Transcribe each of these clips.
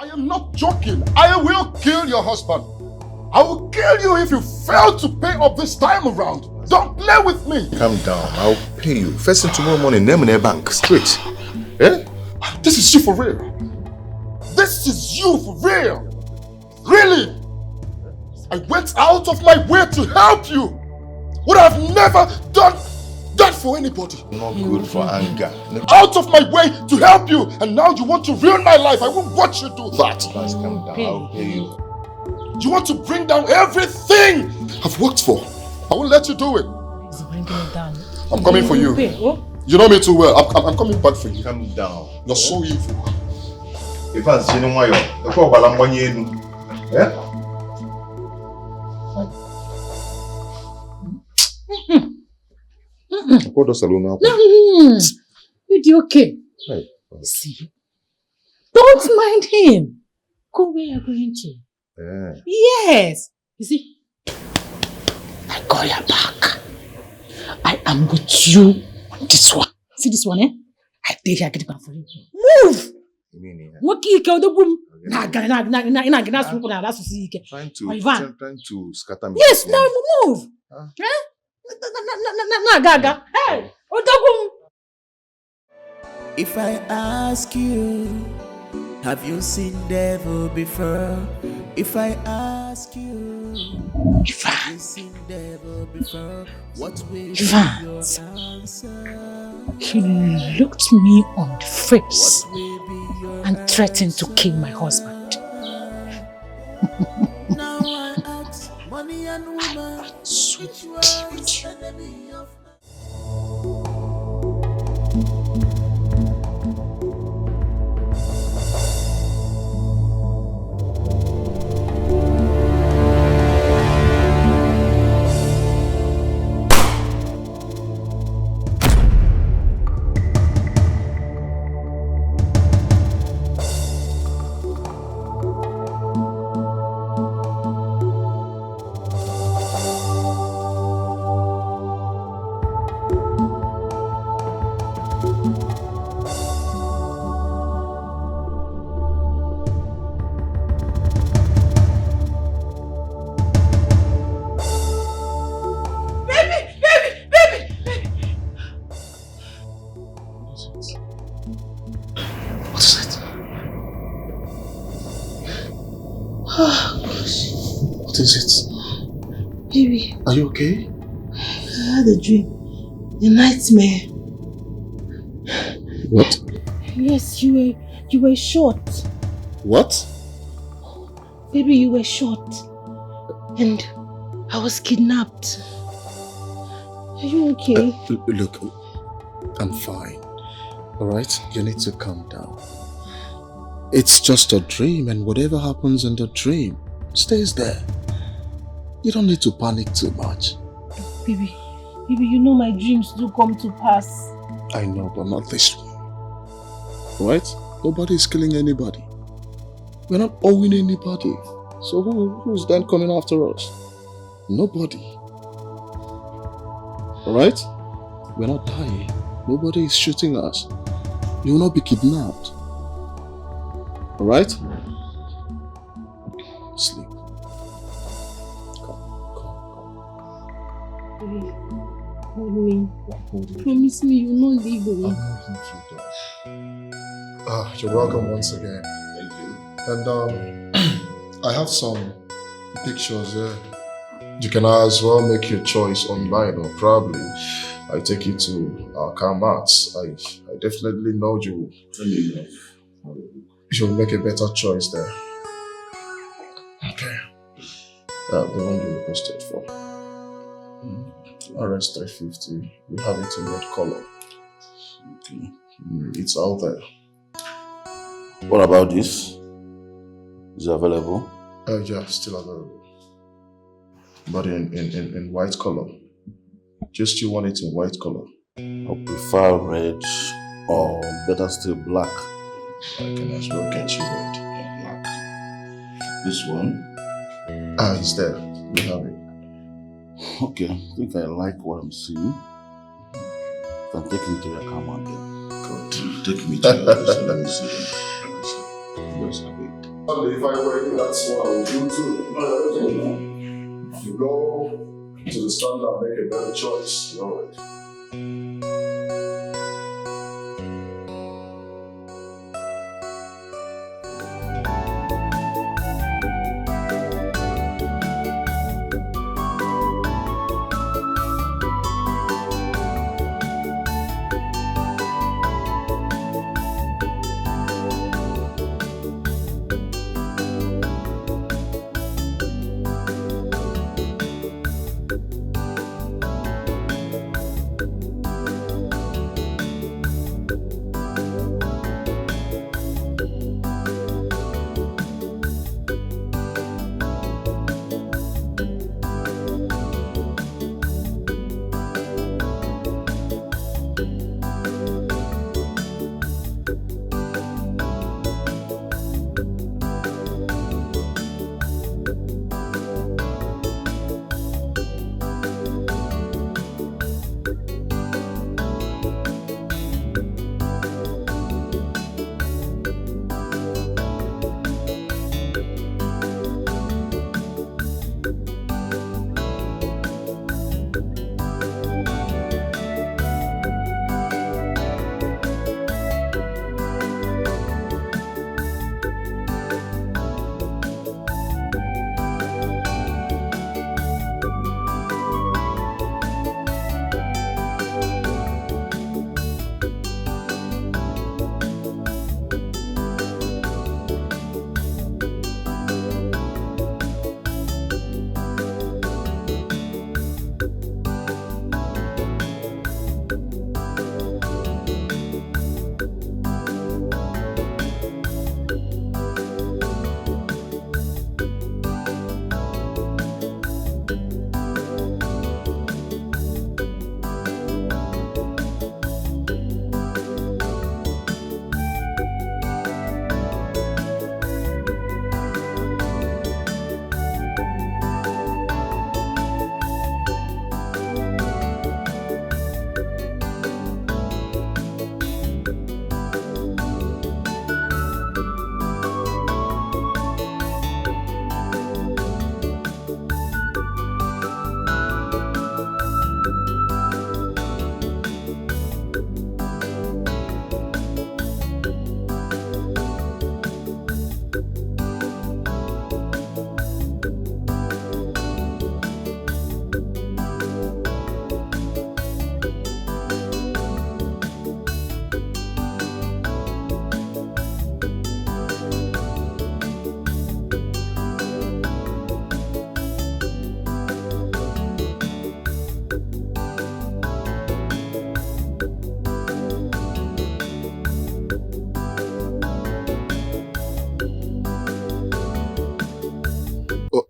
I am not joking. I will kill your husband. I will kill you if you fail to pay up this time around. Don't play with me. Calm down. I'll pay you. First thing tomorrow morning, name in their bank. Straight. Eh? This is you for real. This is you for real. Really? I went out of my way to help you. What I've never done for anybody. Not good for anger. Out of my way to help you, and now you want to ruin my life. I won't watch you do that. Guys, calm down. I'll pay you. You want to bring down everything I've worked for. I won't let you do it. He's bringing it down. I'm coming for you. You know me too well. I'm coming back for you. Calm down. You're so evil. If I see no more, the poor Balambony. Eh? What does Salona? It's okay. Hey. See, don't mind him. Go where you're going to. Yeah. Yes. You see, I got your back. I am with you on this one. See this one, eh? I take here, get it back for you. Move! What key killed the boom? Trying to scatter me. Yes, now move. Gaga. Hey, if I ask you, have you seen devil before? If I ask you, have you seen devil before? What will be your answer? He looked me on the face and threatened to kill my husband. Now I ask money and woman, which one's enemy of What is it? Baby. Are you okay? I had a dream. A nightmare. What? Yes, you were shot. What? Baby, you were shot. And I was kidnapped. Are you okay? Look, I'm fine. Alright? You need to calm down. It's just a dream, and whatever happens in the dream stays there. You don't need to panic too much. Baby, you know my dreams do come to pass. I know, but not this one. Right? Nobody is killing anybody. We're not owing anybody. So who's then coming after us? Nobody. Alright? We're not dying. Nobody is shooting us. You will not be kidnapped. Alright? Sleep. Come. Baby, hold me. Promise me you will not leave me. I'm not leaving you. You're welcome once again. Thank you. And I have some pictures there. You can as well make your choice online, or probably I take you to our car mats. I definitely know you'll make a better choice there. Okay. The one you requested for. RS 350. We have it in red color. Okay. It's out there. What about this? Is it available? Yeah, still available. But in white color. Just you want it in white color. I prefer red, or better still black. I can as well get you red or black. This one? It's there. We have it. Okay, I think I like what I'm seeing. You can take me to your camera then. Good. Take me to your let me see. Yes, okay. And if I were you, that's what I would do too. You go to the standard and make a better choice. You know it.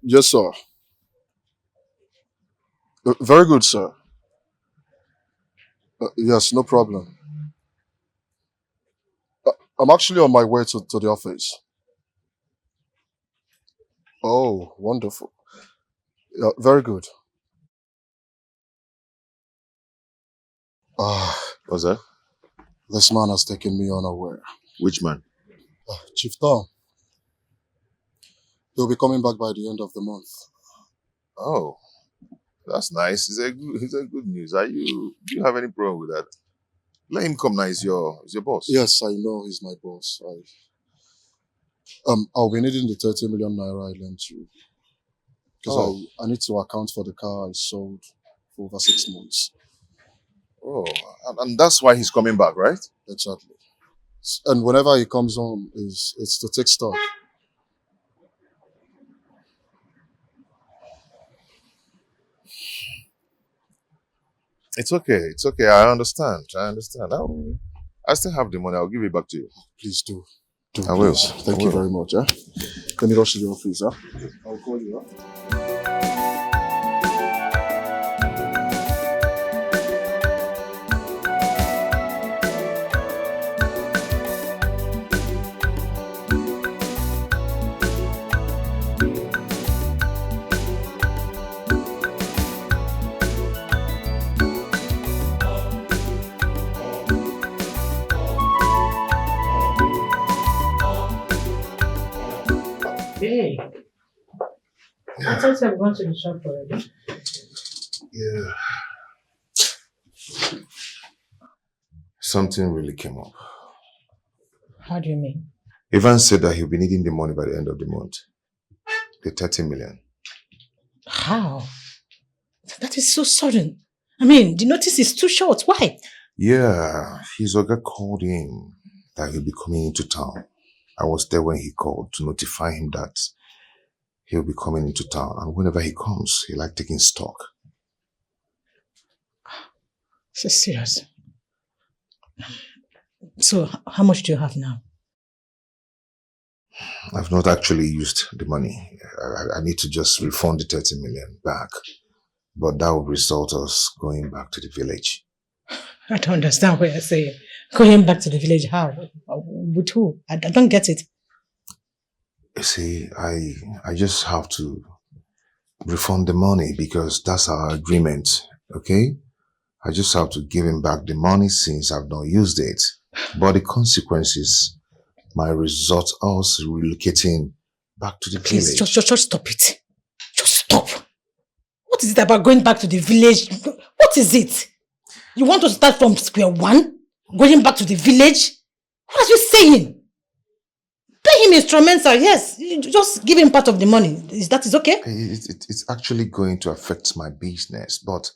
Yes, sir. Very good, sir. Yes, no problem. I'm actually on my way to the office. Oh, wonderful. Yeah, very good. Ah, What's that? this man has taken me unaware. Which man? Chief Tom, he'll be coming back by the end of the month. Oh, that's nice. It's a good news. Do you have any problem with that? Let him come now. He's your boss. Yes, I know he's my boss. I'll be needing the 30 million naira I lent you. Because I need to account for the car I sold for over 6 months. Oh, and that's why he's coming back, right? Exactly. And whenever he comes home, it's to take stock. It's okay. It's okay. I understand. I still have the money. I'll give it back to you. Please do. I will. Thank you very much. Let me rush to the office. I'll call you. Hey. I thought you were going to the shop already. Yeah. Something really came up. How do you mean? Ivan said that he'll be needing the money by the end of the month. The 30 million. How? That is so sudden. I mean, the notice is too short. Why? Yeah, his Oga called him that he'll be coming into town. I was there when he called to notify him that he'll be coming into town. And whenever he comes, he like taking stock. So serious. So, how much do you have now? I've not actually used the money. I need to just refund the 30 million back. But that would result us going back to the village. I don't understand what you're saying. Going back to the village, how? With who? I don't get it. You see, I just have to refund the money because that's our agreement, okay? I just have to give him back the money since I've not used it. But the consequences might result us relocating back to the Please, village. just stop it. Just stop. What is it about going back to the village? What is it? You want to start from square one? Going back to the village? What are you saying? Pay him instrumental, yes. You just give him part of the money. That is okay? It's actually going to affect my business, but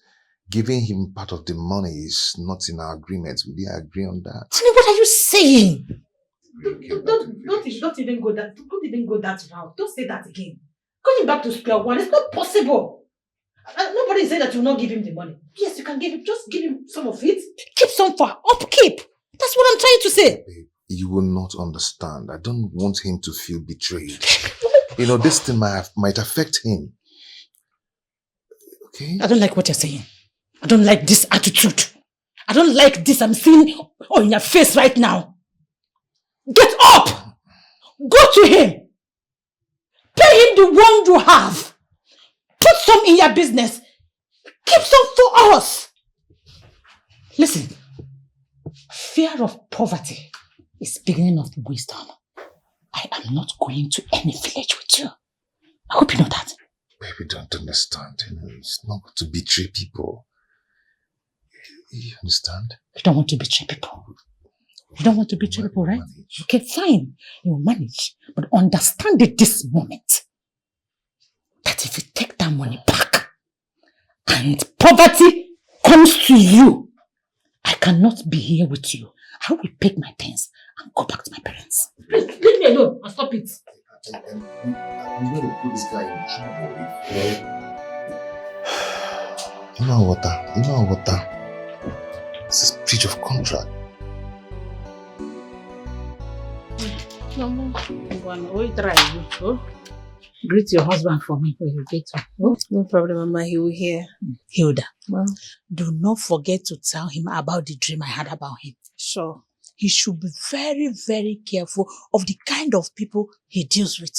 giving him part of the money is not in our agreement. We didn't agree on that. Honey, what are you saying? Don't even go that route. Don't say that again. Going back to square one, it's not possible. Nobody said that you will not give him the money. Yes, you can give him. Just give him some of it. Keep some for upkeep. That's what I'm trying to say. Babe, you will not understand. I don't want him to feel betrayed. You know, this thing might affect him. Okay? I don't like what you're saying. I don't like this attitude. I don't like this I'm seeing on your face right now. Get up! Go to him! Pay him the one you have! Put some in your business! Keep some for us! Listen, fear of poverty is beginning of wisdom. I am not going to any village with you. I hope you know that. Baby, don't understand. You know, it's not to betray people. You understand? You don't want to betray people. You don't want to betray people, right? Manage. Okay, fine. You will manage. But understand at this moment that if you take that money back and poverty comes to you, I cannot be here with you. I will pick my things and go back to my parents. Please, leave me alone and stop it. I'm going to put this guy in trouble. You know what? This is breach of contract. Greet your husband for me when you get home. No problem, Mama. He will hear. Hilda, Well, do not forget to tell him about the dream I had about him. sure. He should be very, very careful of the kind of people he deals with.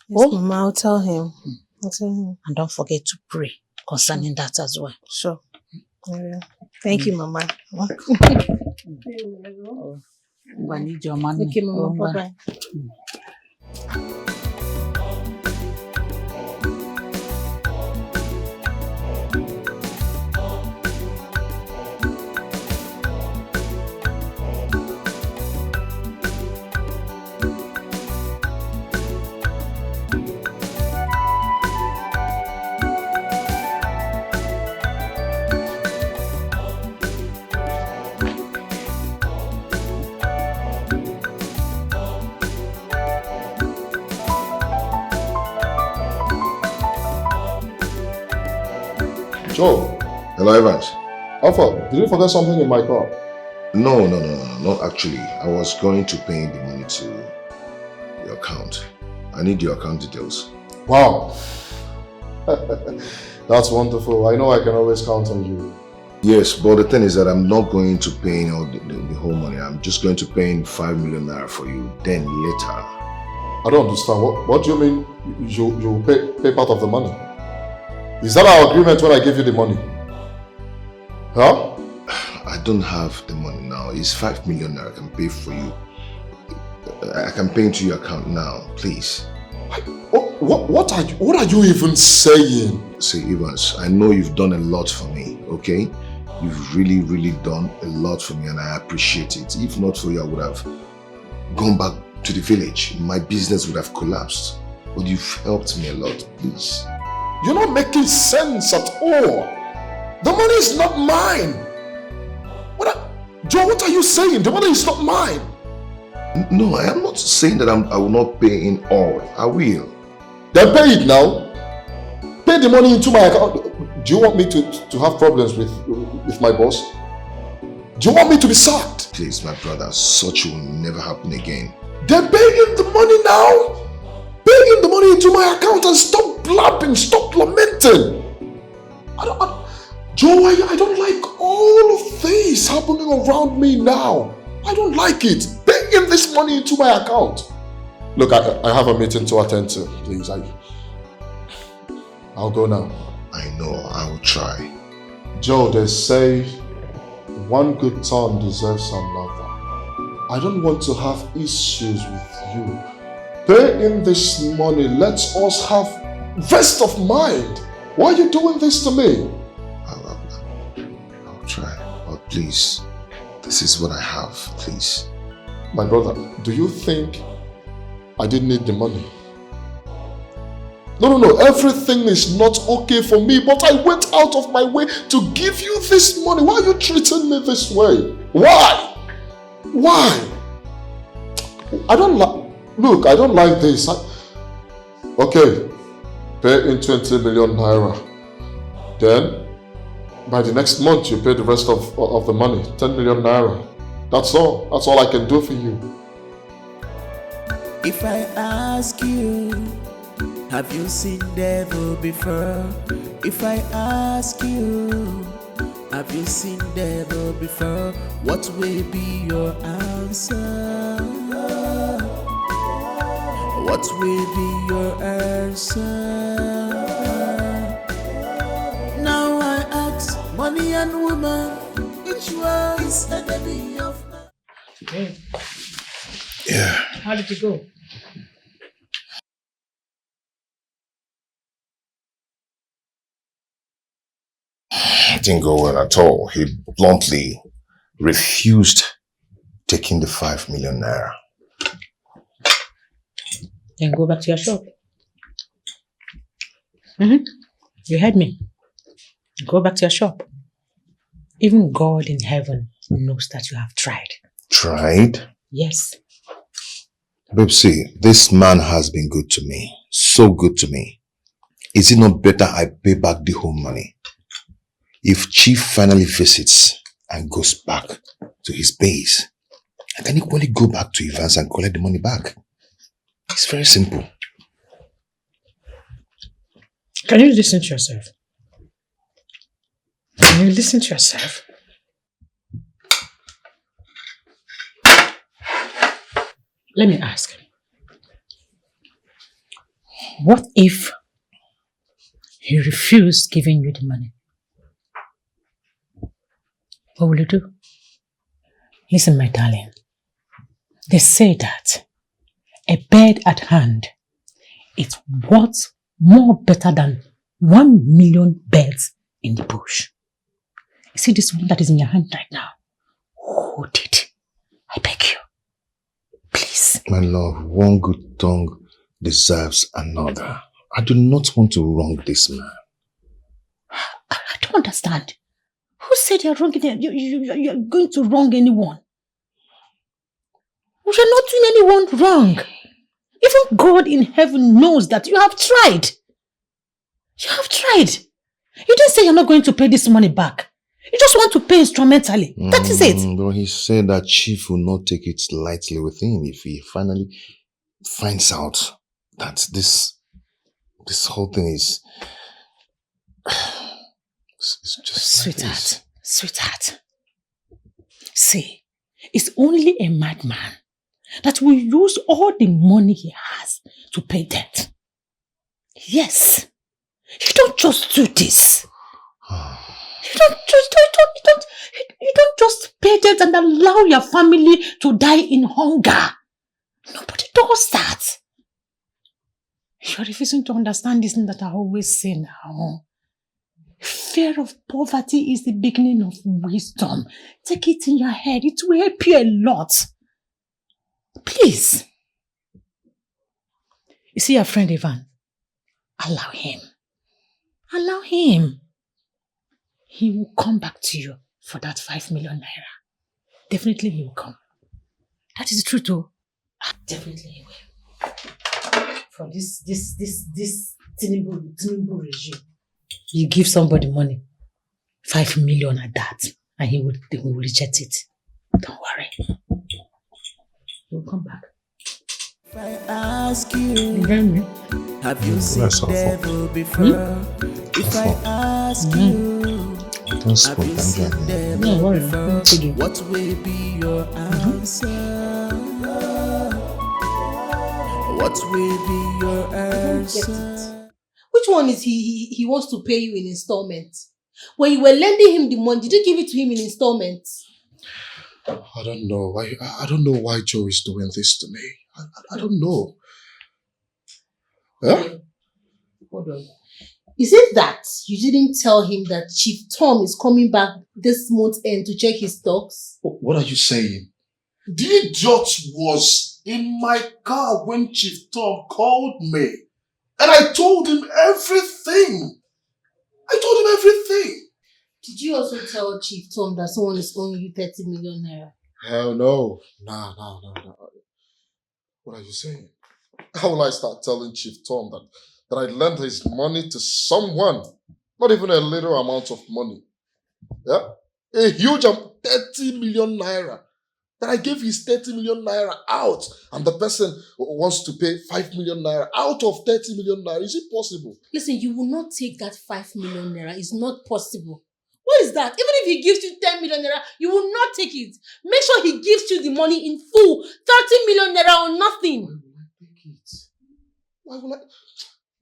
Yes, Mama, I'll tell him. I'll tell him. And don't forget to pray concerning that as well. Sure. I will. Thank you, Mama. I need your money. Okay, Mama. Bye-bye. Joe. Hello, Evans. Alpha, did you forget something in my car? No, not actually. I was going to pay the money to your account. I need your account details. Wow. That's wonderful. I know I can always count on you. Yes, but the thing is that I'm not going to pay the whole money. I'm just going to pay in 5 million naira for you. Then later. I don't understand. What do you mean you pay part of the money? Is that our agreement when I give you the money? Huh? I don't have the money now. It's 5 million naira I can pay for you. I can pay into your account now, please. What are you even saying? See, Evans, I know you've done a lot for me, okay? You've really, really done a lot for me and I appreciate it. If not for you, I would have gone back to the village. My business would have collapsed. But you've helped me a lot, please. You're not making sense at all. The money is not mine. Joe, what are you saying? The money is not mine. No, I am not saying that I will not pay in all. I will. Then pay it now. Pay the money into my account. Do you want me to have problems with my boss? Do you want me to be sacked? Please, my brother, such will never happen again. Then pay him the money now. Pay him the money into my account and stop blabbing, stop lamenting. Joe, I don't like all of this happening around me now. I don't like it. Pay him this money into my account. Look, I have a meeting to attend to. Please, I'll go now. I know, I will try. Joe, they say one good turn deserves another. I don't want to have issues with you. Pay in this money. Let us have rest of mind. Why are you doing this to me? I'll try. But please, this is what I have, please. My brother, do you think I didn't need the money? No, everything is not okay for me, but I went out of my way to give you this money. Why are you treating me this way? Why? I don't like this. Okay, pay in 20 million naira. Then, by the next month, you pay the rest of the money, 10 million naira. That's all I can do for you. If I ask you, have you seen devil before? If I ask you, have you seen devil before? What will be your answer? What will be your answer? Now I ask money and woman, which one is enemy of man? Hey. Yeah. How did you go? It didn't go well at all. He bluntly refused taking the 5 million naira. Then go back to your shop. You heard me. Go back to your shop. Even God in heaven knows that you have tried. Tried? Yes. Babe, see, this man has been good to me. So good to me. Is it not better I pay back the whole money? If Chief finally visits and goes back to his base, I can equally go back to Evans and collect the money back. It's very simple. Can you listen to yourself? Can you listen to yourself? Let me ask. What if he refused giving you the money? What will you do? Listen, my darling. They say that a bird at hand is worth more better than 1 million birds in the bush. You see this one that is in your hand right now? Hold it. I beg you. Please. My love, one good tongue deserves another. I do not want to wrong this man. I don't understand. Who said you're wrong? You're going to wrong anyone? You're not doing anyone wrong. Even God in heaven knows that you have tried. You have tried. You didn't say you're not going to pay this money back. You just want to pay instrumentally. That is it. But he said that Chief will not take it lightly with him if he finally finds out that this whole thing is... It's just Sweetheart. See, it's only a madman that will use all the money he has to pay debt. Yes. You don't just do this. You don't just pay debt and allow your family to die in hunger. Nobody does that. You're refusing to understand this thing that I always say now. Fear of poverty is the beginning of wisdom. Take it in your head. It will help you a lot. Please. You see your friend Ivan? Allow him. Allow him. He will come back to you for that 5 million naira. Definitely he will come. That is true too. Definitely he will. From this Tinubu regime. You give somebody money, 5 million at that, and they will reject it. Don't worry. He'll come back. If I ask you, have you seen That's awful. devil before? If I ask you, Don't have spoil you seen them, devil No worry. before? What will be your answer? What will be your answer? Which one is he wants to pay you in installments? When you were lending him the money, did you give it to him in installments? I don't know. I don't know why Joe is doing this to me. I don't know. Huh? Hold on. Is it that you didn't tell him that Chief Tom is coming back this month end to check his stocks? What are you saying? The idiot was in my car when Chief Tom called me. And I told him everything. Did you also tell Chief Tom that someone is owing you 30 million naira? Hell no. Nah. What are you saying? How will I start telling Chief Tom that I lent his money to someone? Not even a little amount of money. Yeah? A huge 30 million naira. That I gave his 30 million naira out. And the person wants to pay 5 million naira out of 30 million naira. Is it possible? Listen, you will not take that 5 million naira. It's not possible. What is that? Even if he gives you 10 million naira, you will not take it. Make sure he gives you the money in full. 30 million naira or nothing. Why will I take it? Why will I?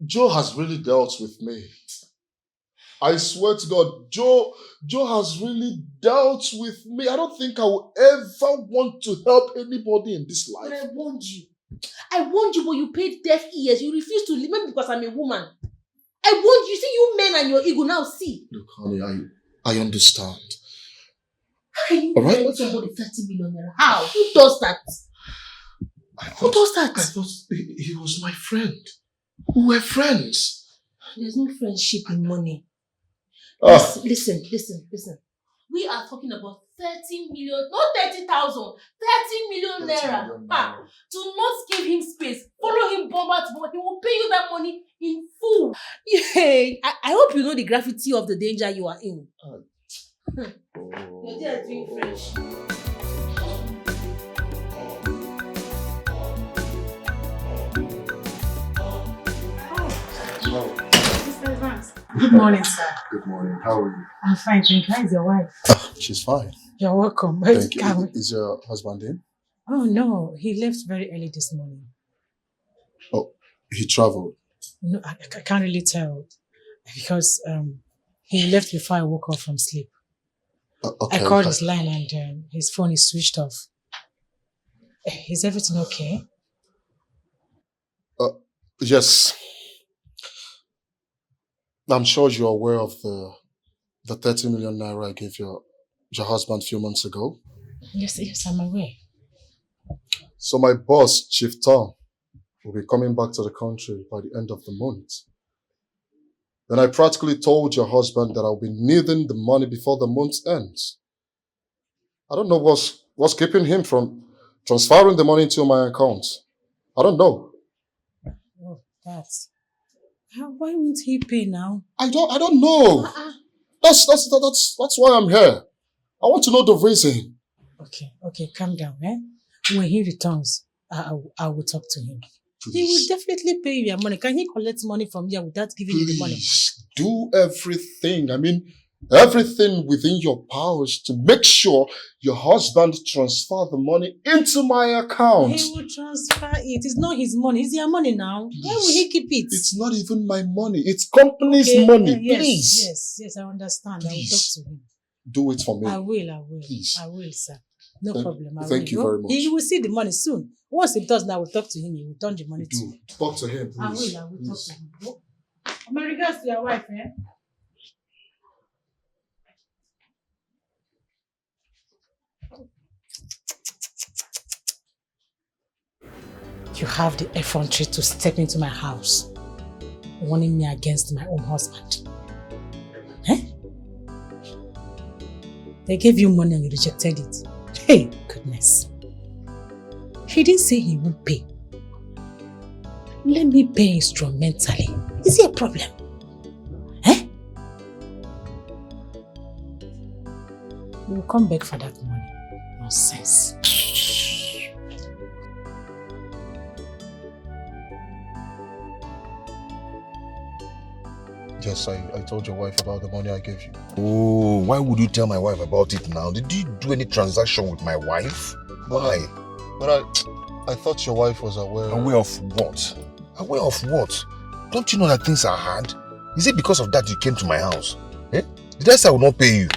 Joe has really dealt with me. I swear to God, Joe has really dealt with me. I don't think I will ever want to help anybody in this life. But I warned you. But you paid deaf ears. You refused to leave me because I'm a woman. I warned you. See, you men and your ego now see. Look, honey, I understand. How can you All right. lend somebody 30 million naira? How? Who does that? Who does that? I thought he was my friend. We were friends. There's no friendship in money. Listen. We are talking about 30 million, not 30,000, 30 million naira. Do not give him space. Follow him bomber to bomber. He will pay you that money in full. Yeah. I hope you know the gravity of the danger you are in. You're there doing French. Good morning, sir. Good morning. How are you? I'm fine, thank you. How is your wife? She's fine. You're welcome. Thank you. Is your husband in? Oh no, he left very early this morning. Oh, he traveled. No, I can't really tell because he left before I woke up from sleep. Okay. I called his line and his phone is switched off. Is everything okay? Yes. I'm sure you're aware of the 30 million naira I gave your husband a few months ago. Yes, I'm aware. So my boss, Chief Tom, will be coming back to the country by the end of the month. Then I practically told your husband that I'll be needing the money before the month ends. I don't know what's keeping him from transferring the money into my account. I don't know. Oh, that's... Why won't he pay now? I don't know. That's why I'm here. I want to know the reason. Okay, calm down, eh? When he returns, I will talk to him. Please. He will definitely pay you your money. Can he collect money from you without giving you the money? Please do everything. I mean, everything within your powers to make sure your husband transfer the money into my account. He will transfer it. It's not his money. It's your money now. Please. Why will he keep it? It's not even my money. It's company's money. Yes, I understand. Please. I will talk to him. Do it for me. I will. Please. I will, sir. No problem. Thank you very much. He will see the money soon. Once he does now, we'll talk to him. He will turn the money to Do. me. Talk to him, please. I will talk to him. My regards to your wife, eh? You have the effrontery to step into my house, warning me against my own husband. Eh? They gave you money and you rejected it. Hey, goodness. He didn't say he would pay. Let me pay instrumentally. Is it a problem? Eh? You will come back for that money. Nonsense. Yes, I told your wife about the money I gave you. Oh, why would you tell my wife about it now? Did you do any transaction with my wife? Why? But I thought your wife was aware. Aware of what? Aware of what? Don't you know that things are hard? Is it because of that you came to my house? Eh? Did I say I will not pay you?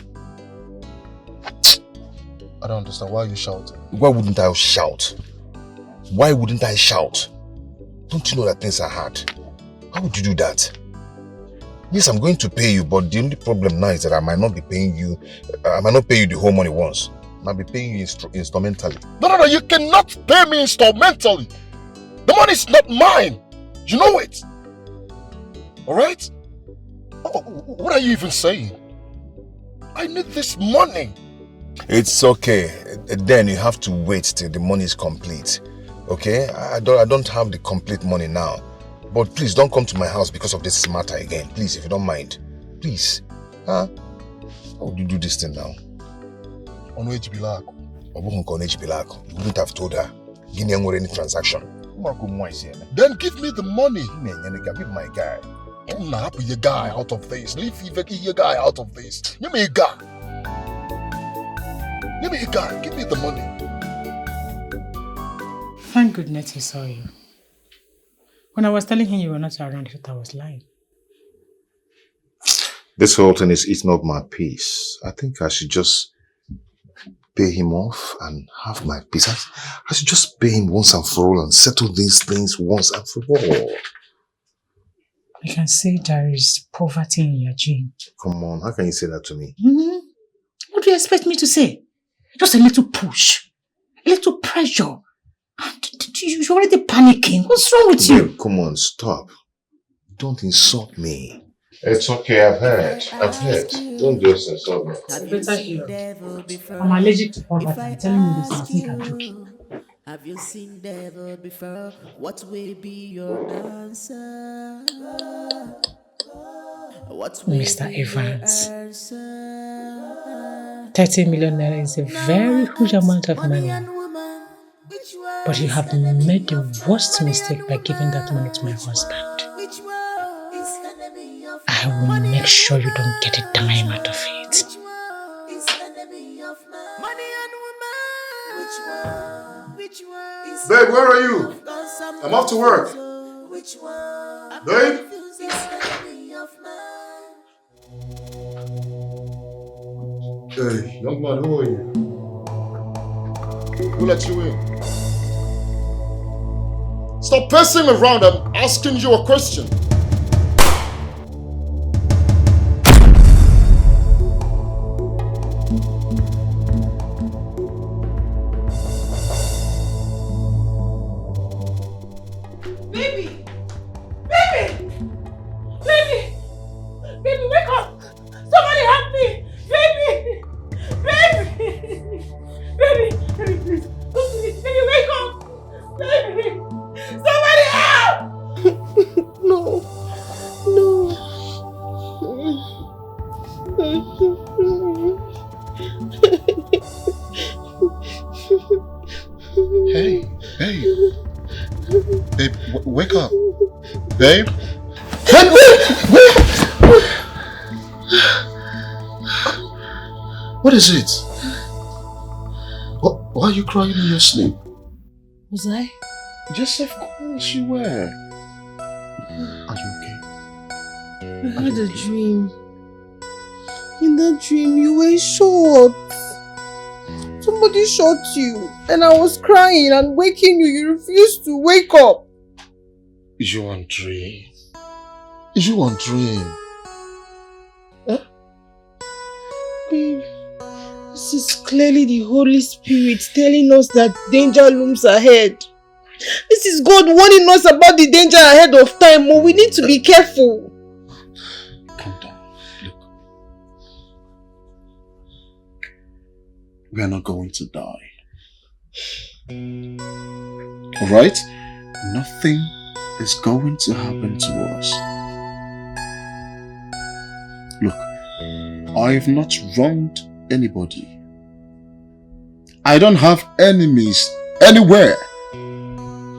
I don't understand. Why are you shouting? Why wouldn't I shout? Why wouldn't I shout? Don't you know that things are hard? Why would you do that? Yes, I'm going to pay you, but the only problem now is that I might not be paying you. I might not pay you the whole money once. I might be paying you instrumentally. No, you cannot pay me instrumentally. The money is not mine. You know it. Alright? What are you even saying? I need this money. It's okay. Then you have to wait till the money is complete. Okay? I don't have the complete money now. But please don't come to my house because of this matter again. Please, if you don't mind. Please. Huh? How would you do this thing now? On HB You wouldn't have told her. Give me any transaction. Then give me the money. Give my guy. I'm not happy your guy out of this. Leave your guy out of this. Give me a guy. Give me a guy. Give me the money. Thank goodness he saw you. When I was telling him you were not around, he thought I was lying. This whole thing is eating up my peace. I think I should just pay him off and have my peace. I should just pay him once and for all and settle these things once and for all. I can say there is poverty in your gene. Come on, how can you say that to me? What do you expect me to say? Just a little push, a little pressure. You're already panicking. What's wrong with you? Come on, stop. Don't insult me. It's okay, I've heard. Don't just insult me. Better hear. I'm allergic to poverty. I'm telling you this, I think I'm joking. Have you seen devil before? What will be your answer? What will Mr. be Evans, your answer? 30 million naira is a very huge amount of money. But you have made the worst mistake by giving that money to my husband. I will make sure you don't get a dime out of it. Babe, where are you? I'm off to work. Babe? Hey, young man, who are you? Who let you in? Stop pacing around. I'm asking you a question. Baby, wake up! Somebody help me! Baby, please. Don't do this. Baby, wake up! Baby! Somebody help! No. Hey, babe. Babe, wake up. Babe? What is it? Why are you crying in your sleep? Was I? Yes, of course you were. Are you okay? I had a dream. In that dream, you were short. Some Somebody shot you and I was crying and waking you. You refused to wake up. You want dream? You want dream? Huh? Babe, this is clearly the Holy Spirit telling us that danger looms ahead. This is God warning us about the danger ahead of time. Oh, we need to be careful. Calm down. Look. We are not going to die. Alright? Nothing is going to happen to us. Look, I have not wronged anybody. I don't have enemies anywhere.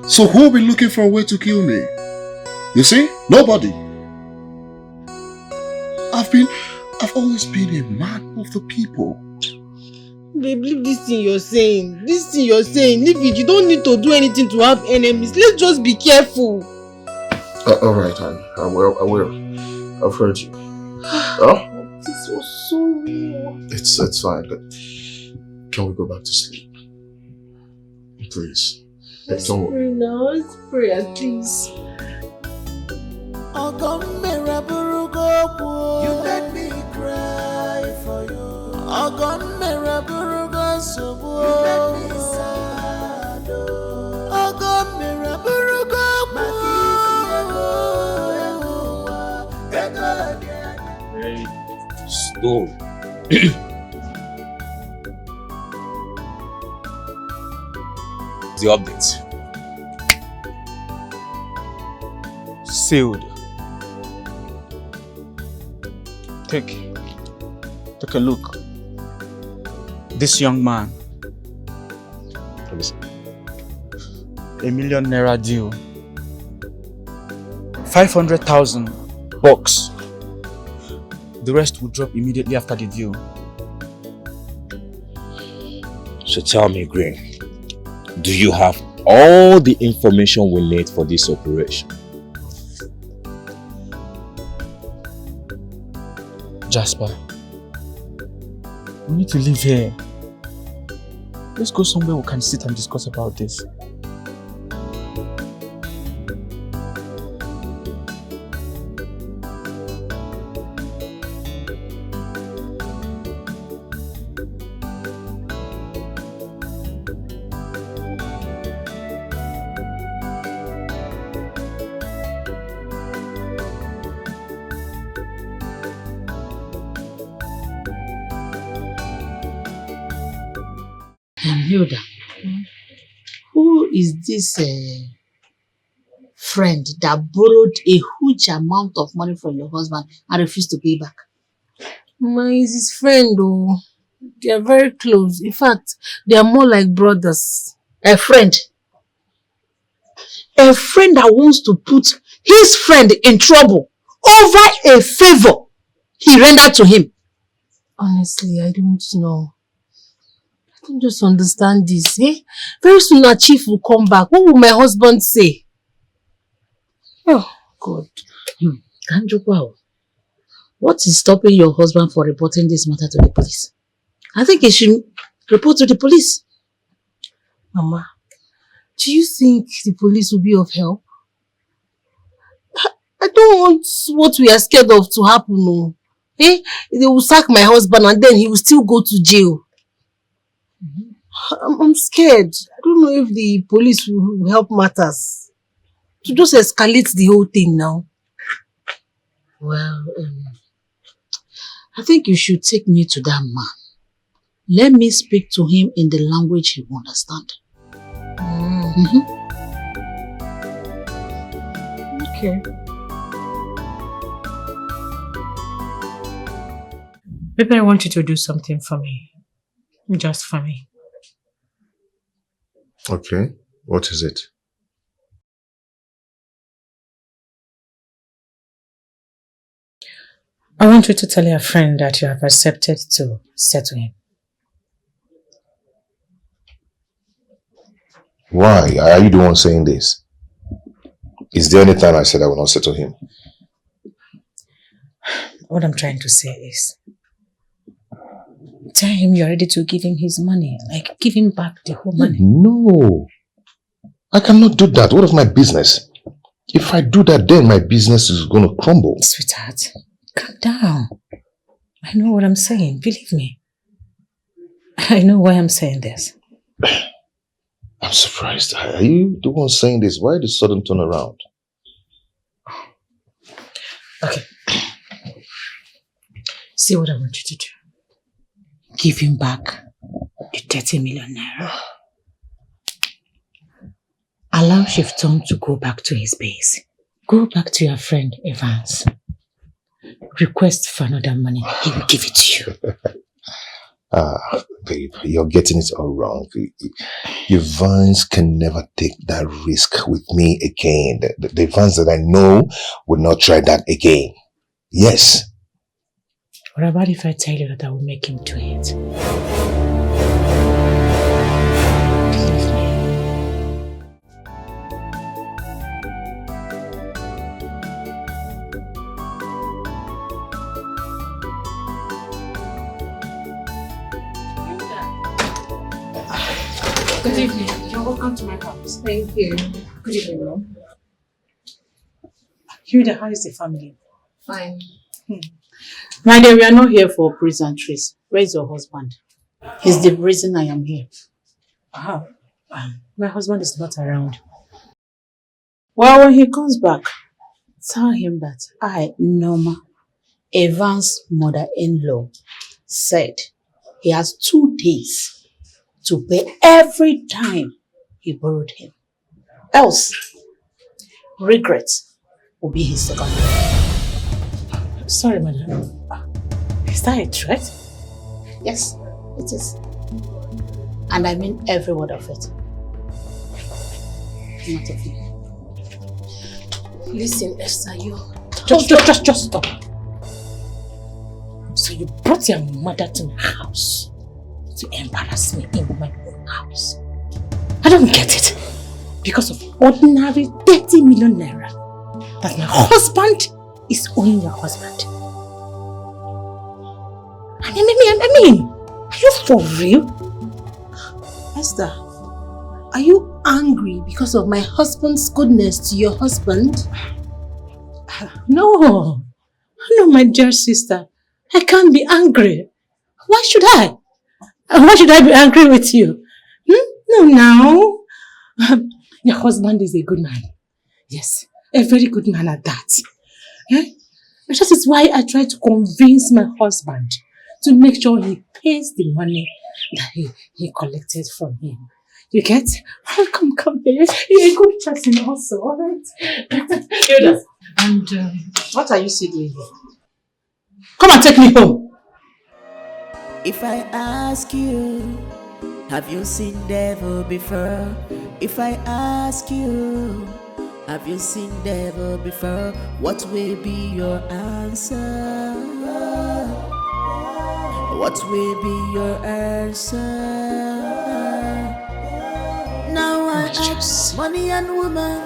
So who will be looking for a way to kill me? You see? Nobody. I've always been a man of the people. Babe, leave this thing you're saying. This thing you're saying, leave it. You don't need to do anything to have enemies. Let's just be careful. Alright, honey. I will. I've heard you. Oh? This was so real. It's fine. Can we go back to sleep? Please. Let's pray now. Let's pray at least. You made me cry for you. You made me sad. Stone. The update. Sealed. Take a look. This young man. $1 million deal. 500,000 bucks. The rest will drop immediately after the deal. So tell me, Green, do you have all the information we need for this operation? Jasper, we need to leave here. Let's go somewhere we can sit and discuss about this. Hilda, who is this friend that borrowed a huge amount of money from your husband and refused to pay back? Is his friend, oh. They are very close. In fact, they are more like brothers. A friend? A friend that wants to put his friend in trouble over a favor he rendered to him. Honestly, I don't know. I don't just understand this. Eh? Very soon our chief will come back. What will my husband say? Oh, God. Kanjukwa, what is stopping your husband from reporting this matter to the police? I think he should report to the police. Mama, do you think the police will be of help? I don't want what we are scared of to happen. No. Eh? They will sack my husband and then he will still go to jail. I'm scared. I don't know if the police will help matters. To just escalate the whole thing now. Well, I think you should take me to that man. Let me speak to him in the language he will understand. Okay. Maybe I want you to do something for me. Just for me. Okay, what is it? I want you to tell your friend that you have accepted to settle him. Why? Are you the one saying this? Is there any time I said I will not settle him? What I'm trying to say is, Tell him you're ready to give him his money. Like, give him back the whole money. No. I cannot do that. What of my business? If I do that, then my business is going to crumble. Sweetheart, calm down. I know what I'm saying. Believe me. I know why I'm saying this. I'm surprised. Are you the one saying this? Why the sudden turnaround? Okay. See what I want you to do. Give him back the 30 million naira. Allow Chief Tom to go back to his base. Go back to your friend Evans. Request for another money. He will give it to you. Babe, you're getting it all wrong. Evans can never take that risk with me again. The Evans that I know would not try that again. Yes. What about if I tell you that I will make him do it? Good evening. You're welcome to my house. Thank you. Good evening, Mom. Hilda, how is the family? Fine. My dear, we are not here for pleasantries. Where is your husband? He's the reason I am here. My husband is not around. Well, when he comes back, tell him that I, Norma, Evans' mother-in-law, said he has 2 days to pay every time he borrowed him. Else, regret will be his second. Sorry, madam. Is that a threat? Yes, it is. And I mean every word of it. Not of you. Listen, Esther, you... Just stop. So you brought your mother to my house to embarrass me in my own house. I don't get it. Because of ordinary 30 million naira that my husband is owing your husband. I mean, are you for real? Esther, are you angry because of my husband's goodness to your husband? No, my dear sister. I can't be angry. Why should I? Why should I be angry with you? No. Your husband is a good man. Yes, a very good man at that. That is why I try to convince my husband to make sure he pays the money that he collected from him. You get? Oh, come here. You're a good person also, alright? And what are you still doing here? Come and take me home. If I ask you, have you seen devil before? If I ask you, have you seen devil before? What will be your answer? What will be your answer? Now I ask, money and woman,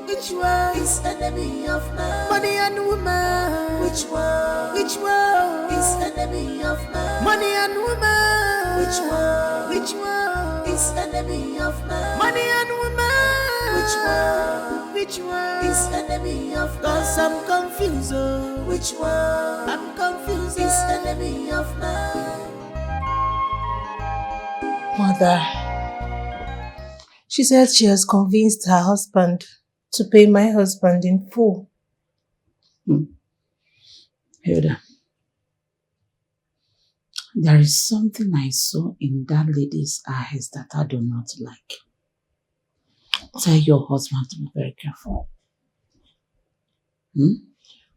which one is enemy of man? Money and woman, which one is enemy of man? Money and woman, which one is enemy of man? Money and woman, which one is enemy of man? 'Cause I'm confused, oh. Which one? I'm confused, is enemy of man? Mother, she said she has convinced her husband to pay my husband in full. Hilda, there is something I saw in that lady's eyes that I do not like. Tell your husband to be very careful.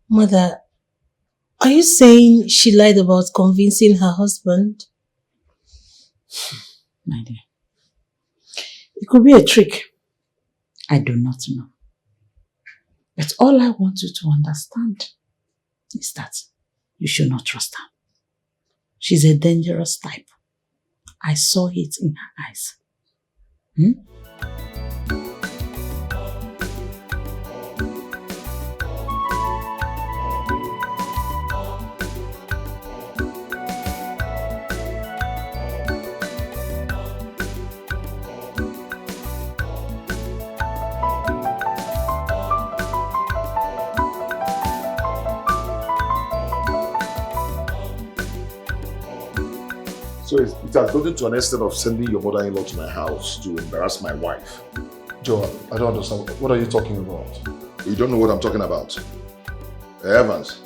Mother, are you saying she lied about convincing her husband? My dear, it could be a trick. I do not know. But all I want you to understand is that you should not trust her. She's a dangerous type. I saw it in her eyes. So it has gotten to an extent of sending your mother-in-law to my house to embarrass my wife. Joe, I don't understand. What are you talking about? You don't know what I'm talking about. Evans,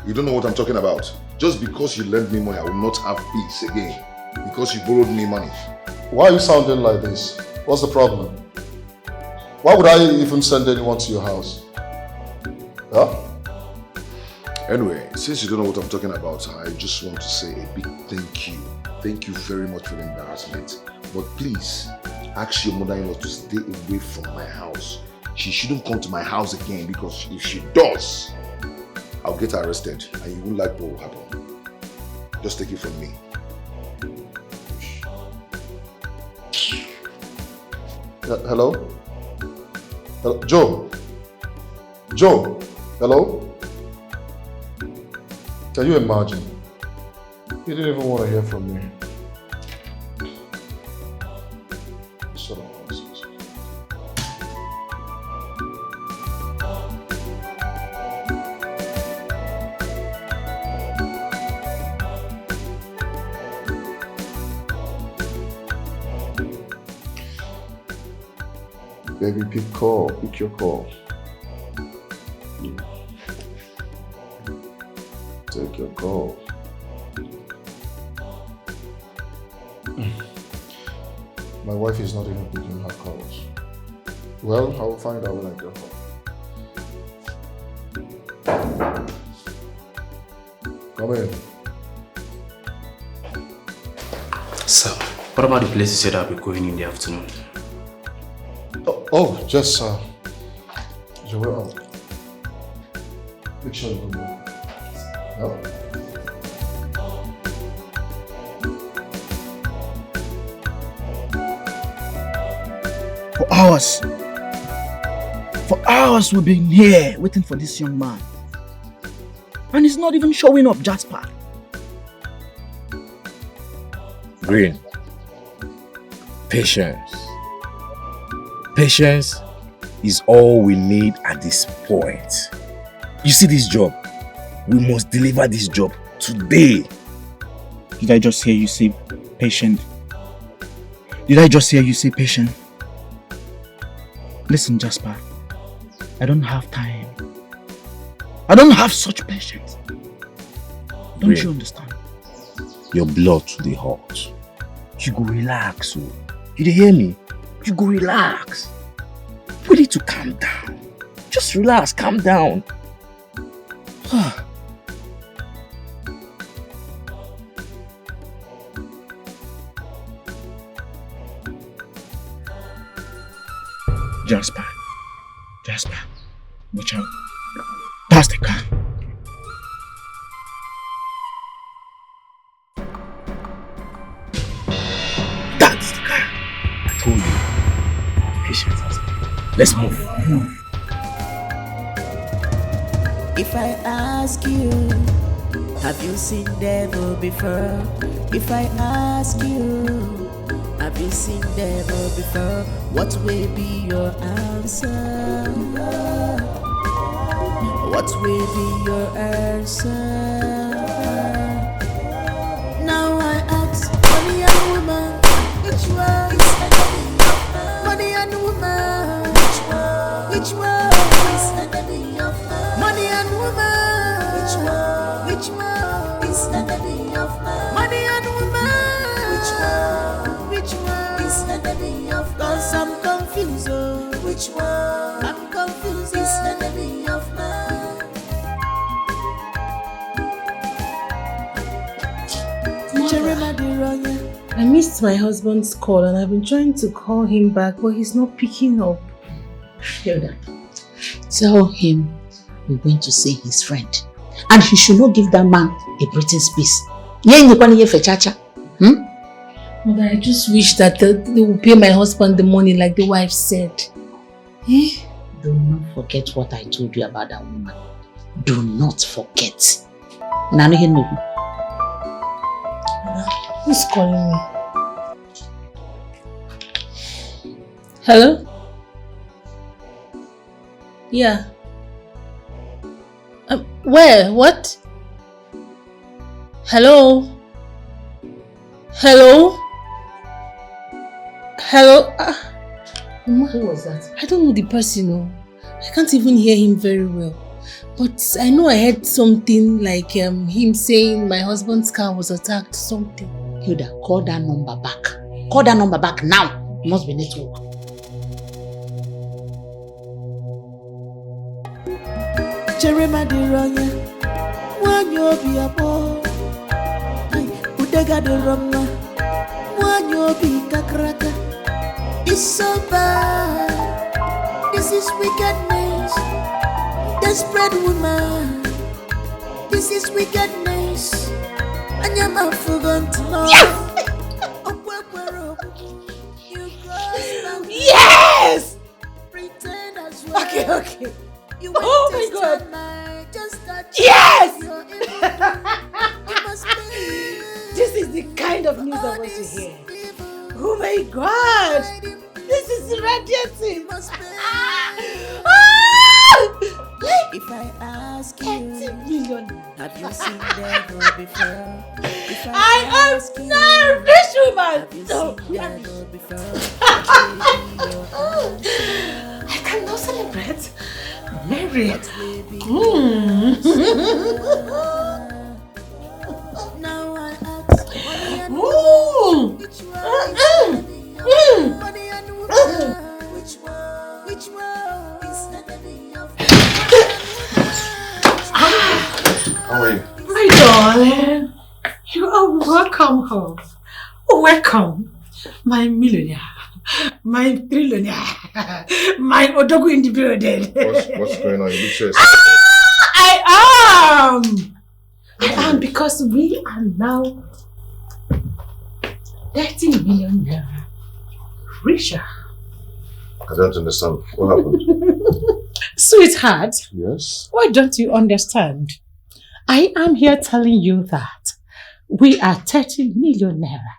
you don't know what I'm talking about. Just because you lent me money, I will not have peace again. Because you borrowed me money. Why are you sounding like this? What's the problem? Why would I even send anyone to your house? Huh? Anyway, since you don't know what I'm talking about, I just want to say a big thank you. Thank you very much for the embarrassment. But please, ask your mother-in-law to stay away from my house. She shouldn't come to my house again because if she does, I'll get her arrested and you won't like what will happen. Just take it from me. Hello? Hello? Joe? Joe? Hello? Can you imagine? He didn't even want to hear from me. Sort of nonsense. Baby, pick your call. Take your call. My wife is not even picking her calls. Well, I will find out when I get home. Come in. So, what about the place you said I'll be going in the afternoon? Just, Joel. Make sure you go move. No? For hours we've been here waiting for this young man. And he's not even showing up, Jasper. Green. Patience. Patience is all we need at this point. You see this job? We must deliver this job today. Did I just hear you say patient? Did I just hear you say patient? Listen, Jasper. I don't have time. I don't have such patience. Don't you understand? Your blood to the heart. You go relax, oh. You dey hear me? You go relax. We need to calm down. Just relax, calm down. Jasper, watch out. Pass the car. That's the car. I told you. Patience, husband. Let's move. If I ask you, have you seen devil before? If I ask you, have you seen devil before? What will be your answer? What will be your answer? Now I ask, money and woman, which one is enemy of man? Money and woman, which one is enemy of man? Money and woman, which one is enemy of man? Money and woman, which one is enemy of man? 'Cause I'm confused, oh. Which one? I'm confused, is enemy of man? I missed my husband's call and I've been trying to call him back, but he's not picking up. Hilda, tell him we're going to see his friend. And he should not give that man a breathing space. Mother, I just wish that they will pay my husband the money like the wife said. Eh? Do not forget what I told you about that woman. Do not forget. Who's calling me? Hello? Yeah. Where? What? Hello? Hello? Hello? Mama, Who was that? I don't know the person. No. I can't even hear him very well. But I know I heard something like him saying my husband's car was attacked, something. Hilda, call that number back. Call that number back now. It must be network. Jeremiah de Ronya, one you be a boy. Udega de Roma, one you be kakraka. It's so bad. This is wickedness. Desperate woman. This is wickedness. And you're not forgotten to know. Yes! Pretend as well. Okay. Oh my God. Yes! This is the kind of news I want to hear. Oh my God! This is radiating! If I ask you, 80 million. have you seen devil before? If I am ask you, not a rich woman! have you No, seen devil before? I cannot celebrate. Mary. Now I ask, money and woman, which one is enemy of How are you? My darling, you are welcome home. Welcome, my millionaire, my trillionaire, my Odogu in the building. What's going on? You look so excited. I am because we are now 30 million naira richer. I don't understand. What happened? Sweetheart, Yes? why don't you understand? I am here telling you that we are 30 million naira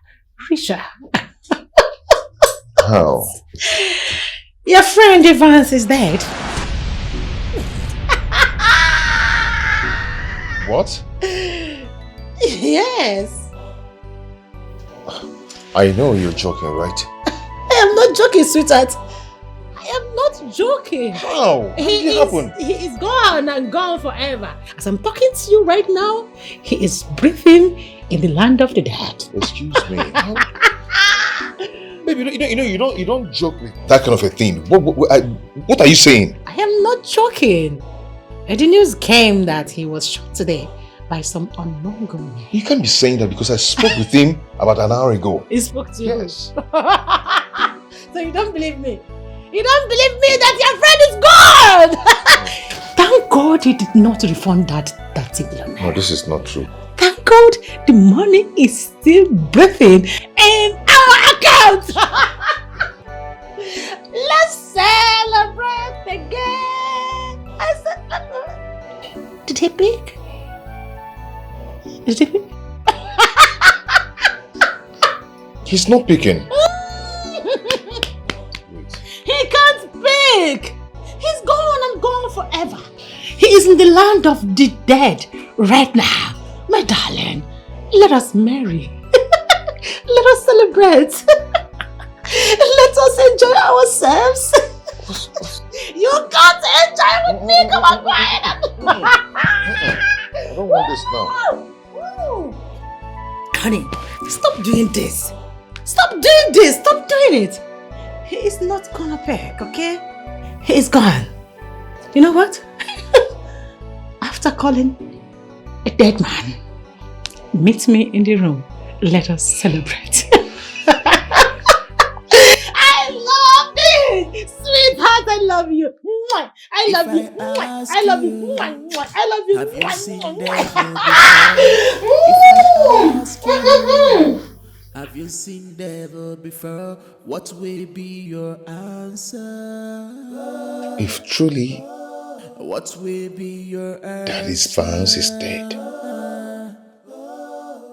richer. How? Your friend Evans is dead. What? Yes. I know you're joking, right? I am not joking, sweetheart. I am not joking. How? How did it happen? He is gone and gone forever. As I'm talking to you right now, he is breathing in the land of the dead. Excuse me. Baby, you don't joke with that kind of a thing. What are you saying? I am not joking. And the news came that he was shot today by some unknown gunman. You can't be saying that because I spoke with him about an hour ago. He spoke to you. Yes. So you don't believe me? You don't believe me that your friend is gone? Thank God he did not refund that 30 million. No, this is not true. Thank God the money is still breathing in our account. Let's celebrate again. I said, did he pick? Did he pick? He's not picking. He can't pick. He's gone and gone forever. He is in the land of the dead right now. My darling, let us marry. Let us celebrate. Let us enjoy ourselves. You can't enjoy with me. Come on, quiet. I don't want this now. Honey, stop doing this. Stop doing this. Stop doing it. He is not gonna pick, okay? He is gone. You know what? After calling a dead man, meet me in the room. Let us celebrate. I love this! Sweetheart, I love you. I love you. I love you. I love you. have you seen devil before? Have you seen devil before? What will be your answer? If truly What will be your answer? Daddy's Vance is dead,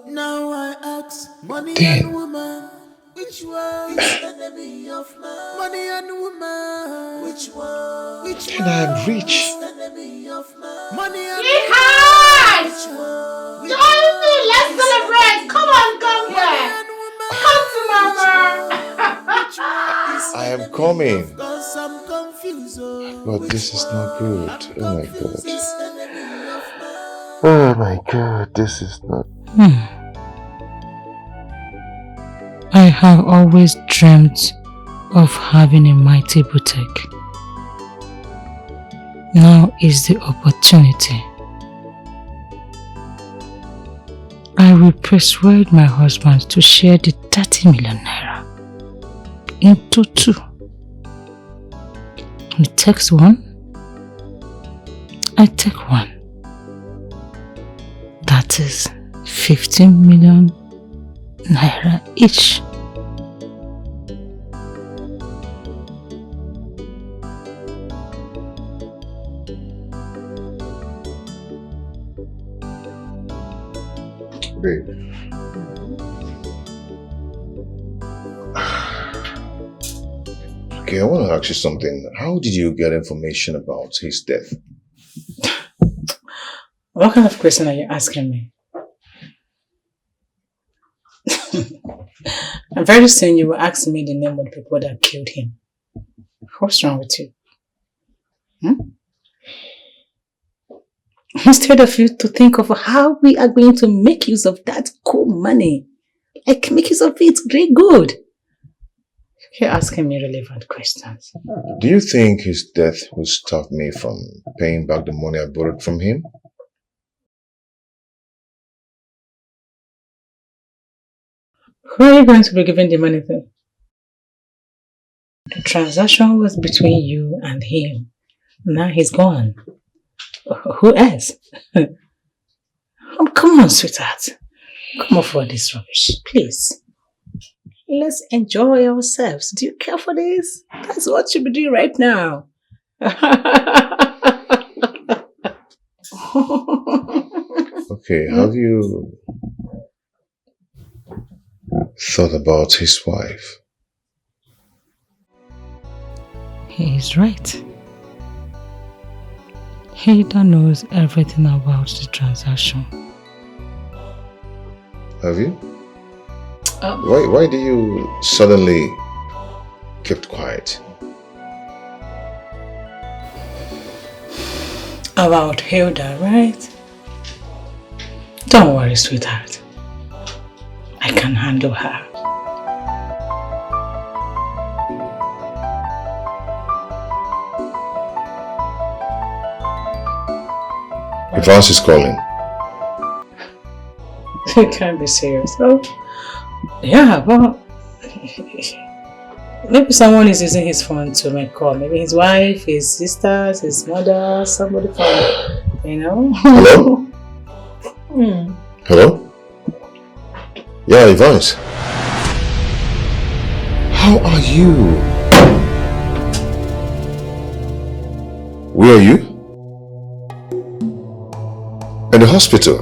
Now I ask, money Then- and woman, which one is enemy of man? Money and woman, which one? Which then I am rich. enemy of man? Money and Sweetheart! which one? Join me, let's celebrate. Come on, come Money here. and am coming. Cause I'm confused, But this is not good. Oh my God. Oh my God, this is not... I have always dreamt of having a mighty boutique. Now is the opportunity. I will persuade my husband to share the 30 million naira into 2. He takes 1, I take 1. That is 15 million naira each. Babe. Okay, I want to ask you something. How did you get information about his death? What kind of question are you asking me? And very soon you will ask me the name of the people that killed him. What's wrong with you? Instead of you to think of how we are going to make use of that cool money. Like make use of it very good. You're asking me relevant questions. Do you think his death will stop me from paying back the money I borrowed from him? Who are you going to be giving the money to? The transaction was between you and him. Now he's gone. Who else? Oh, come on, sweetheart. Come off all this rubbish, please. Let's enjoy ourselves. Do you care for this? That's what you be doing right now. Okay, have you thought about his wife? He is right. Hilda knows everything about the transaction. Have you? Why do you suddenly keep quiet? About Hilda, right? Don't worry, sweetheart. I can handle her. Advance is calling. You can't be serious. Oh, yeah, but maybe someone is using his phone to make call. Maybe his wife, his sisters, his mother, somebody from, you know. Hello? Hello? Yeah, Evans. How are you? Where are you? In the hospital.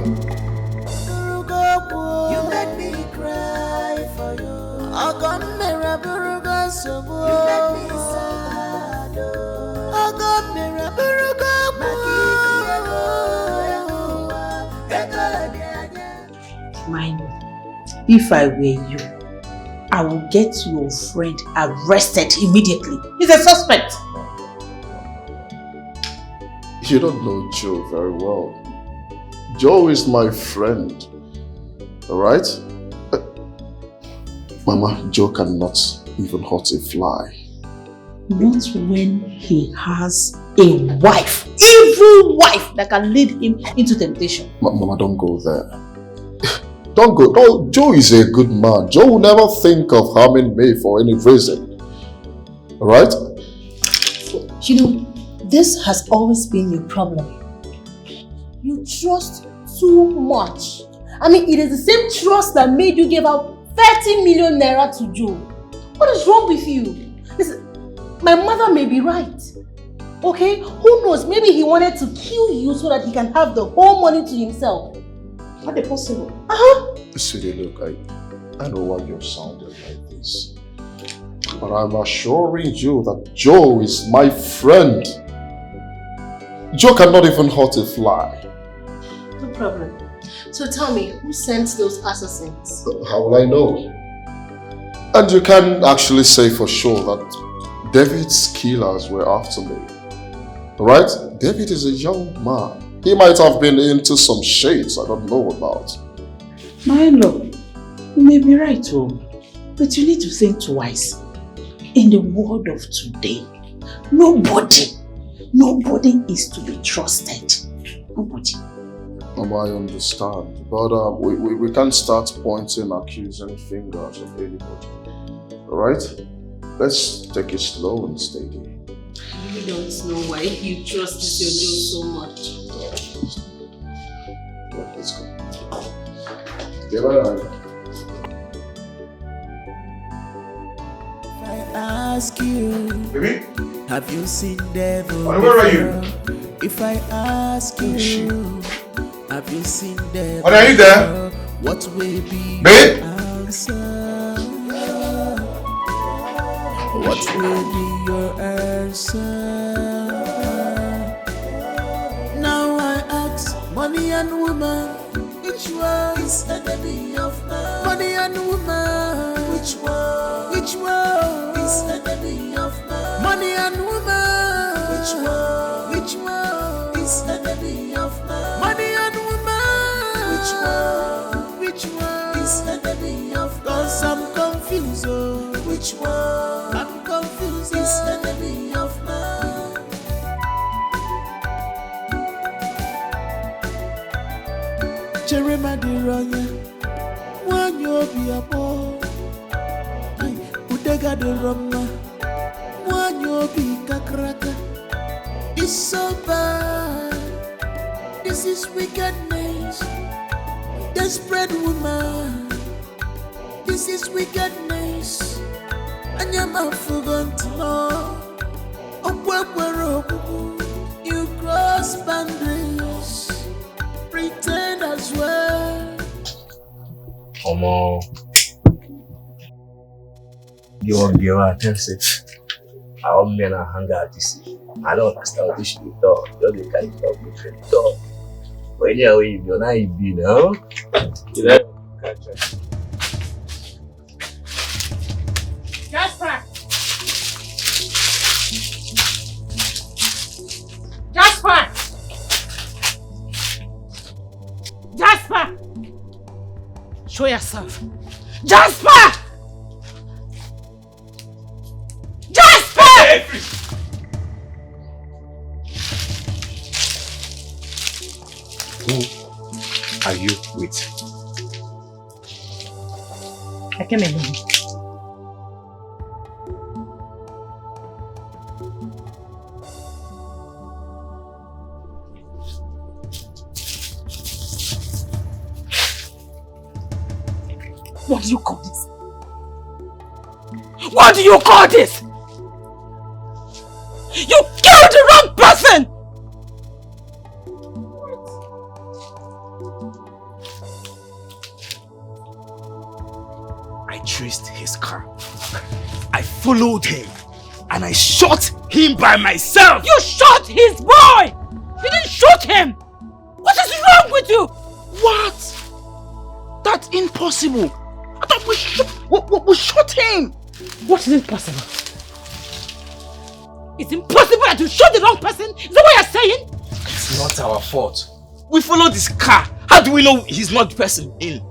If I were you, I will get your friend arrested immediately. He's a suspect. You don't know Joe very well. Joe is my friend. Alright? Mama, Joe cannot even hurt a fly. Not when he has a wife, evil wife that can lead him into temptation. Mama, don't go there. Don't go. Oh, Joe is a good man. Joe will never think of harming me for any reason. Alright? You know, this has always been your problem. You trust too much. I mean, it is the same trust that made you give out 30 million naira to Joe. What is wrong with you? Listen, my mother may be right. Okay? Who knows? Maybe he wanted to kill you so that he can have the whole money to himself. Not possible. Sweetie, look, I know why you're sounding like this. But I'm assuring you that Joe is my friend. Joe cannot even hurt a fly. No problem. So tell me, who sent those assassins? How will I know? And you can actually say for sure that David's killers were after me. Alright? David is a young man. He might have been into some shades I don't know about. My in-law, you may be right, oh, but you need to think twice. In the world of today, nobody is to be trusted. Nobody. I understand, but we can't start pointing accusing fingers of anybody. Alright? Let's take it slow and steady. I really don't know why you trust this your name so much. Yeah, let's go. Yeah, bye. If I ask you, Baby? have you seen devil? Where are you? If I ask you, have you seen devil? Are you there? What will be Babe? your answer? What will be your answer? Now I ask, money and woman, which one is enemy of man? Money and woman, which one is enemy of man? Money and woman, which one is enemy of man? Money and woman, which one is enemy of man? 'Cause I'm confused, oh. Which one? I'm confused, is enemy of man? Jeremiah Ronya, one you be a boy. Udega de Roma, one you be kakraka. It's so bad. This is wickedness. Desperate woman. This is wickedness. And your mouth forgot to know. You cross boundaries. Pretend as well. Omo. You won't be able to tell it. I want men to hang out this. I don't understand what this should be done. You're the kind of between the dog. But anyway, you're not in B now. You know? Jasper! Jasper! Jasper! Show yourself. Jasper! Jasper! Who are you with? I came alone. What do you call this? What do you call this? You killed the wrong person! I traced his car. I followed him and I shot him by myself. You shot his boy! You didn't shoot him! What is wrong with you? What? That's impossible. I thought we shot him. What is impossible? It's impossible that you shot the wrong person? Is that what you're saying? It's not our fault. We followed his car. How do we know he's not the person in?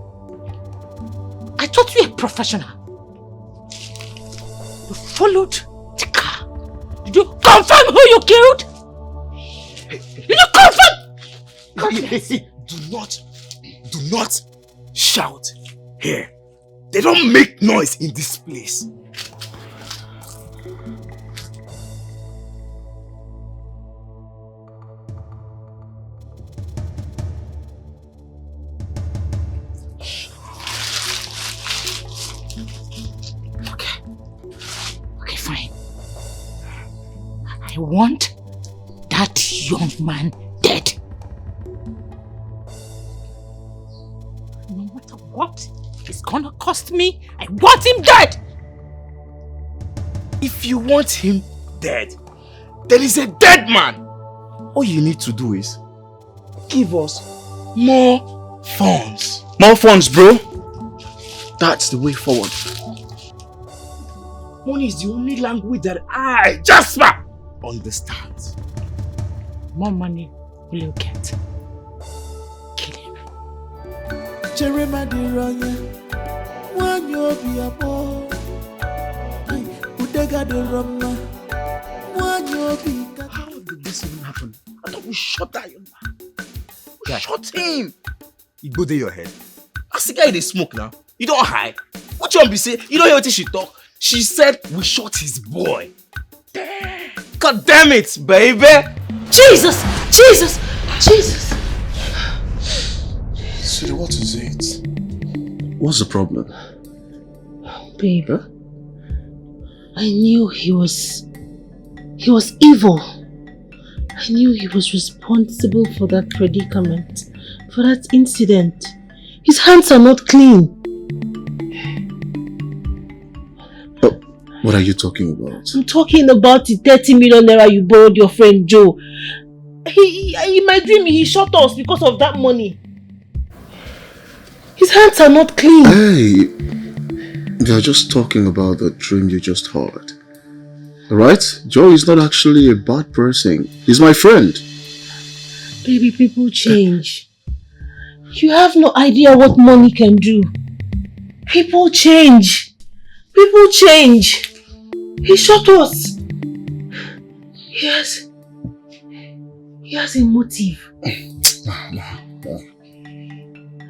I thought you were a professional. You followed the car. Did you confirm who you killed? Did you confirm? Do not shout here. They don't make noise in this place. Okay, fine. I want that young man dead. No matter what it's gonna cost me, I want him dead! If you want him dead, there is a dead man. All you need to do is give us more funds. More funds, bro. That's the way forward. Money is the only language that I, Jasper, understand. More money will you get? Kill him. Jeremiah Ronya, one you be a boy. Udega de Roma, one you be. How did this even happen? I thought we shot that young man. We shot him. You go there your head. As the guy they smoke now. You don't hide. What you want to say? You don't hear what she talk? She said we shot his boy. Damn. God damn it, baby. Jesus! Jesus! Jesus! Sweetie, what is it? What's the problem? Babe, I knew he was evil. I knew he was responsible for that predicament, for that incident. His hands are not clean. What are you talking about? I'm talking about the 30 million naira you borrowed your friend Joe. In my dream, he shot us because of that money. His hands are not clean. Hey, you're just talking about the dream you just heard. Alright? Joe is not actually a bad person. He's my friend. Baby, people change. You have no idea what money can do. People change. People change. He shot us. He has a motive.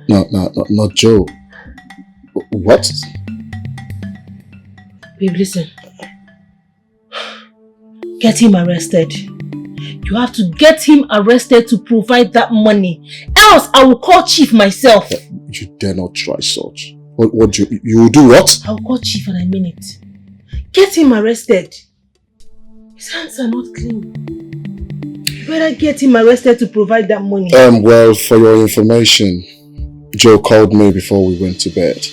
No, not Joe. What? Babe, listen. Get him arrested. You have to get him arrested to provide that money. Else, I will call Chief myself. You dare not try such. What you will do what? I will call Chief and I mean it. Get him arrested. His hands are not clean. You better get him arrested to provide that money. Well, for your information, Joe called me before we went to bed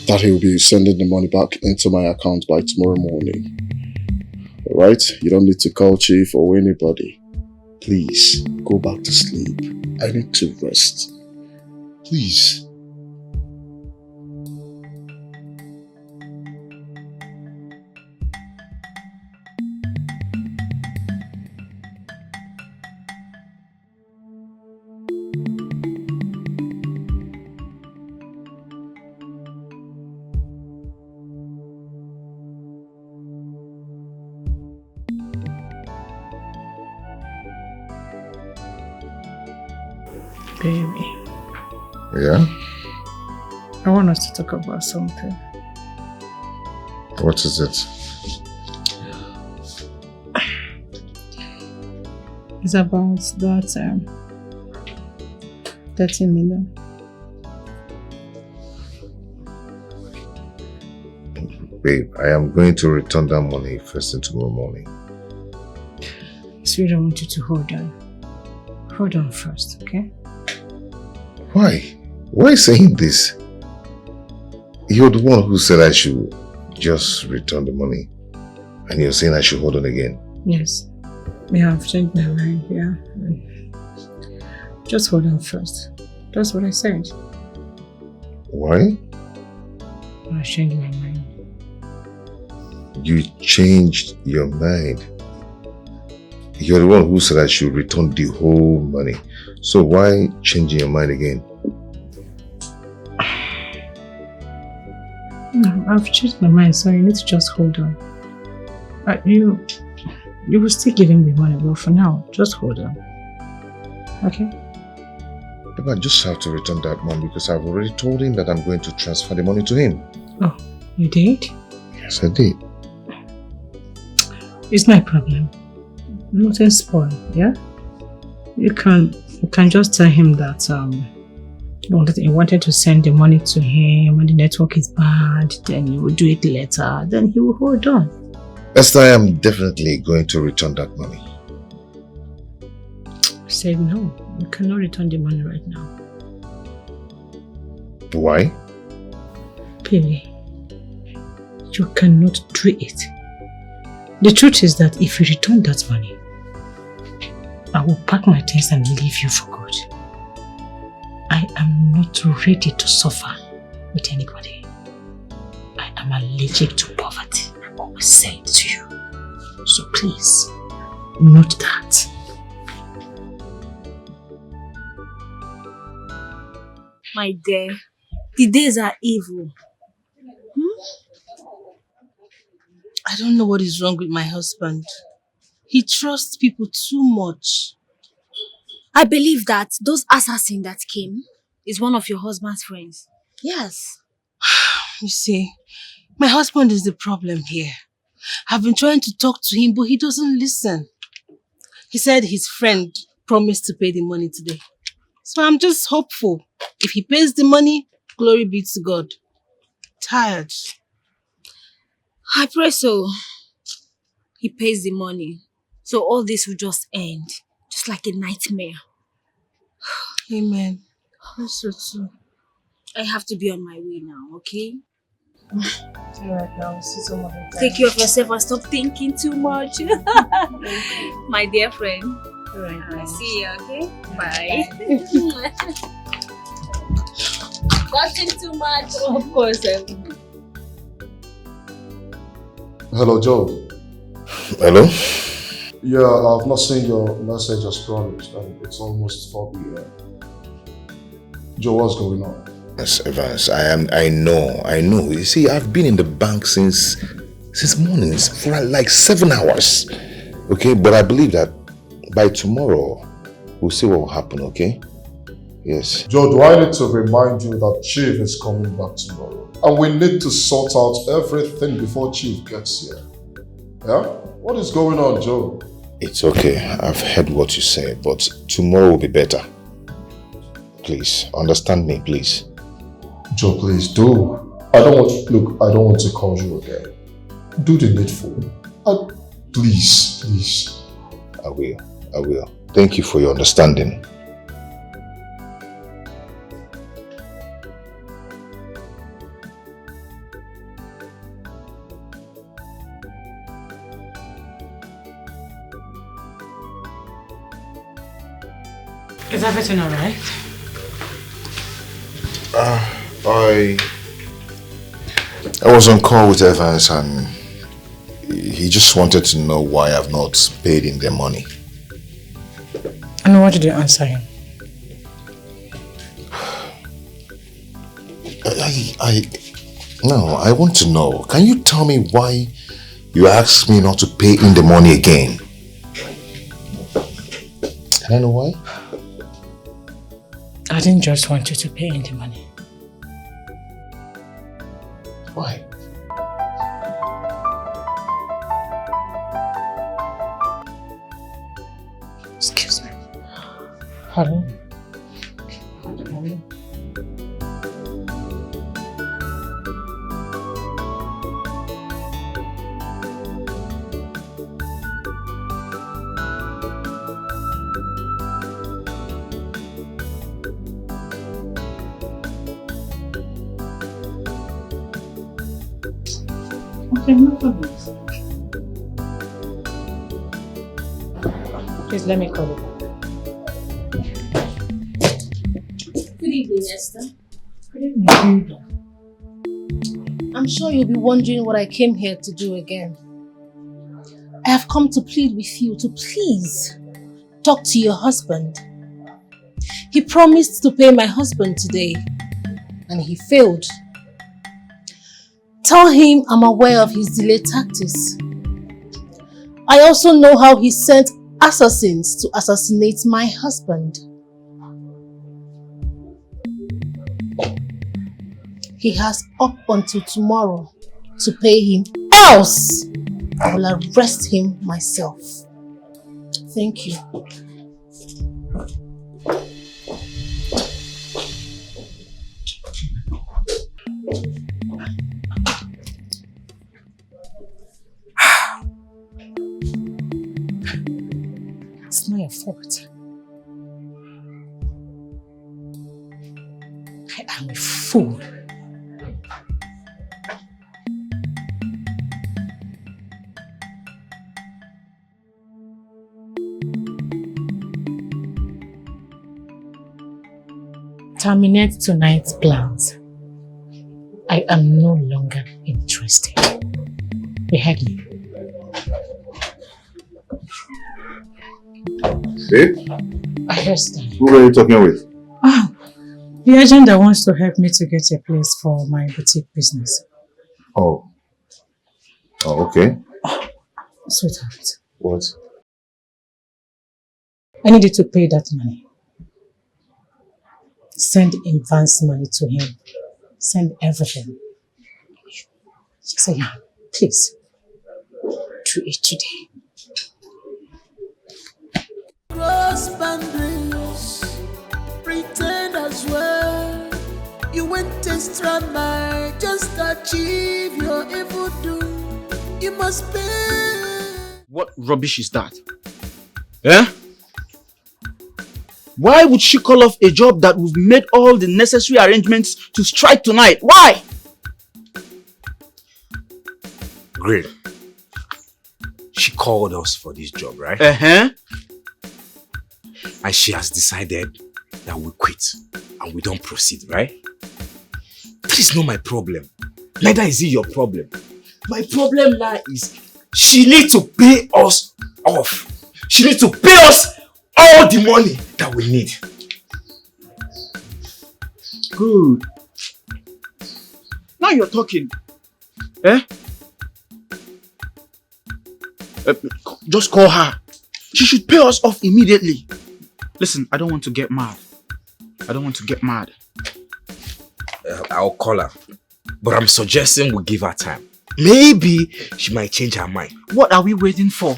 that he will be sending the money back into my account by tomorrow morning. Alright? You don't need to call Chief or anybody. Please, go back to sleep. I need to rest. Please. Baby. Yeah? I want us to talk about something. What is it? It's about that 30 million. Babe, I am going to return that money first thing tomorrow morning. Sweetie, I want you to hold on. Hold on first, okay? Why? Why saying this? You're the one who said I should just return the money. And you're saying I should hold on again. Yes. Yeah, I've changed my mind, yeah. Just hold on first. That's what I said. Why? I changed my mind. You changed your mind. You're the one who said I should return the whole money. So why changing your mind again? No, I've changed my mind, so you need to just hold on. You will still give him the money, but for now, just hold on. Okay? But I just have to return that money because I've already told him that I'm going to transfer the money to him. Oh, you did? Yes, I did. It's my problem. Nothing spoiled, yeah? You can just tell him that you wanted to send the money to him when the network is bad, then you will do it later, then he will hold on. Esther, I am definitely going to return that money. I said no, you cannot return the money right now. Why? Baby, you cannot do it. The truth is that if you return that money, I will pack my things and leave you for good. I am not ready to suffer with anybody. I am allergic to poverty. always say it to you. So please, note that. My dear, the days are evil. I don't know what is wrong with my husband. He trusts people too much. I believe that those assassins that came is one of your husband's friends. Yes. You see, my husband is the problem here. I've been trying to talk to him, but he doesn't listen. He said his friend promised to pay the money today. So I'm just hopeful. If he pays the money, glory be to God. Tired. I pray so. He pays the money. So all this will just end. Just like a nightmare. Amen. That's so too. I have to be on my way now, okay? Alright, now see some other time. Take care of yourself and stop thinking too much. My dear friend. Alright, I'll see you, okay? Bye. Nothing too much. Of course. Hello, Joe. Hello? Yeah, I've not seen your message as promised, and it's almost 4 p.m. Joe, what's going on? Yes, Evans, I know. You see, I've been in the bank since mornings for like 7 hours. Okay, but I believe that by tomorrow, we'll see what will happen, okay? Yes. Joe, do I need to remind you that Chief is coming back tomorrow? And we need to sort out everything before Chief gets here. Yeah? What is going on, Joe? It's okay. I've heard what you said, but tomorrow will be better. Please, understand me, please. Joe, please do. I don't want to call you again. Do the needful. Please. I will. Thank you for your understanding. Is everything alright? I was on call with Evans and he just wanted to know why I've not paid him the money. And what did you answer him? I want to know. Can you tell me why you asked me not to pay him the money again? Can I know why? I didn't just want you to pay him the money. Why? Excuse me. Hello? Okay, no problem. Please let me call you. Good evening, Esther. Good evening. I'm sure you'll be wondering what I came here to do again. I have come to plead with you to please talk to your husband. He promised to pay my husband today, and he failed. Tell him I'm aware of his delay tactics. I also know how he sent assassins to assassinate my husband. He has up until tomorrow to pay him, else I will arrest him myself. Thank you. It's not your fault. I am a fool. Terminate tonight's plans. I am no longer interested. They heard me. Babe? Esther. Who were you talking with? Ah, the agent that wants to help me to get a place for my boutique business. Oh. Oh, okay. Sweetheart, What? I need you to pay that money. Send advance money to him. Send everything. She said, yeah, please. Do it today. Cross boundaries, pretend as well. You went extra mile just to achieve your evil doom. You must pay. What rubbish is that? Eh? Why would she call off a job that we've made all the necessary arrangements to strike tonight? Why? Great. She called us for this job, right? Uh-huh. And she has decided that we quit and we don't proceed, right? That is not my problem. Neither is it your problem. My problem now is she needs to pay us off. She needs to pay us all the money that we need. Good. Now you're talking. Eh? Just call her. She should pay us off immediately. Listen, I don't want to get mad. I'll call her. But I'm suggesting we give her time. Maybe she might change her mind. What are we waiting for?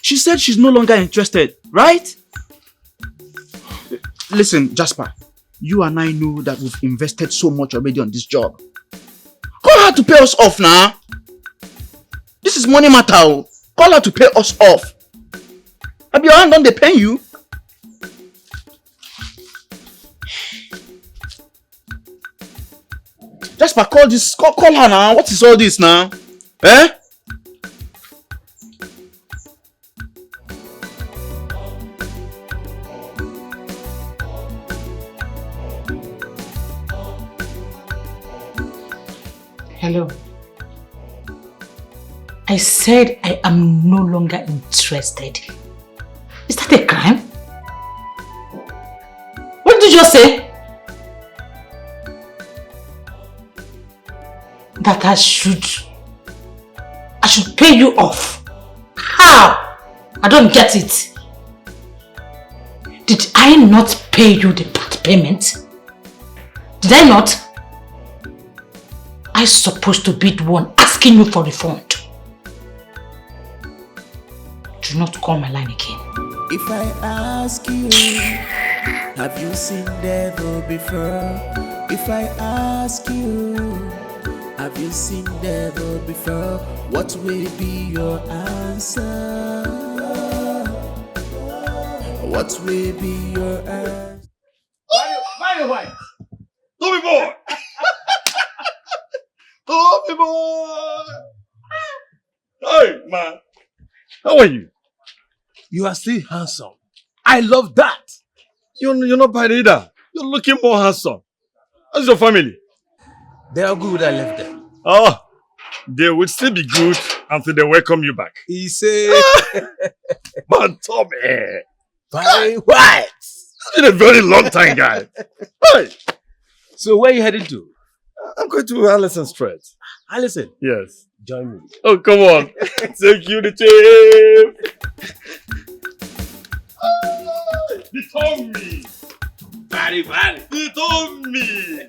She said she's no longer interested, right? Listen, Jasper, you and I know that we've invested so much already on this job. Call her to pay us off now. This is money matter. Call her to pay us off. Have your hand on the pen, you? Jasper, call her now. What is all this now? Eh? Hello. I said I am no longer interested. Is that a crime? What did you just say? That I should pay you off. How? I don't get it. Did I not pay you the part payment? Did I not? I'm supposed to be the one asking you for refund. Do not call my line again. If I ask you, have you seen devil before? If I ask you, have you seen devil before? What will be your answer? What will be your answer? Why? Tommy boy! Tommy boy! Hey, man. How are you? You are still handsome. I love that. You're not bad either. You're looking more handsome. How's your family? They are good. I left them. Oh, they would still be good until they welcome you back. He said, but Tommy. Fine white. It's been a very long time, guy. Hey. So where are you heading to? I'm going to Allison Street. Allison? Yes. Join me. Oh, come on. Take you the chief. He told me. Very. He told me.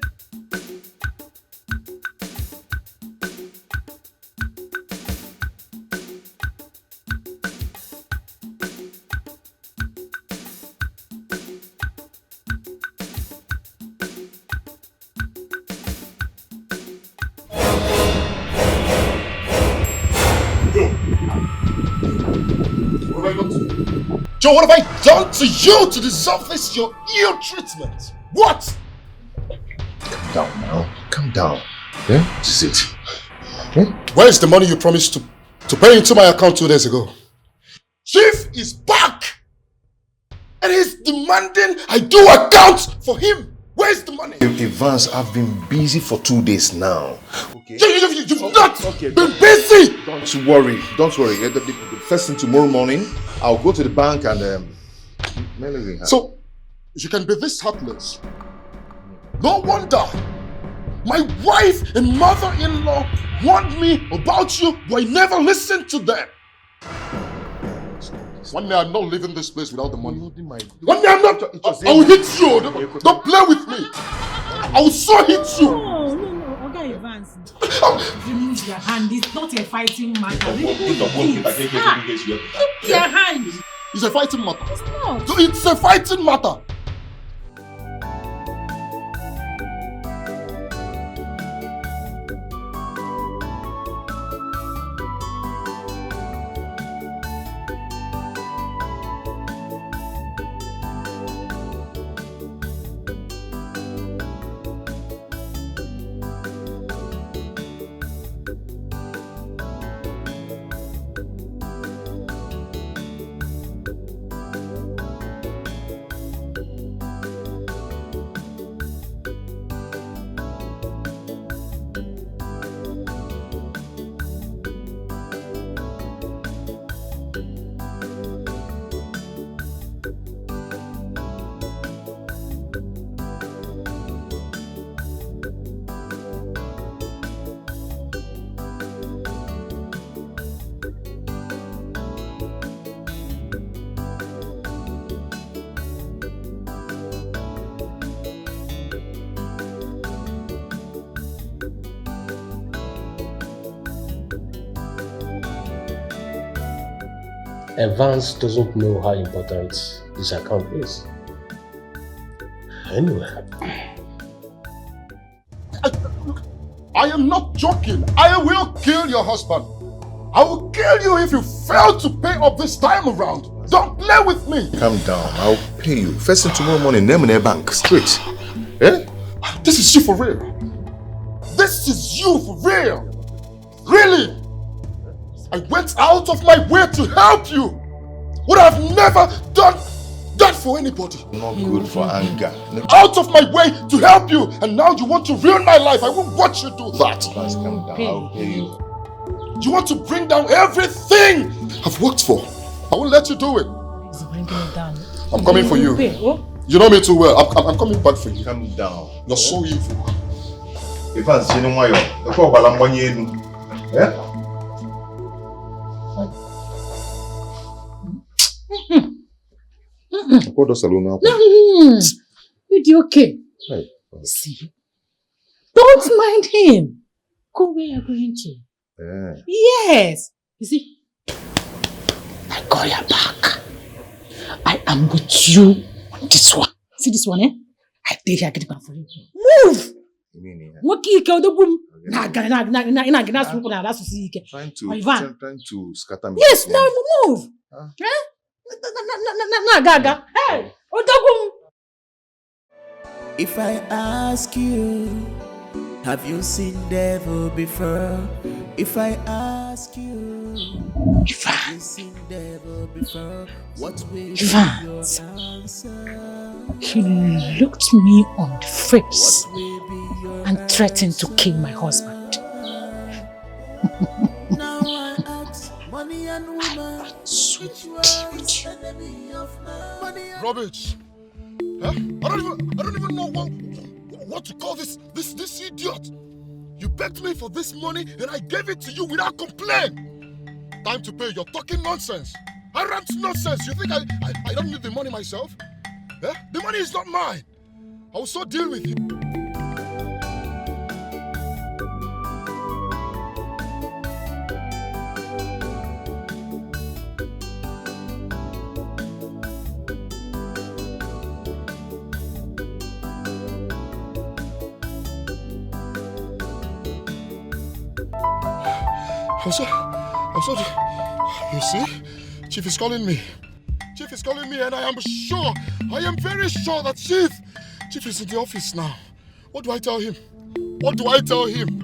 Joe, what have I done to you to deserve this, your ill treatment? What? Calm down now. Calm down. Yeah? What is it? Yeah? Where's the money you promised to pay into my account 2 days ago? Chief is back! And he's demanding I do account for him. Where Where's the money? Evans, I've been busy for 2 days now. Okay. You've not been busy! Don't worry. The first thing tomorrow morning, I'll go to the bank and So, you can be this heartless. No wonder. My wife and mother-in-law warned me about you, but I never listened to them. One day I'm not leaving this place without the money. One day I'm not. I will hit you. Don't play with me. I will so hit you. No. Okay, Evans. Remove your hand. It's not a fighting matter. Remove your hand. It's a fighting matter. It's not. So it's a fighting matter. Evans doesn't know how important this account is. Anyway. I am not joking. I will kill your husband. I will kill you if you fail to pay up this time around. Don't play with me. Calm down. I'll pay you. First thing tomorrow morning, name in a bank. Straight. Eh? This is you for real. This is you for real. Really? I went out of my way to help you. What I've never done that for anybody. Not good for anger. Out of my way to help you, and now you want to ruin my life. I won't watch you do that. Calm down. I'll pay you. You want to bring down everything I've worked for. I won't let you do it. He's bringing it down. I'm coming for you. You know me too well. I'm coming back for you. Calm down. You're so evil. Evans, you know why you're What does Salona? You're okay. Hey. See, don't mind him. Go where you're going to. Yes. You see, I got your back. I am with you on this one. See this one, eh? I take here, get it back for you. Move! What you can do? Trying to scatter me. Yes, now move. Gaga. Hey, if I ask you, have you seen devil before? If I ask you, have you seen devil before? What will be your answer? He looked me on the face and threatened to kill my husband. Now I ask money and woman, which one's enemy of man? Rubbish. Huh? I don't even know what to call this idiot. You begged me for this money and I gave it to you without complaint. Time to pay. You're talking nonsense. I rant nonsense. You think I don't need the money myself? Eh? The money is not mine. I will so deal with you. I'm sorry. You see? Chief is calling me. Chief is calling me and I am very sure that Chief is in the office now. What do I tell him? What do I tell him?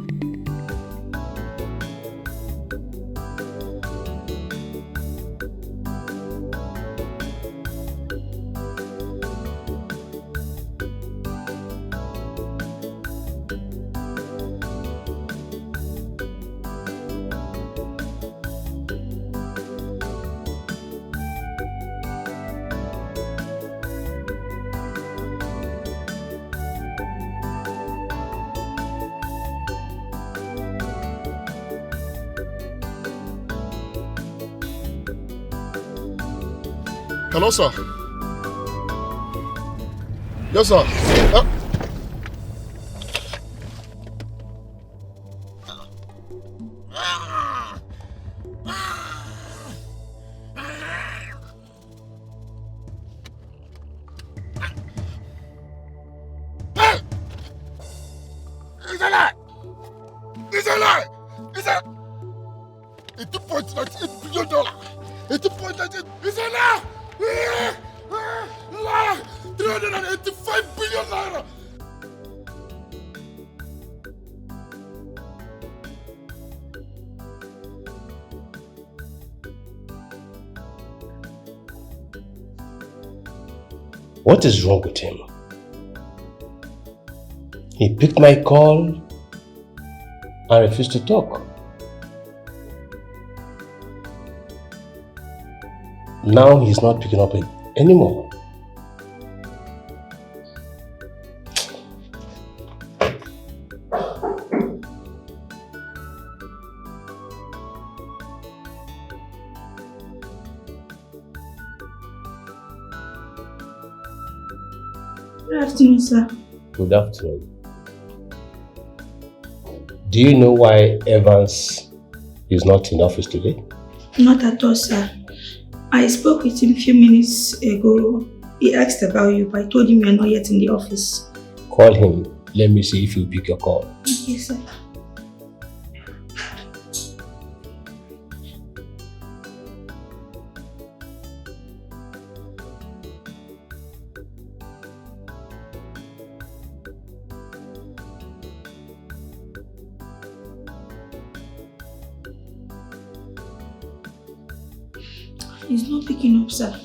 Hello, sir. Yes, sir. It's a lie! It's a lie! It's a... $2.98 billion! $2.98... It's a lie! Lie! 385 billion naira! What is wrong with him? He picked my call and refused to talk. Now he's not picking up anymore. Good afternoon, sir. Good afternoon. Do you know why Evans is not in office today? Not at all, sir. I spoke with him a few minutes ago. He asked about you, but I told him you are not yet in the office. Call him. Let me see if he'll pick your call. Okay, sir. He's not picking up, sir.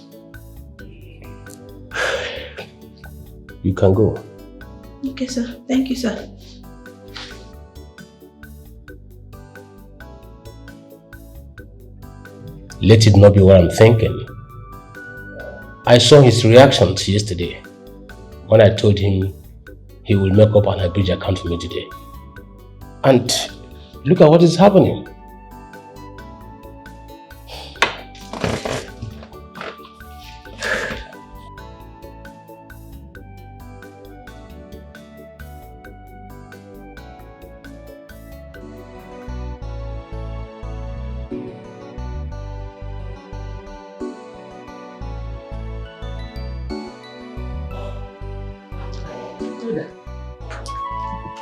You can go. Okay, sir. Thank you, sir. Let it not be what I'm thinking. I saw his reactions yesterday when I told him he will make up an bridge account for me today. And look at what is happening.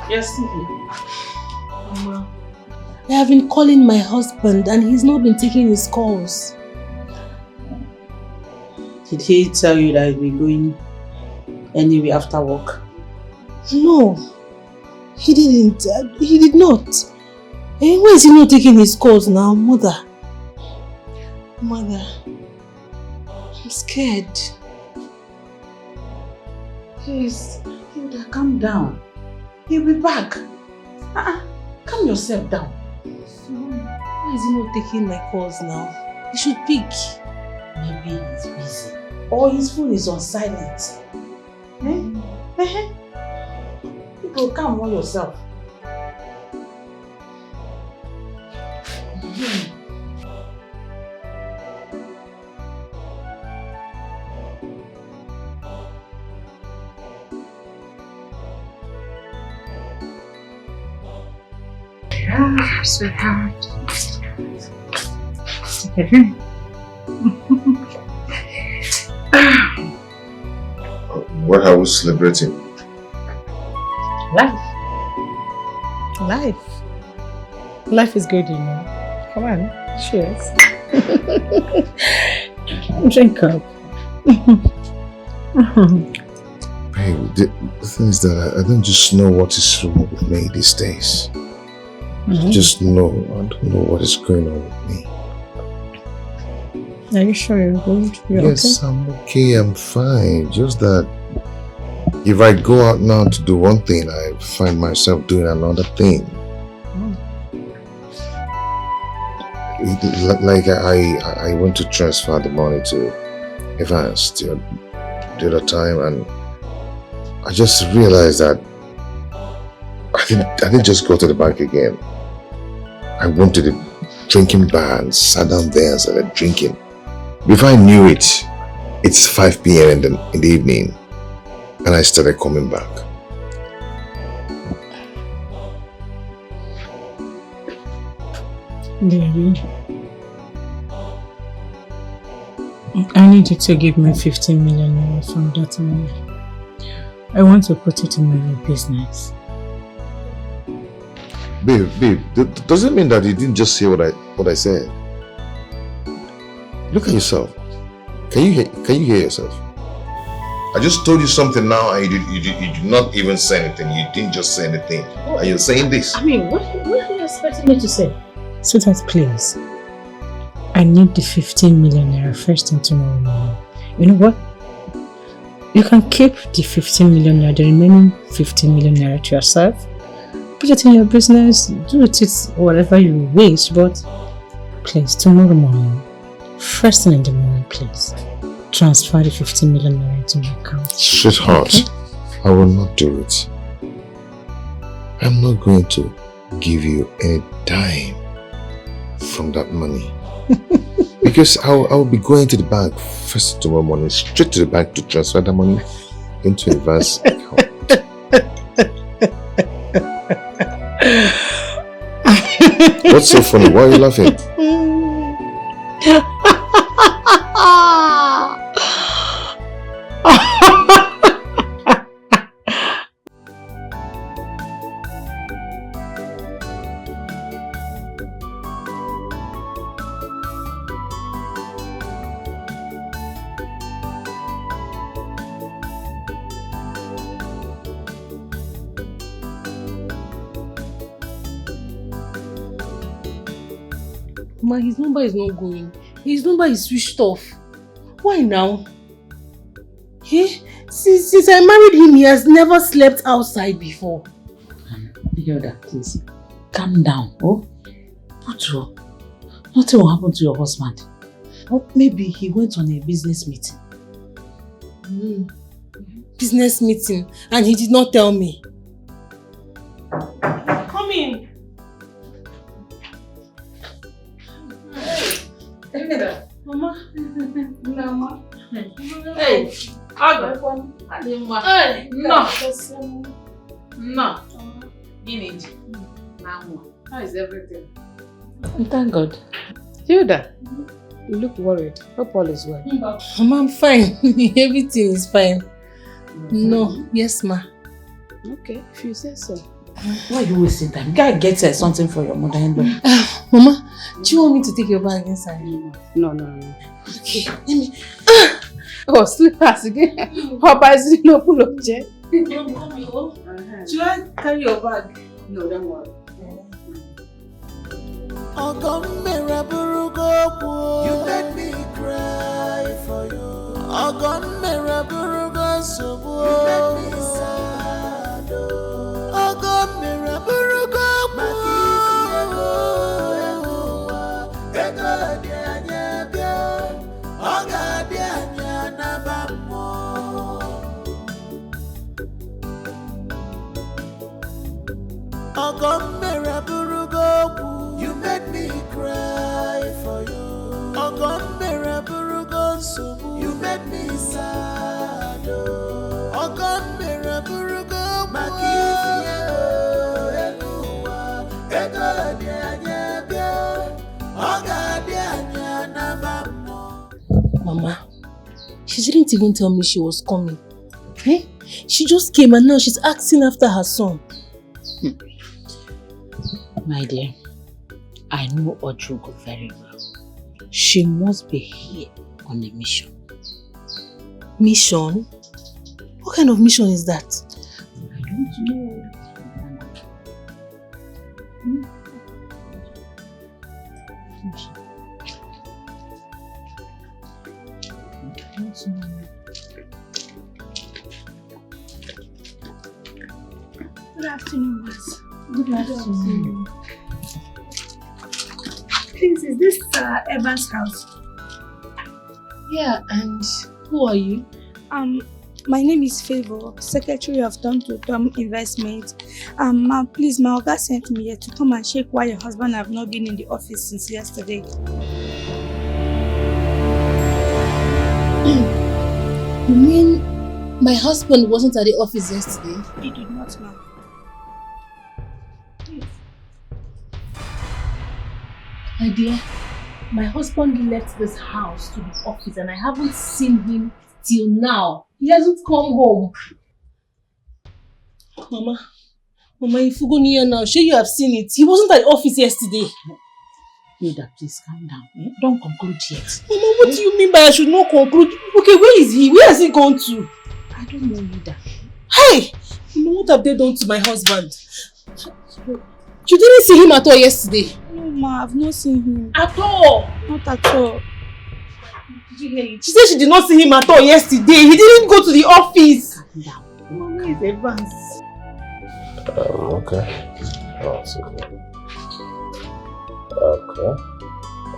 Yes, Mama. I have been calling my husband and he's not been taking his calls. Did he tell you that he'll be going anywhere after work? No, he didn't. He did not. Why is he not taking his calls now, Mother? Mother, I'm scared. Please, Hilda, calm down. He'll be back. Calm yourself down. So, why is he not taking my calls now? He should pick. Maybe he's busy. Or his phone is on silent. You go calm on yourself. Sweetheart. What are we celebrating? Life. Life is good, you know. Come on, cheers. Drink up. Babe, the thing is that I don't just know what is wrong with me these days. I just know, I don't know what is going on with me. Are you sure you're good? Yes, okay? I'm okay, I'm fine. Just that if I go out now to do one thing, I find myself doing another thing. Like I went to transfer the money to Evans the other time, and I just realized that I didn't just go to the bank again. I went to the drinking bar and sat down there and started drinking. Before I knew it, It's 5 p.m. in the evening, and I started coming back. Baby, I need you to give me 15 million naira from that money. I want to put it in my new business. Babe, does it mean that you didn't just hear what I said? Look at yourself. Can you hear yourself? I just told you something now, and you did not even say anything. You didn't just say anything, and you're saying this. I mean, what are you expecting me to say? Sweetheart, please. I need the 15 million naira first thing tomorrow morning. You know what? You can keep the 15 million naira, the remaining 15 million naira to yourself. Put it in your business, do it whatever you wish, but please, tomorrow morning, first thing in the morning, please, transfer the 15 million naira into my account. Sweetheart, okay? I will not do it. I'm not going to give you any dime from that money. Because I'll be going to the bank first tomorrow morning, straight to the bank to transfer the money into a advance account. What's so funny? Why are you laughing? Ma, his number is not going. His number is switched off. Why now? Hey, since I married him, he has never slept outside before. Yoda, please, calm down. Oh, Putro, nothing will happen to your husband. Or maybe he went on a business meeting. Business meeting, and he did not tell me. Come in. Mama. Mama. Hey. Aga. Hey. No. No. Ini Edo. How is everything? Thank God. Hilda, you look worried. Hope all is well. Mama, I'm fine. Everything is fine. No. Yes, ma. Okay, if you say so. Why are you wasting time? Gotta get something for your mother-in-law. Mama, do you want me to take your bag inside? No. Okay, let me. Oh, sleep fast again. Hope I see no pull up chair. Should I carry your bag? No, don't worry. You made me cry for you. You made me sad. You made me cry for you. You made me sad. Mama, she didn't even tell me she was coming. Eh? She just came and now she's asking after her son. My dear, I know Ojugo very well. She must be here on a mission. Mission? What kind of mission is that? I don't know. Good afternoon, miss. Good afternoon. Please, is this Evan's house? Yeah, and who are you? My name is Favor, Secretary of Tonto Investment. Please, my Oga sent me here to come and check why your husband have not been in the office since yesterday. You mean my husband wasn't at the office yesterday? He did not, ma'am. My dear, my husband left this house to the office and I haven't seen him till now. He hasn't come home. Mama, if you go near now, sure you have seen it. He wasn't at the office yesterday. Hilda, please calm down. Eh? Don't conclude yet. Mama, what do you mean by I should not conclude? Okay, where is he? Where has he gone to? I don't know, Hilda. Hey! Mama, what have they done to my husband? You didn't see him at all yesterday? No, ma, I've not seen him. At all? Not at all. Did you hear it? She said she did not see him at all yesterday. He didn't go to the office. Calm down. Mama is advanced. Okay. Oh, it's okay. Okay.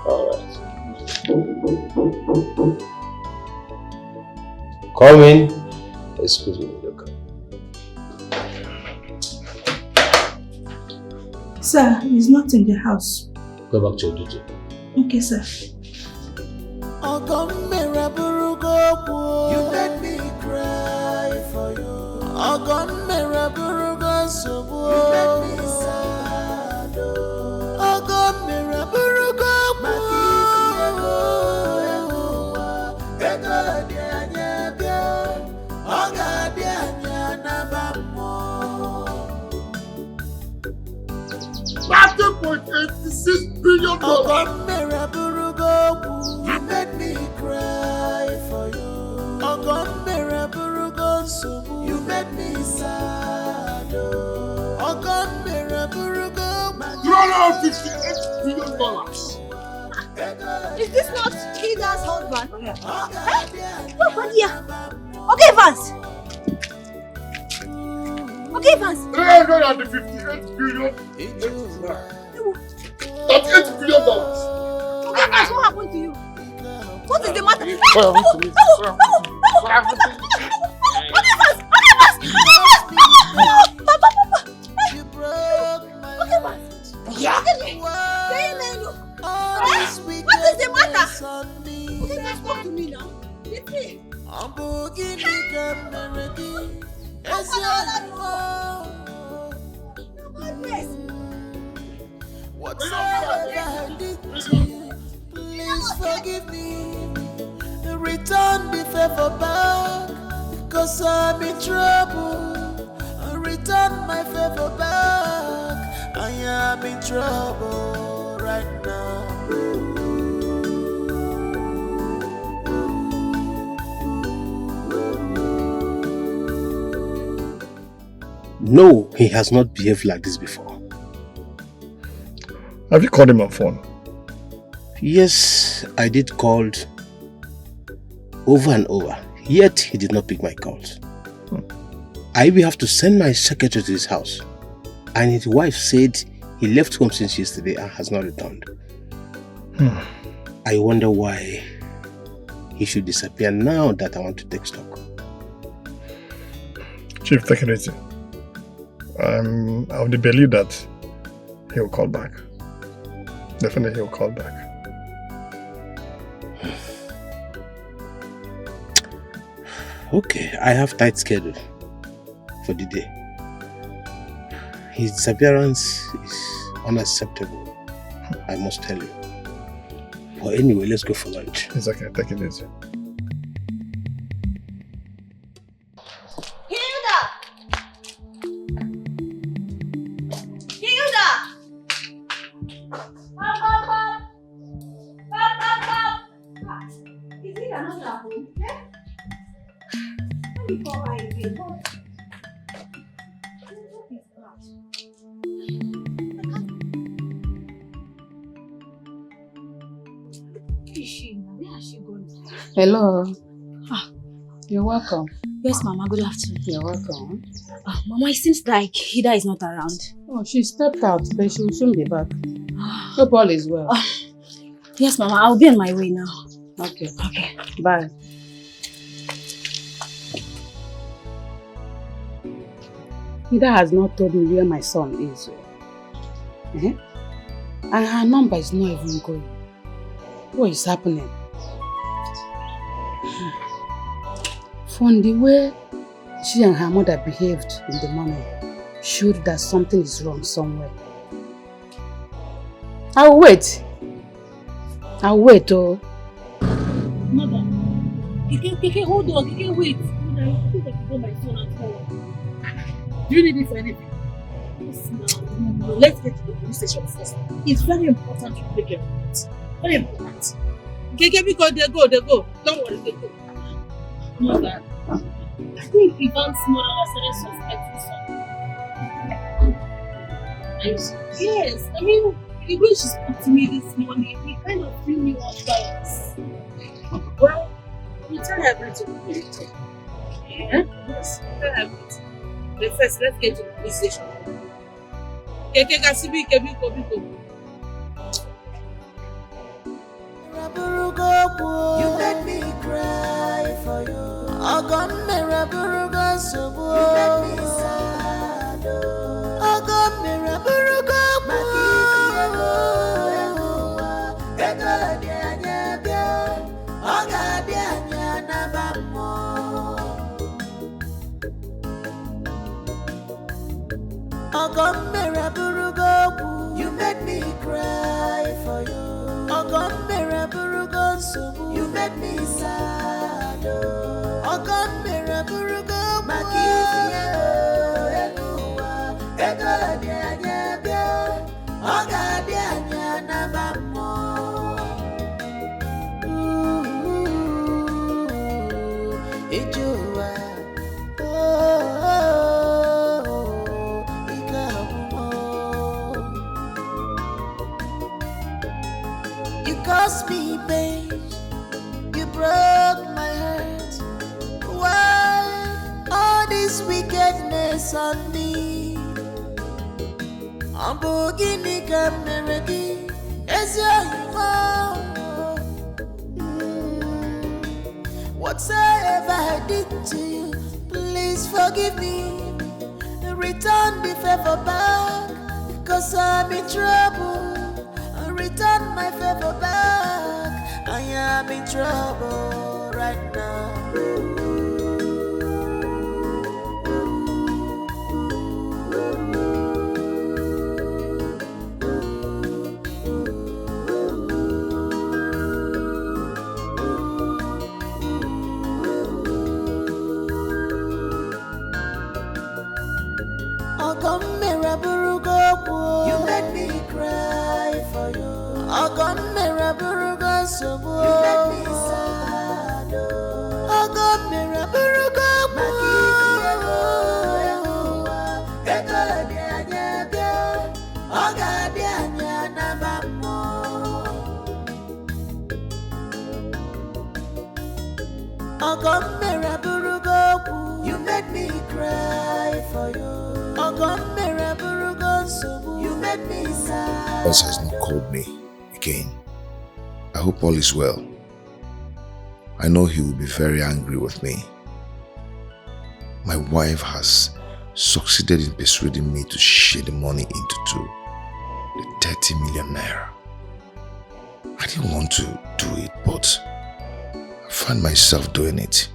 Alright. Come in. Excuse me, look. Sir, he's not in the house. Go back to your duty. Okay, sir. You made me cry for you. You made me sad. $30.86 billion. You made me cry for you. You made me sad. $358 billion. Is this not Hilda's husband? No, dear. Okay, Vance. Okay, Vance. $358 billion. $38 billion. Okay, Vance, what happened to you? What is the matter? Yeah. What is the matter? Okay, guys, talk to me now. It's me. Whatever I did to you, please forgive me. Return the favor back, because I'm in trouble. Return my favor back, I am in trouble right now. No, he has not behaved like this before. Have you called him on phone? Yes, I did call over and over, yet he did not pick my calls. I will have to send my secretary to his house, and his wife said he left home since yesterday and has not returned. I wonder why he should disappear now that I want to take stock. Chief, take it easy. I'm of the belief that he will call back. Definitely he will call back. Okay, I have tight schedule for the day. His disappearance is unacceptable, I must tell you. But anyway, let's go for lunch. It's okay, take it easy. Hello. You're welcome. Yes, Mama. Good afternoon. You're welcome. Mama, it seems like Hida is not around. Oh, she stepped out, but she will soon be back. Hope all is well. Yes, Mama. I'll be on my way now. Okay. Okay. Bye. Hida has not told me where my son is. And her number is not even going. What is happening? From the way she and her mother behaved in the morning, showed that something is wrong somewhere. I'll wait. I'll wait, oh. Mother, Dikeh, hold on, Dikeh, wait. Mother, I think I can go my phone at home. Do you need it for anything? Yes, no. Let's get to the police station first. It's very important to take care of it. Very important. Dikeh, because they go. Don't worry, they go. Mother, I think Ivan's mother has started suspecting something. Yes, I mean, the way she spoke to me this morning, it kind of threw me off balance. Well, you tell her everything. Yeah? Yes, tell her everything. But first, let's get to the police station. You made me cry for you. Ogom meraburuga sobo. You made me sad. Ogom meraburuga makifiego. Ego dianya bia. Oga dianya nabamo. Ogom meraburuga. You made me cry for you. Ogom meraburuga sobo. You made me sad. Ogom meraburuga makifiego. Ego dianya bia. Oga dianya nabamo. Ijua. You caused me pain, you broke my heart. Why all this wickedness on me? I'm beginning to melody as whatever I did to you, please forgive me. Return the favor back, cause I'm in trouble. Return my favor back, I am in trouble right now. You made me cry for you. Ogom meraburuga sobo. You made me sad. Ogom meraburuga makifiego. Ego dianya bia. Oga dianya nabamo. Ogom meraburuga. You made me cry for you. Ogom meraburuga sobo. You made me sad. Boss has not called me again. I hope all is well. I know he will be very angry with me. My wife has succeeded in persuading me to share the money into two. The 30 million naira. I didn't want to do it, but I find myself doing it.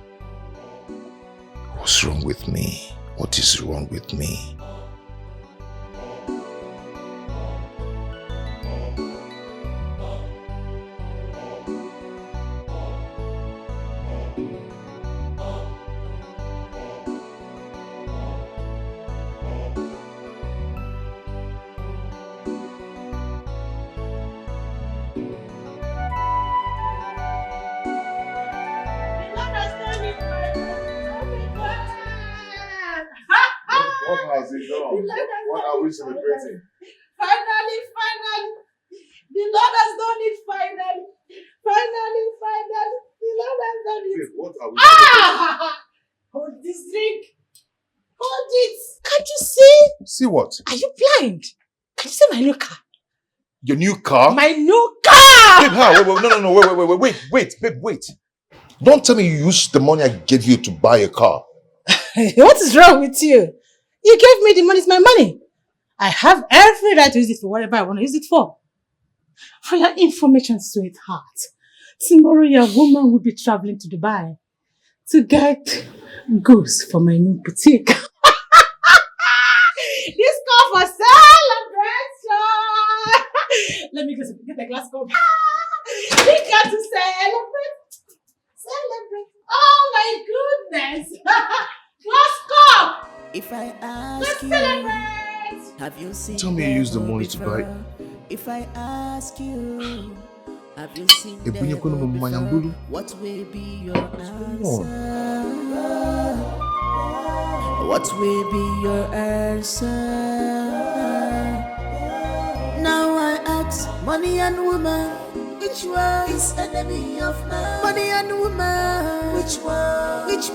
What's wrong with me? What is wrong with me? What are we celebrating? Finally. The Lord has done it finally. Finally. The Lord has done it. Wait, what are we celebrating? Hold this drink. Hold it. Can't you see? See what? Are you blind? Can you see my new car? Your new car? My new car! Babe, how? No, wait, babe, wait. Don't tell me you used the money I gave you to buy a car. What is wrong with you? You gave me the money, it's my money. I have every right to use it for whatever I want to use it for. For your information, sweetheart, tomorrow your woman will be traveling to Dubai. to get goods for my new boutique. This call for celebration. Let me get a glass cup. We got to celebrate. Celebrate. Oh my goodness. Glass cup. If I ask Let's you, celebrate. have you seen Tell me you use the money to buy. If I ask you, have you seen Ebunye kono mo manyambulu. what will be your answer? What will be your answer? Now I ask money and woman, which one is enemy of man? Money and woman, which one is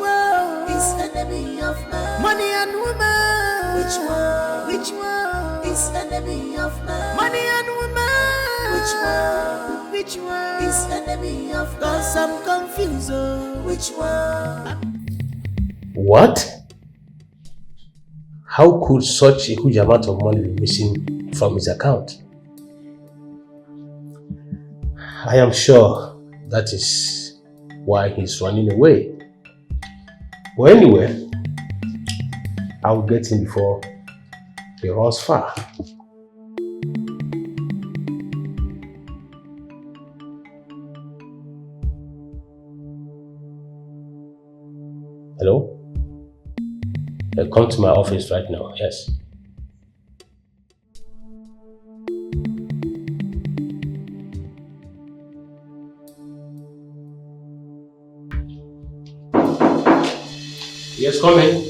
enemy of man? Money and woman, which one is enemy of man? Money and woman, which one is enemy of man? 'Cause I'm confused, oh, which one? What? How could such a huge amount of money be missing from his account? I am sure that is why he's running away. Well, anyway, I will get him before he runs far. Hello? Come to my office right now, yes. Yes, come in.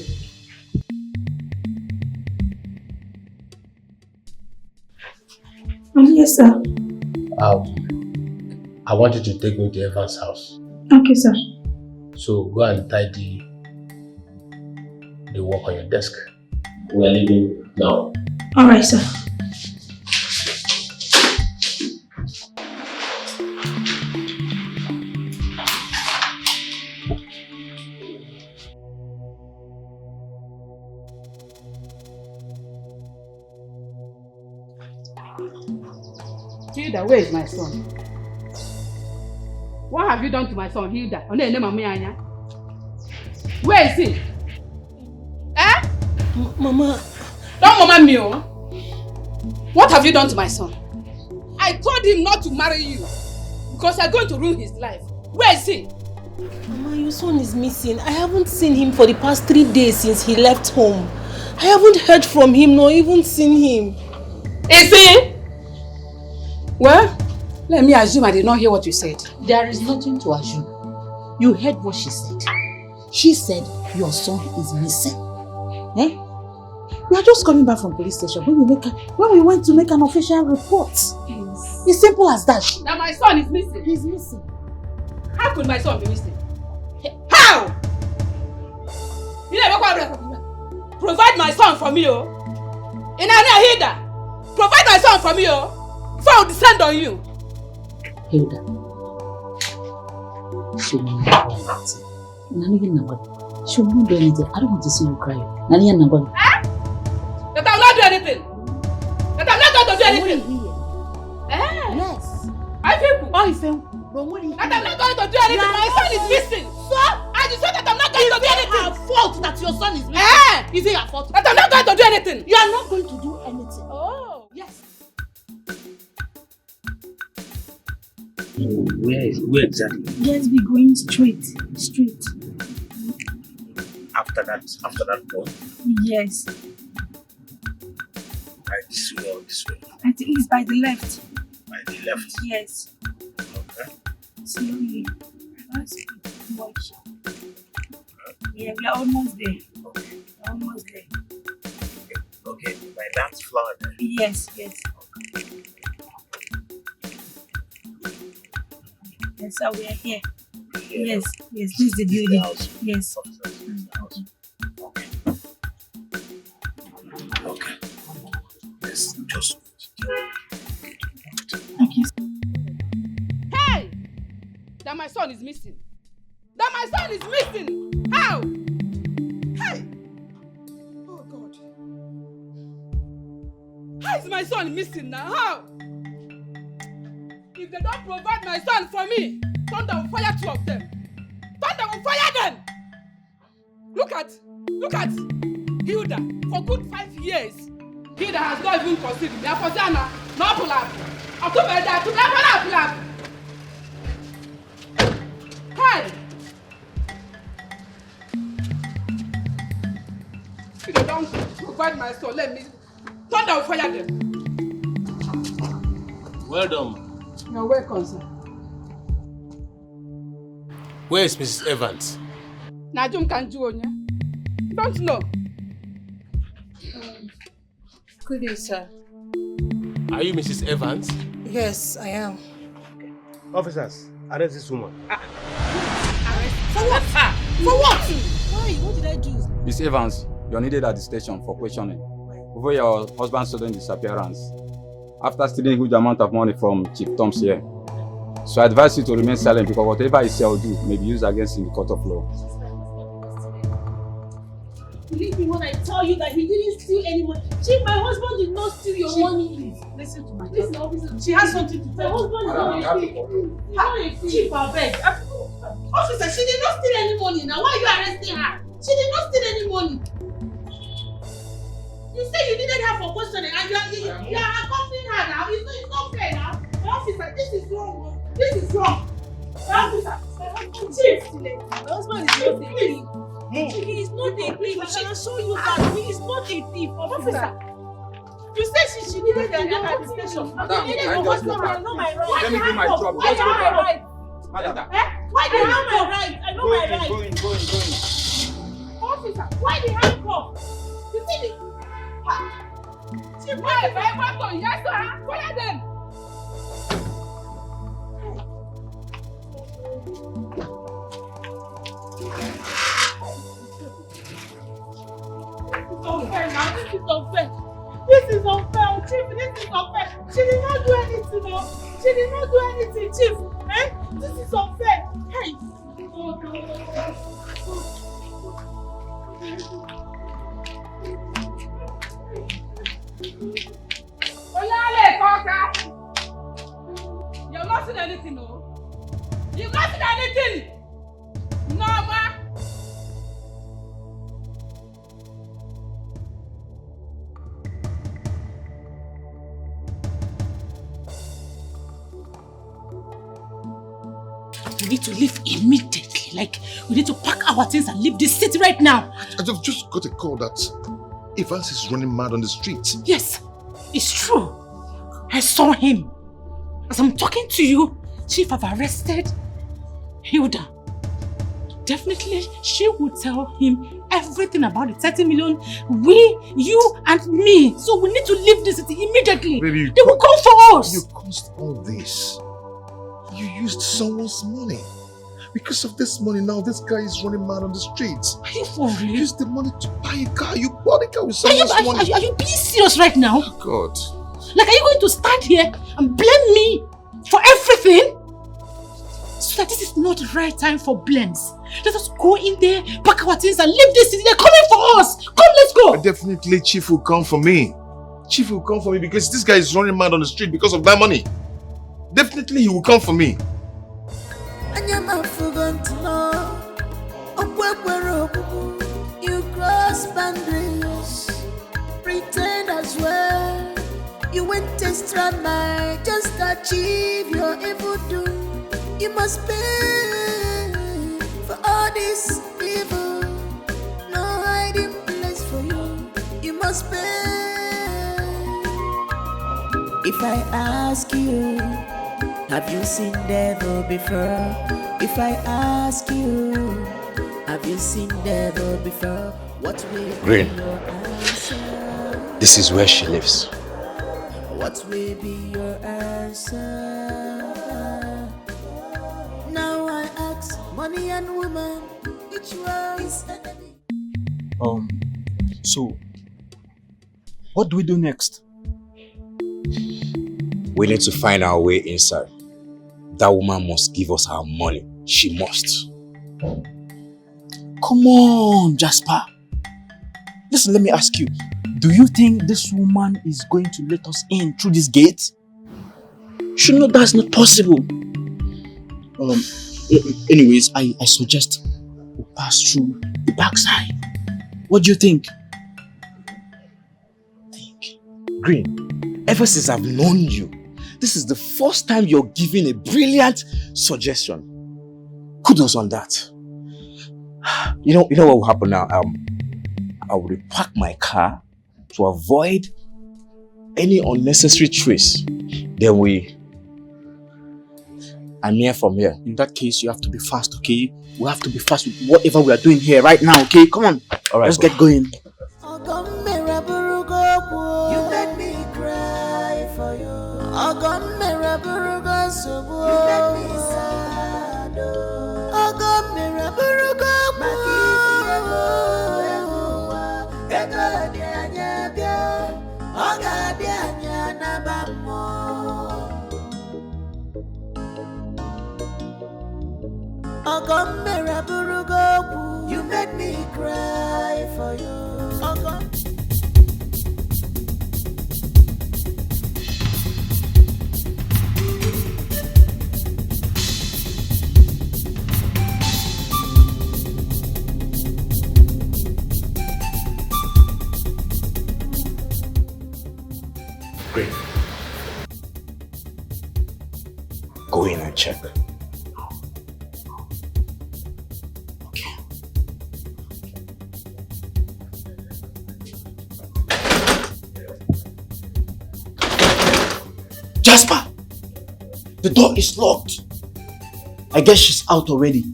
Yes, sir. I want you to take me to Evan's house. Okay, sir. So go and tidy the work on your desk. We are leaving now. Alright, sir. Hilda, where is my son? What have you done to my son, Hilda? Where is he? Eh? Mama. Don't mama me, oh. What have you done to my son? I told him not to marry you because you're going to ruin his life. Where is he? Mama, your son is missing. I haven't seen him for the past 3 days since he left home. I haven't heard from him nor even seen him. Is he? Well, let me assume I did not hear what you said. There is nothing to assume. You heard what she said. She said your son is missing. Eh? We are just coming back from police station when we went to make an official report. Yes. It's simple as that. Now my son is missing. He's missing. How could my son be missing? How? Provide my son for me, oh. Hilda, provide my son for me, oh. So I'll descend on you. Hilda. She will not do anything. She will not do anything. I don't want to see you cry. That I will not do anything. That I'm not going to do anything. Yes. I feel I feel. That I'm not going to do anything. My son is missing. So I just said that I'm not going to do anything. It's her fault that your son is missing. Is it her fault? That I'm not going to do anything. You are not going to do anything. Oh. Yes. Where exactly? Yes, be going straight. After that point? Yes. Right, this way or this way? I think it's by the left. By the left? Yes. Okay. Slowly. Let's watch. Yeah, we are almost there. Okay. Almost there. Okay, by that flower then? Yes. Yes, so we are here. Yes, this is the building. Yes. Okay. Let's just... Okay. Hey! That my son is missing. How? Hey! Oh God. How is my son missing now? How? If they don't provide my son for me, Tonto will fire 2 of them. Tonto will fire them! Look at Hilda. For good 5 years, Hilda has not even considered me. For Zana, no pull up. October that to pull up. Hi. If they don't provide my soul, let me Tonto will fire them. Well done. You're welcome, sir. Where is Mrs. Evans? Najum can do on Don't know. Good day, sir. Are you Mrs. Evans? Yes, I am. Officers, arrest this woman. For what? For what? Why? What did I do? Miss Evans, you're needed at the station for questioning over your husband's sudden disappearance after stealing a huge amount of money from Chief Tom's here. So I advise you to remain silent because whatever he say or do may be used against you in the court of law. Believe me when I tell you that he didn't steal any money. Chief, my husband did not steal your money. Listen to my Listen, daughter. officer. She has something to My tell. husband is not a thief. Chief, I beg. Officer, she did not steal any money. Now, why are you arresting her? She did not steal any money. You say you needed her for questioning and you are accompanying her now. It's not fair now. Officer, this is wrong. This is wrong. Officer, Chief, my husband is not a thief. He is not a thief. I can show you that he is not a thief, officer. You said she needed her at the station. Madam, You needed I her just for go questioning. back. Let me do my job. Why Just go do I back. Madam. Madam. Why do I you know my handcuff? right. I know my right. Go in. Officer, why the handcuff? You see the... Chief, why? Yes, sir. Fire them. This is unfair now. This is unfair. This is unfair, Chief. This is unfair. She did not do anything, no. She did not do anything, Chief. Eh? This is unfair. Hey. Oyale, Kaka. You've not seen anything, no? You've not seen anything. No, ma. We need to leave immediately. Like, we need to pack our things and leave this city right now. I've just got a call that Evans is running mad on the streets. Yes, it's true. I saw him. As I'm talking to you, Chief have arrested Hilda. Definitely, she will tell him everything about the 30 million, you and me. So we need to leave this city immediately. Baby, they will come for us. You caused all this. You used someone's money. Because of this money now, this guy is running mad on the streets. Are you for real? You used the money to buy a car. You bought a car with someone's money. Are you being serious right now? Oh, God. Like, are you going to stand here and blame me for everything? So that this is not the right time for blames. Let us go in there, pack our things and leave this city. They're coming for us. Come, let's go. Definitely, Chief will come for me. Chief will come for me because this guy is running mad on the street because of that money. Definitely, he will come for me. You cross boundaries, pretend as well. You went extra mile just to achieve your evil doom. You must pay for all this evil. No hiding place for you. You must pay. If I ask you, have you seen devil before? If I ask you, have you seen devil before? What will Green. be your answer? This is where she lives. What will be your answer? Now I ask money and woman, which one is enemy? So, what do we do next? We need to find our way inside. That woman must give us our money. She must. Come on, Jasper. Listen, let me ask you. Do you think this woman is going to let us in through this gate? You know that's not possible. Anyways, I suggest we pass through the backside. What do you think? Green, ever since I've known you, this is the first time you're giving a brilliant suggestion. Kudos on that. You know what will happen now? I will repark my car to avoid any unnecessary trace. Then I'm here from here. In that case, you have to be fast, okay? We have to be fast with whatever we are doing here right now, okay? Come on. All right, let's get going. You made me cry for you. You made me sad. You made me cry for you. Great. Go in and check. Jasper! The door is locked. I guess she's out already.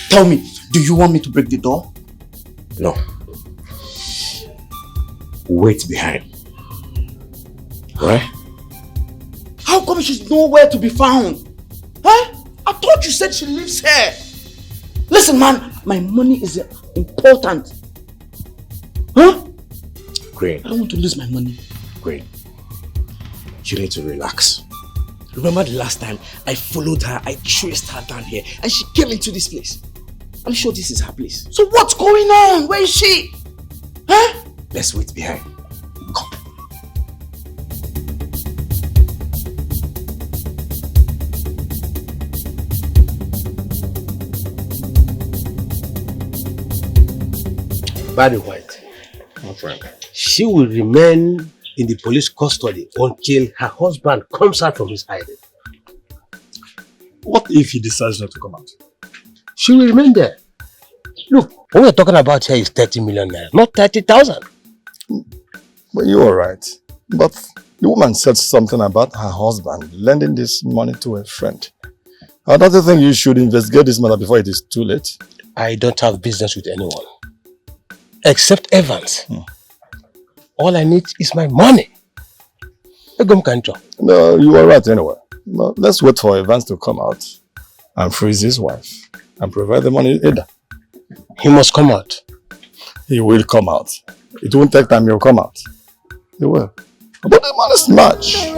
Tell me, do you want me to break the door? No. Wait behind. Right? How come she's nowhere to be found? Huh? I thought you said she lives here. Listen, man, my money is important. Huh? Green. I don't want to lose my money. Green. You need to relax. Remember the last time I followed her, I traced her down here, and she came into this place. I'm sure this is her place. So what's going on? Where is she? Huh? Let's wait behind. Come. By the way, my friend, she will remain in the police custody until her husband comes out from his hiding. What if he decides not to come out? She will remain there. Look, what we're talking about here is 30 million naira, not 30,000. But you're right. But the woman said something about her husband lending this money to a friend. I don't think you should investigate this matter before it is too late. I don't have business with anyone. Except Evans. All I need is my money. No, you are right anyway. No, let's wait for Evans to come out and freeze his wife and provide the money either. He must come out. He will come out. It won't take time, he'll come out. He will. But the man is much. You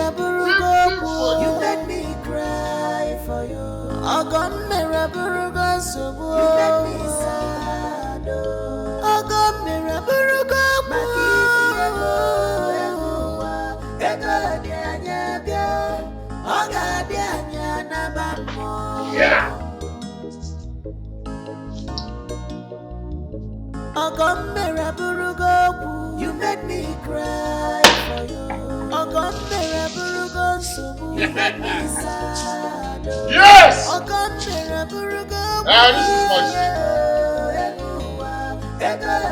made me cry for you. You made me sad. Yeah. You made me cry for you. You made me sad. Yes!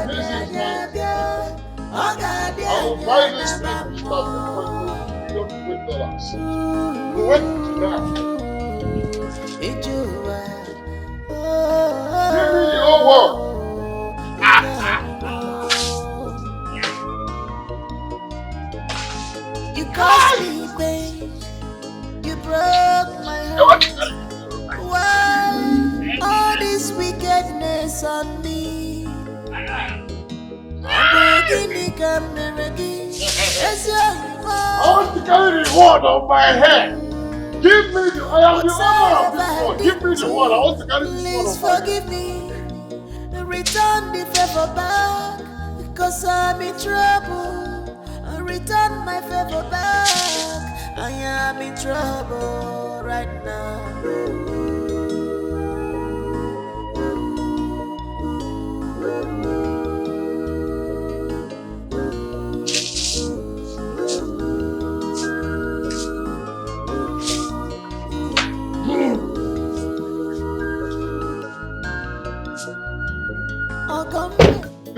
This is my I will buy this thing $1 million. Wait now. Give me the whole world. You caused me pain. You broke my heart. Why all this wickedness on me? I want to carry the word on my head. Give me the I am the owner of this word. Give me the word. I want to carry this word on my head. Forgive me. Return the favor back because I'm in trouble. Return my favor back. I am in trouble right now.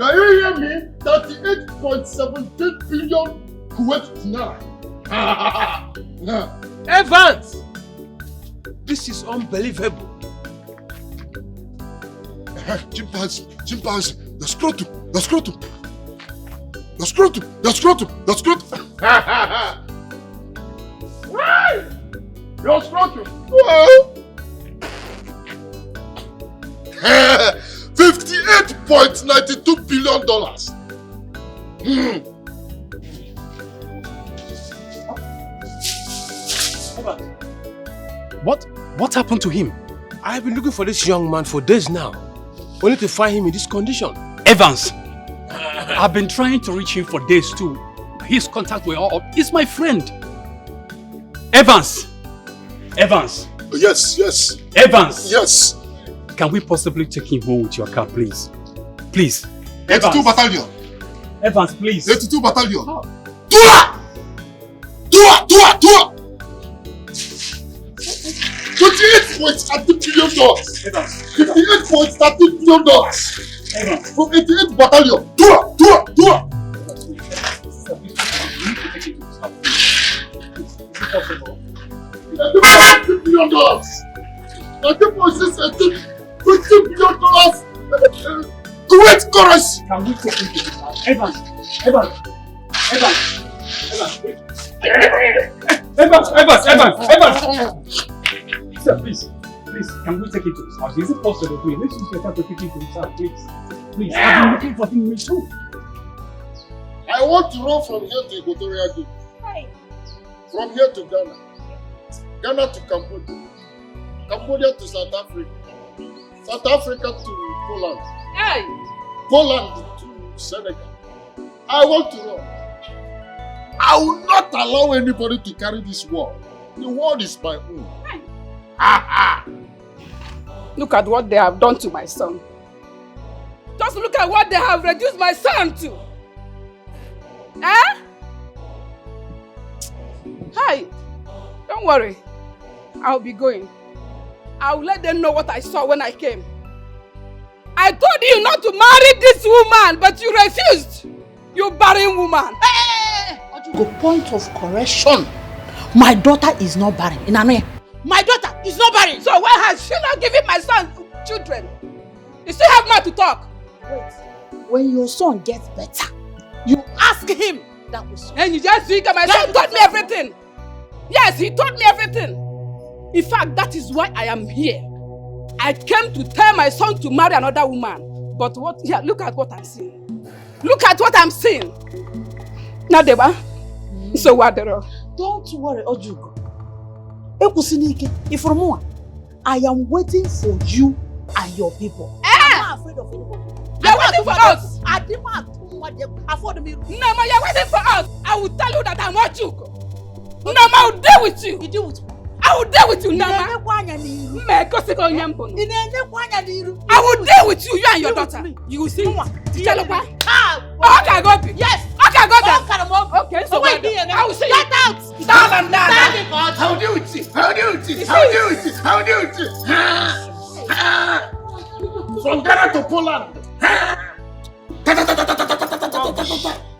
Can you hear me? 38.17 billion Kuwait dinar. Evans! This is unbelievable. Chimpanzee, the scrotum. Right! Your scrotum. $58.92 billion. What happened to him? I have been looking for this young man for days now, only to find him in this condition. Evans! I've been trying to reach him for days too. His contacts were all up. He's my friend. Evans! Evans! Yes. Evans! Yes. Can we possibly take him home with your car, please? Please. 82 battalion. Evans, please. 82 battalion. Oh. Tua! 28.30 billion dollars. $58.30 billion. From 88 battalion. Tua! $50 billion. $20 billion. Kuwait currency. Can we take him to the house? Evans! Sir, please, can we take him to his house? Is it possible, please? Let's use your time to take him to his house, please. Please, I've been looking for him too. I want to run from here to Equatorial Guinea. From here to Ghana. Ghana to Cambodia. Cambodia to South Africa. South Africa to Poland. Hey! Poland to Senegal. I want to run. I will not allow anybody to carry this war. The world is my own. Look at what they have done to my son. Just look at what they have reduced my son to. Hi, don't worry. I'll be going. I'll let them know what I saw when I came. I told you not to marry this woman, but you refused. You barren woman. The point of correction. My daughter is not barren. My daughter is not barren. So why has she not given my son children? You still have more to talk. Wait. When your son gets better, you ask him. That was. And you just think my son told me everything. Yes, he told me everything. In fact, that is why I am here. I came to tell my son to marry another woman. But what? Yeah, look at what I'm seeing. Look at what I'm seeing. Nadeba. So what? Don't worry, Ojugo. I am waiting for you and your people. I'm not afraid of anybody. You're waiting for us. I didn't afford me. No, you're waiting for us. I will tell you that I'm Ojugo. Nama, I will deal with you. You deal with me. I will deal with you, Nama. I will deal with you, you and your daughter. You will see. Okay, go. Yes. Okay, go there. Okay, so wait here. I will see. Get out. Down and down. How do it? From Ghana to Poland.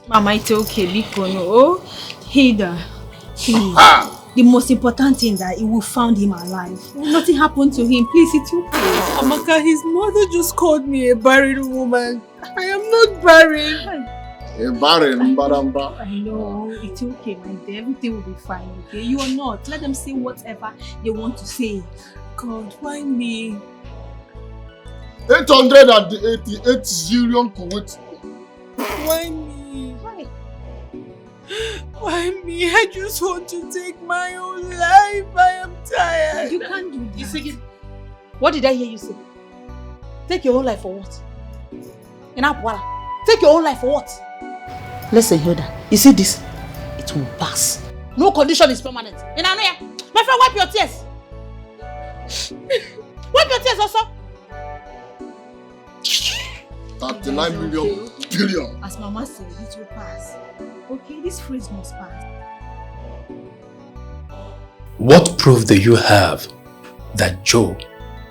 Mama, it's okay, Biko, no. Hilda, please. The most important thing that we found him alive. Nothing happened to him. Please, it's okay. Amaka, his mother just called me a barren woman. I am not barren. A barren, Baramba. I know. It's okay, my dear. Everything will be fine, okay? You are not. Let them say whatever they want to say. God, why me? 888 zillion Kuwait. Why me? Why me? I just want to take my own life. I am tired. You can't do this. What did I hear you say? Take your own life for what? Take your own life for what? Listen, Hilda. You see this? It will pass. No condition is permanent. My friend, wipe your tears. Wipe your tears also. 39 million billion. As Mama said, it will pass. Okay, this phrase must pass. What proof do you have that Joe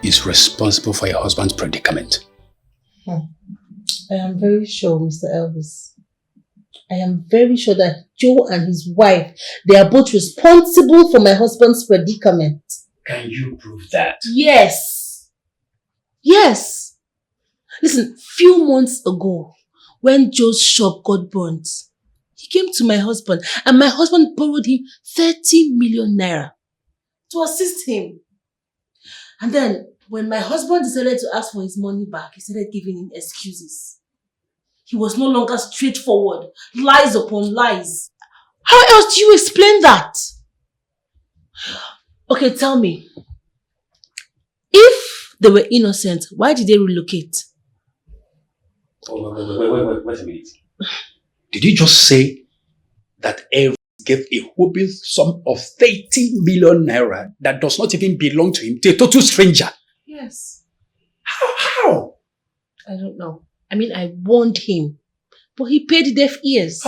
is responsible for your husband's predicament? I am very sure, Mr. Elvis. I am very sure that Joe and his wife, they are both responsible for my husband's predicament. Can you prove that? Yes. Yes. Listen, few months ago, when Joe's shop got burnt, he came to my husband and my husband borrowed him 30 million naira to assist him. And then, when my husband decided to ask for his money back, he started giving him excuses. He was no longer straightforward, lies upon lies. How else do you explain that? Okay, tell me. If they were innocent, why did they relocate? Oh, wait a minute. Did you just say that Eric gave a whopping sum of 30 million naira that does not even belong to him to a total stranger? Yes. How? I don't know. I mean, I warned him, but he paid deaf ears.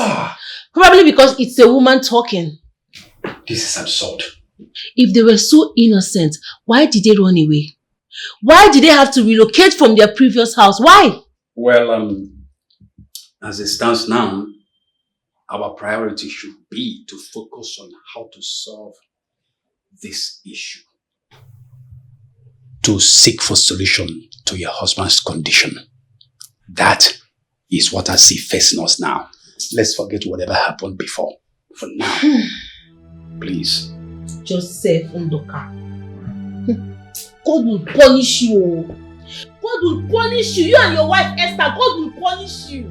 Probably because it's a woman talking. This is absurd. If they were so innocent, why did they run away? Why did they have to relocate from their previous house? Why? Well, as it stands now, our priority should be to focus on how to solve this issue. To seek for solution to your husband's condition. That is what I see facing us now. Let's forget whatever happened before. For now, please. Joseph Ndoka. God will punish you. God will punish you. You and your wife Esther, God will punish you.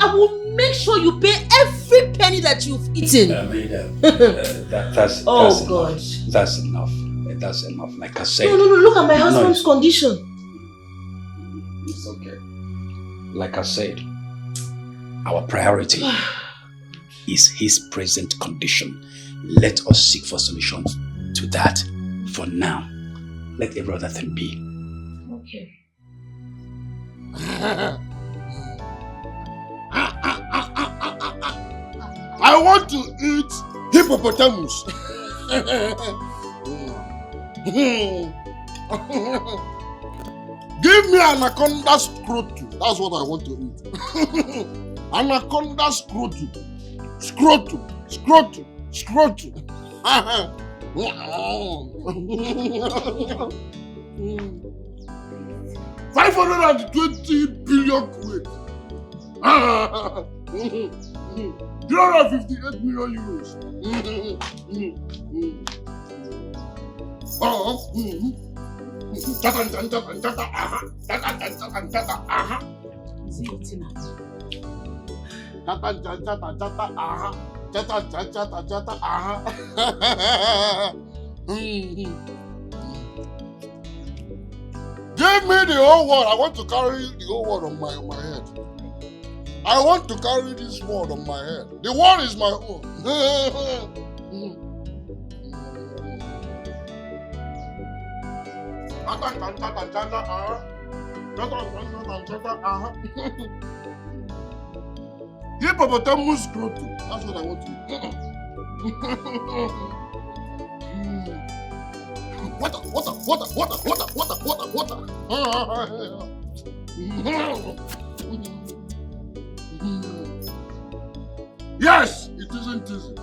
I will make sure you pay every penny that you've eaten. That's God. That's enough. That's enough. Like I said. No. Look at my husband's condition. It's okay. Like I said, our priority is his present condition. Let us seek for solutions to that for now. Let every other thing be. Okay. I want to eat hippopotamus. Give me anaconda scrotum. That's what I want to eat. Anaconda scrotum. Scrotum. 520 billion quid. 358 million euros. Give me the whole world. I want to carry the whole world on my head. I want to carry this world on my head. The world is my own. Hippopotamus scrotum. That's what I want to eat. Water. Yes, it isn't easy.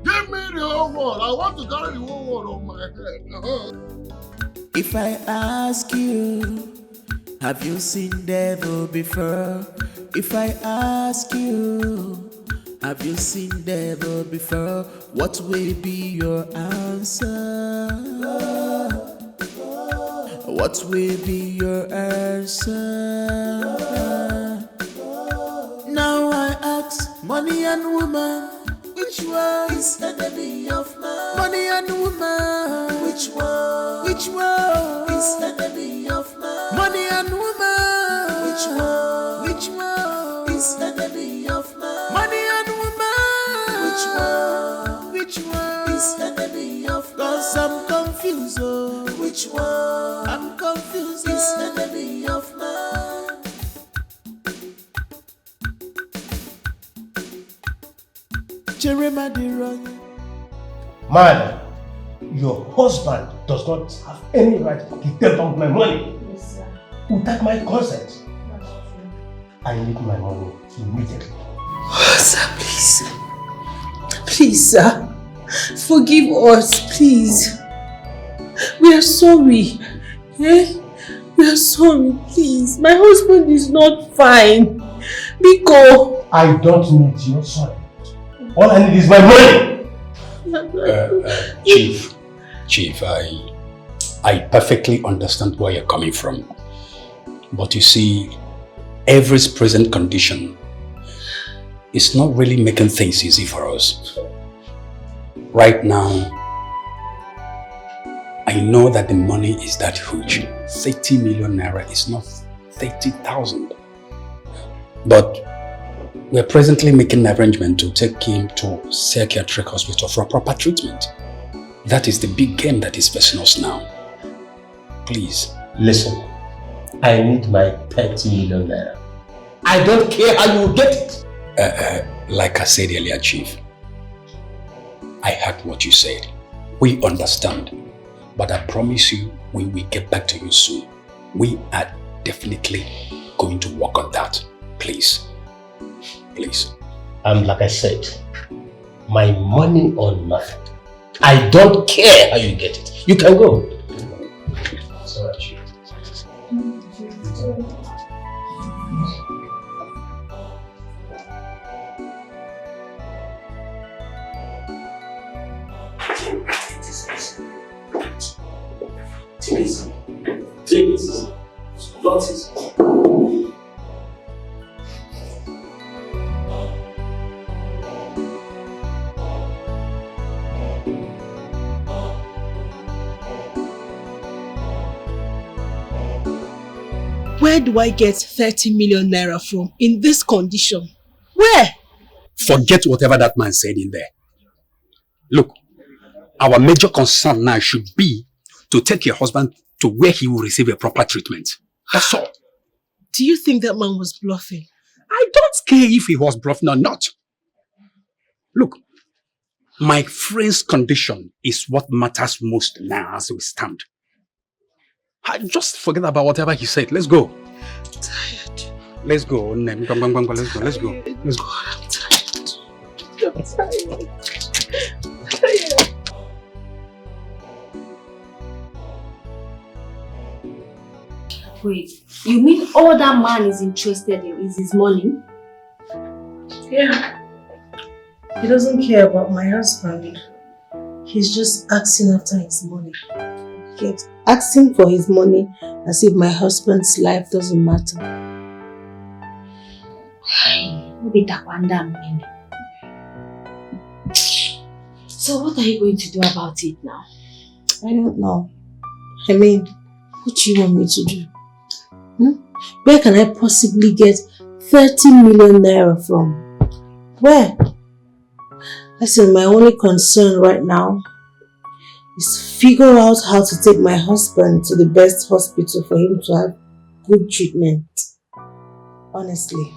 Give me the whole world. I want to carry the whole world on my head. If I ask you, have you seen devil before? If I ask you, have you seen devil before? What will be your answer? What will be your answer? Now I ask, money and woman, which one is enemy of man? Money and woman, which one is enemy of man? Money and woman, which one is enemy of man? Money and woman, which one is enemy of man? 'Cause I'm confused, oh. Which one? I'm confused, is enemy of man? Man, your husband does not have any right to take out my money without my consent. I need my money immediately. Oh, sir, please. Please, sir. Forgive us, please. We are sorry. Eh? We are sorry, please. My husband is not fine. Biko. I don't need your sorry. All I need is my money. Chief, I perfectly understand where you're coming from. But you see, every present condition is not really making things easy for us. Right now, I know that the money is that huge. 30 million naira is not 30,000. But we're presently making an arrangement to take him to psychiatric hospital for proper treatment. That is the big game that is facing us now. Please. Listen, I need my 30 million naira. I don't care how you get it. Like I said earlier, Chief, I heard what you said. We understand. But I promise you, we will get back to you soon. We are definitely going to work on that. Please. Please. Like I said, my money or nothing. I don't care how you get it. You can go. It's alright, Chief. Where do I get 30 million naira from in this condition? Where? Forget whatever that man said in there. Look, our major concern now should be to take your husband to where he will receive a proper treatment. That's all. Do you think that man was bluffing? I don't care if he was bluffing or not. Look, my friend's condition is what matters most now as we stand. Just forget about whatever he said. Let's go. I'm tired. Let's go. Let's go. Let's go. Let's go. I'm tired. I'm tired. I'm tired. Wait, you mean all that man is interested in is his money? Yeah. He doesn't care about my husband. He's just asking after his money. He keeps asking for his money as if my husband's life doesn't matter. So what are you going to do about it now? I don't know. I mean, what do you want me to do? Where can I possibly get 30 million naira from? Where? Listen, my only concern right now is figure out how to take my husband to the best hospital for him to have good treatment. Honestly.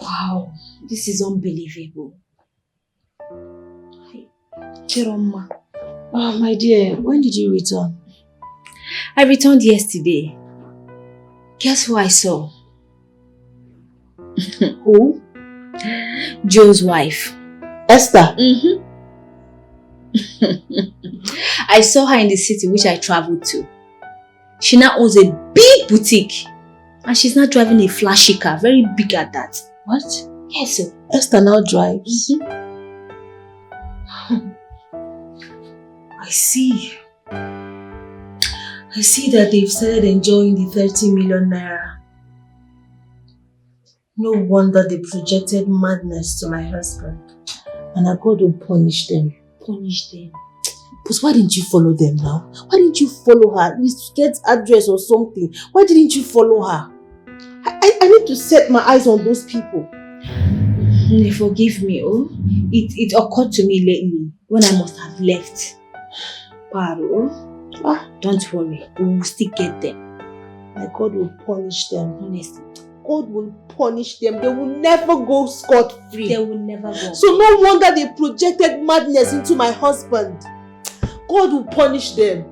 Wow, this is unbelievable. Chiroma. Oh, my dear, when did you return? I returned yesterday. Guess who I saw? Who? Joe's wife. Esther? I saw her in the city which I traveled to. She now owns a big boutique. And she's now driving a flashy car, very big at that. What? Yes, sir. Esther now drives? I see. I see that they've started enjoying the 30 million naira. No wonder they projected madness to my husband. And God will punish them. Punish them? But why didn't you follow them now? Why didn't you follow her? At least get address or something. Why didn't you follow her? I need to set my eyes on those people. Forgive me, oh. It occurred to me lately when I must have left. Paro. Don't worry, we will still get them. My God will punish them. Honestly, God will punish them. They will never go scot-free. They will never go. So no wonder they projected madness into my husband. God will punish them.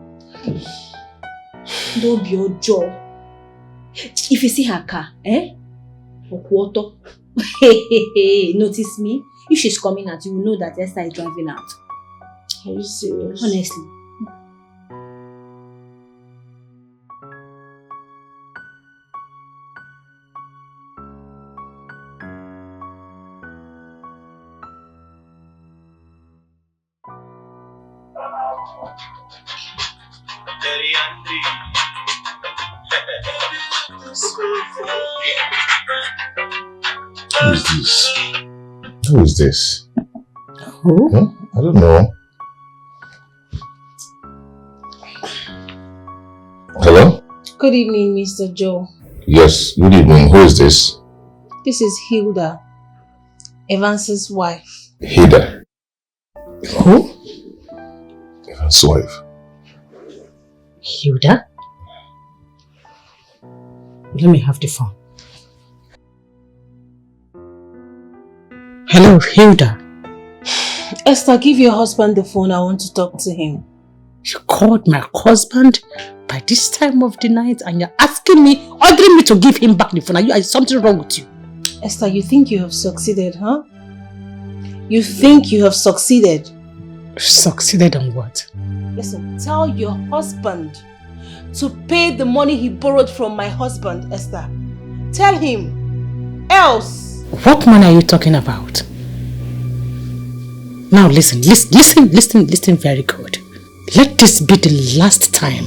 Don't be your jaw. If you see her car, Okwoto. Notice me. If she's coming out, you will know that Esther is driving out. Are you serious? Honestly. Who is this? Who? I don't know. Hello? Good evening, Mr. Joe. Yes, good evening. Who is this? This is Hilda, Evans's wife. Hilda. Who? Evan's wife. Hilda? Let me have the phone. Hello, Hilda. Esther, give your husband the phone. I want to talk to him. You called my husband by this time of the night and you're asking me, ordering me to give him back the phone. Is something wrong with you? Esther, you think you have succeeded, huh? You think you have succeeded? Succeeded on what? Listen, tell your husband to pay the money he borrowed from my husband, Esther. Tell him. Else. What money are you talking about? Now listen very good. Let this be the last time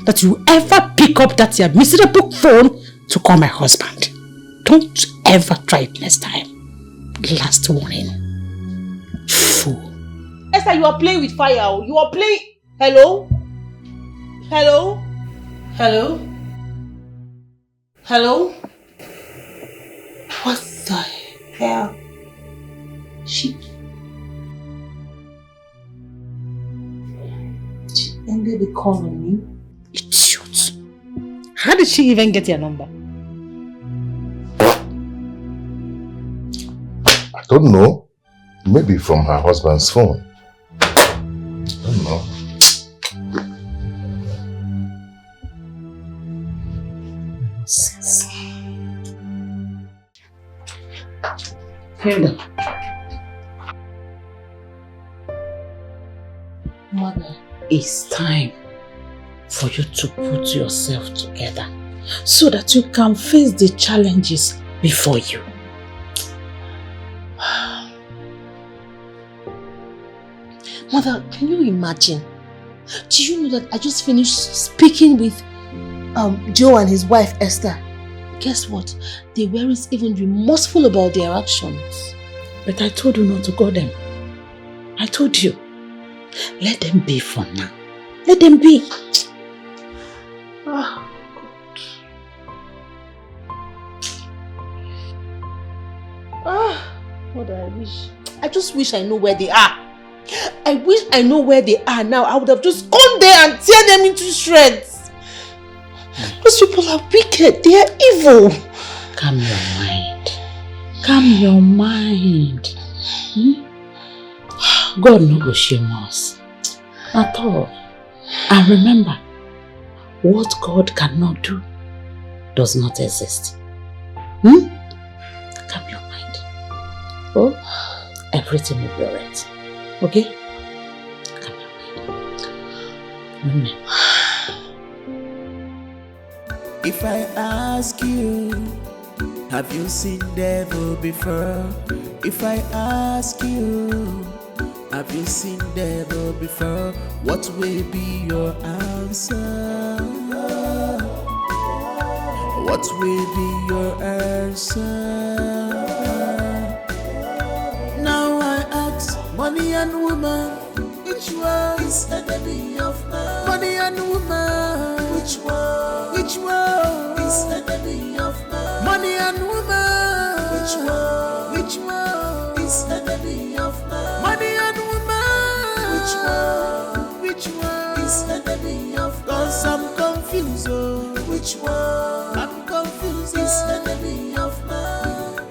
that you ever pick up that your miserable phone to call my husband. Don't ever try it next time. Last warning. Fool. Esther, you are playing with fire. You are playing... Hello? Hello? Hello? Hello? What the hell? She ended the call on me. Idiot. How did she even get your number? I don't know. Maybe from her husband's phone. I don't know. Hilda. Mother, it's time for you to put yourself together so that you can face the challenges before you. Mother, can you imagine? Do you know that I just finished speaking with Joe and his wife Esther? Guess what? They weren't even remorseful about their actions. But I told you not to call them. I told you. Let them be for now. Let them be. Oh, God. What I wish. I just wish I know where they are. I wish I know where they are now. I would have just gone there and tear them into shreds. Those people are wicked. They are evil. Calm your mind. Calm your mind. God no go shame us. At all. And remember, what God cannot do does not exist. Calm your mind. Oh, everything will be alright. Okay? Calm your mind. If I ask you, have you seen devil before? If I ask you, have you seen devil before? What will be your answer? What will be your answer? Now I ask, money and woman, which one is enemy of man? Money and woman, which one? Which one is enemy of man? Money and woman, which one? Which one is enemy of man? Money and woman, which one is enemy of man? 'Cause I'm confused, oh. Which one? I'm confused, is enemy of man?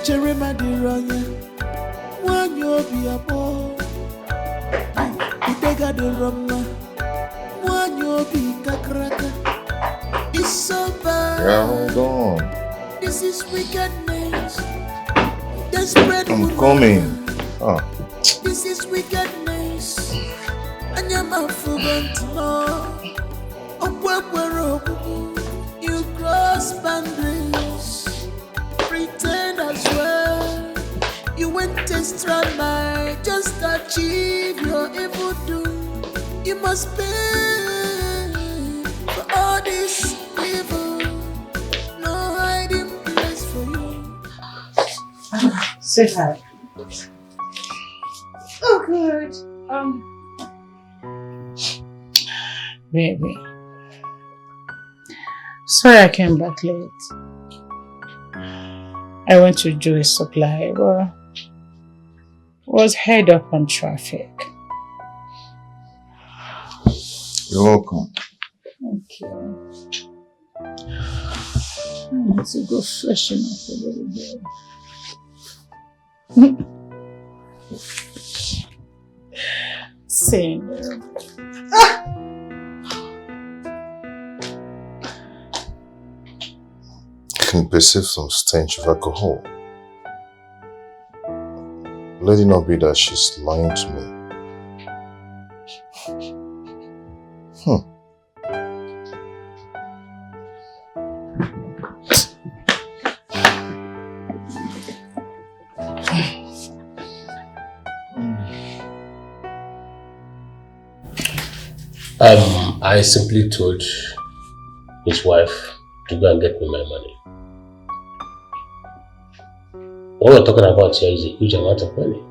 Jeremiah the runner, Wanyobi abo, Udega de Roma, Wanyobi kakraka. It's so bad. Yeah, hold on. This is wickedness. Desperate I'm coming. Oh. This is wickedness. Anyama fugantino. You cross boundaries. Pretend as well. You went extra mile just to achieve your evil doom. You must pay for all this evil. No hiding place for you. Say hi. Oh, good. Baby. Sorry I came back late. I went to do a supply, but was head up on traffic. You're welcome. Thank you. I need to go freshen up a little bit. Same. I can perceive some stench of alcohol. Let it not be that she's lying to me. I simply told his wife to go and get me my money. What we're talking about here is a huge amount of money.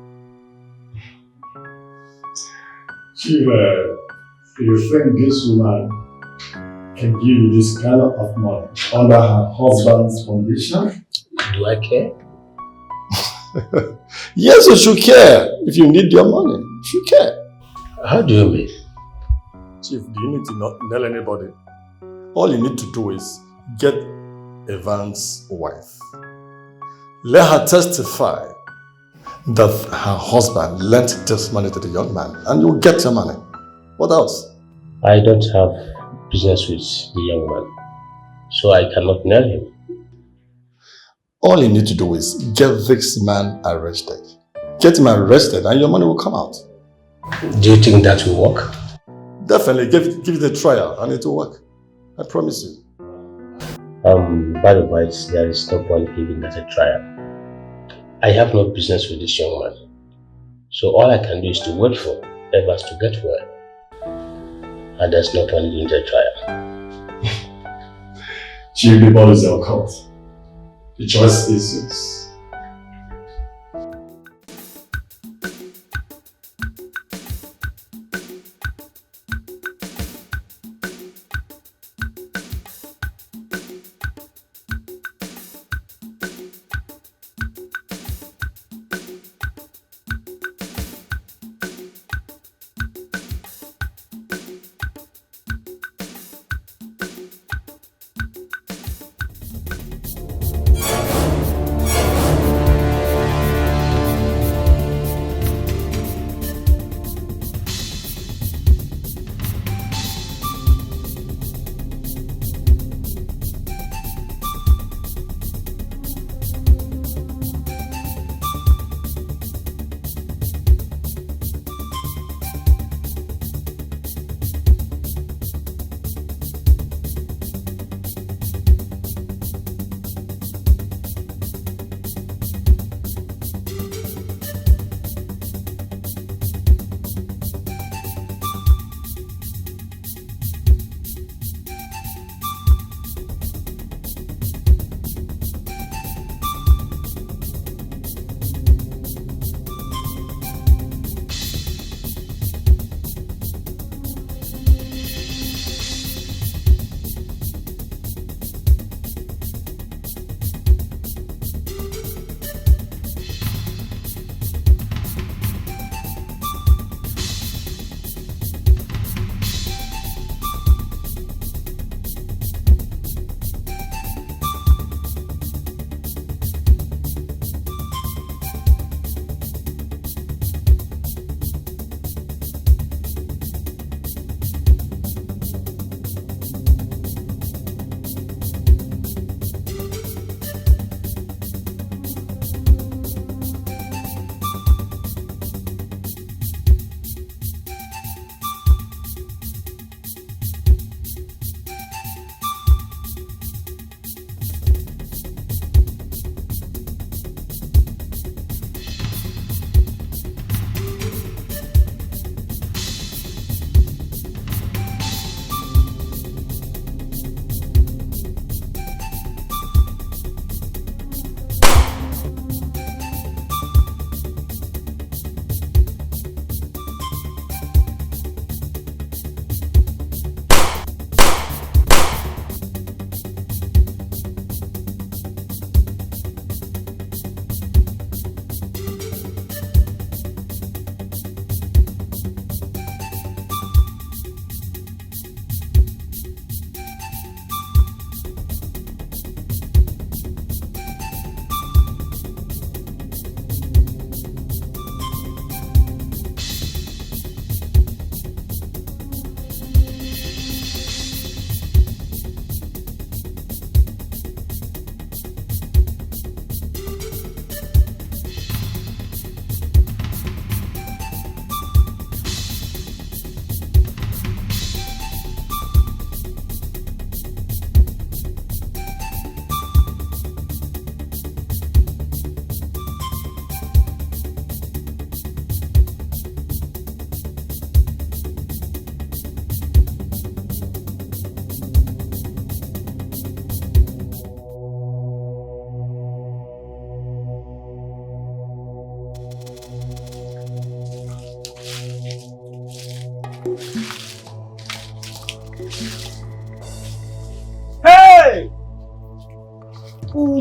Chief, you think this woman can give you this kind of money under her husband's condition? Do I care? Yes, you should care. If you need your money, you should care. How do you mean? Chief, do you need to not tell anybody? All you need to do is get Evan's wife. Let her testify that her husband lent this money to the young man and you'll get your money. What else? I don't have business with the young man, so I cannot nail him. All you need to do is get this man arrested. Get him arrested and your money will come out. Do you think that will work? Definitely, give it a trial and it will work. I promise you. By the way, there is no point giving that a trial. I have no business with this young man. So all I can do is to wait for Evans to get well. And there's no point giving the trial. Chief, the ball is your court. The choice is yours.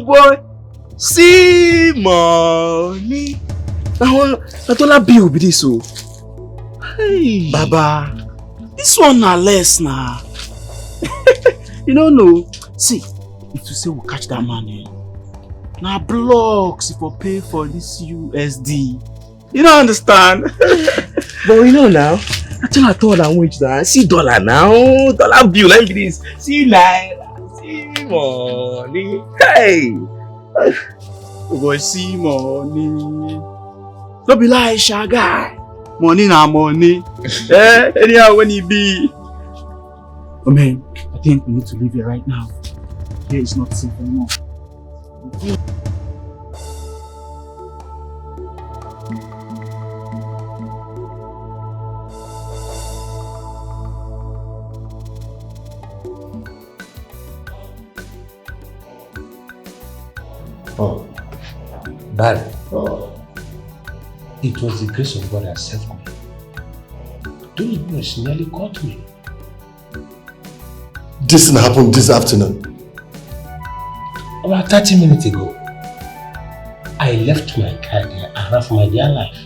boy. See money. That's all I bill be this so. Hey. Baba, this one na less now. You don't know. See, if you say we catch that man, now blocks if we pay for this USD. You don't understand. But you know now, I tell her $1 wage now. See dollar now, dollar bill like this. See naira, see money. Hey, we go see money. Don't be like shy guy. Money na money. Anyhow when it be. Oh man, I think we need to leave here right now. Here is not safe anymore. Oh, Barry. Oh. It was the grace of God that saved me. Those boys nearly caught me. This didn't happen this afternoon. About 30 minutes ago, I left my car there and ran for my dear life.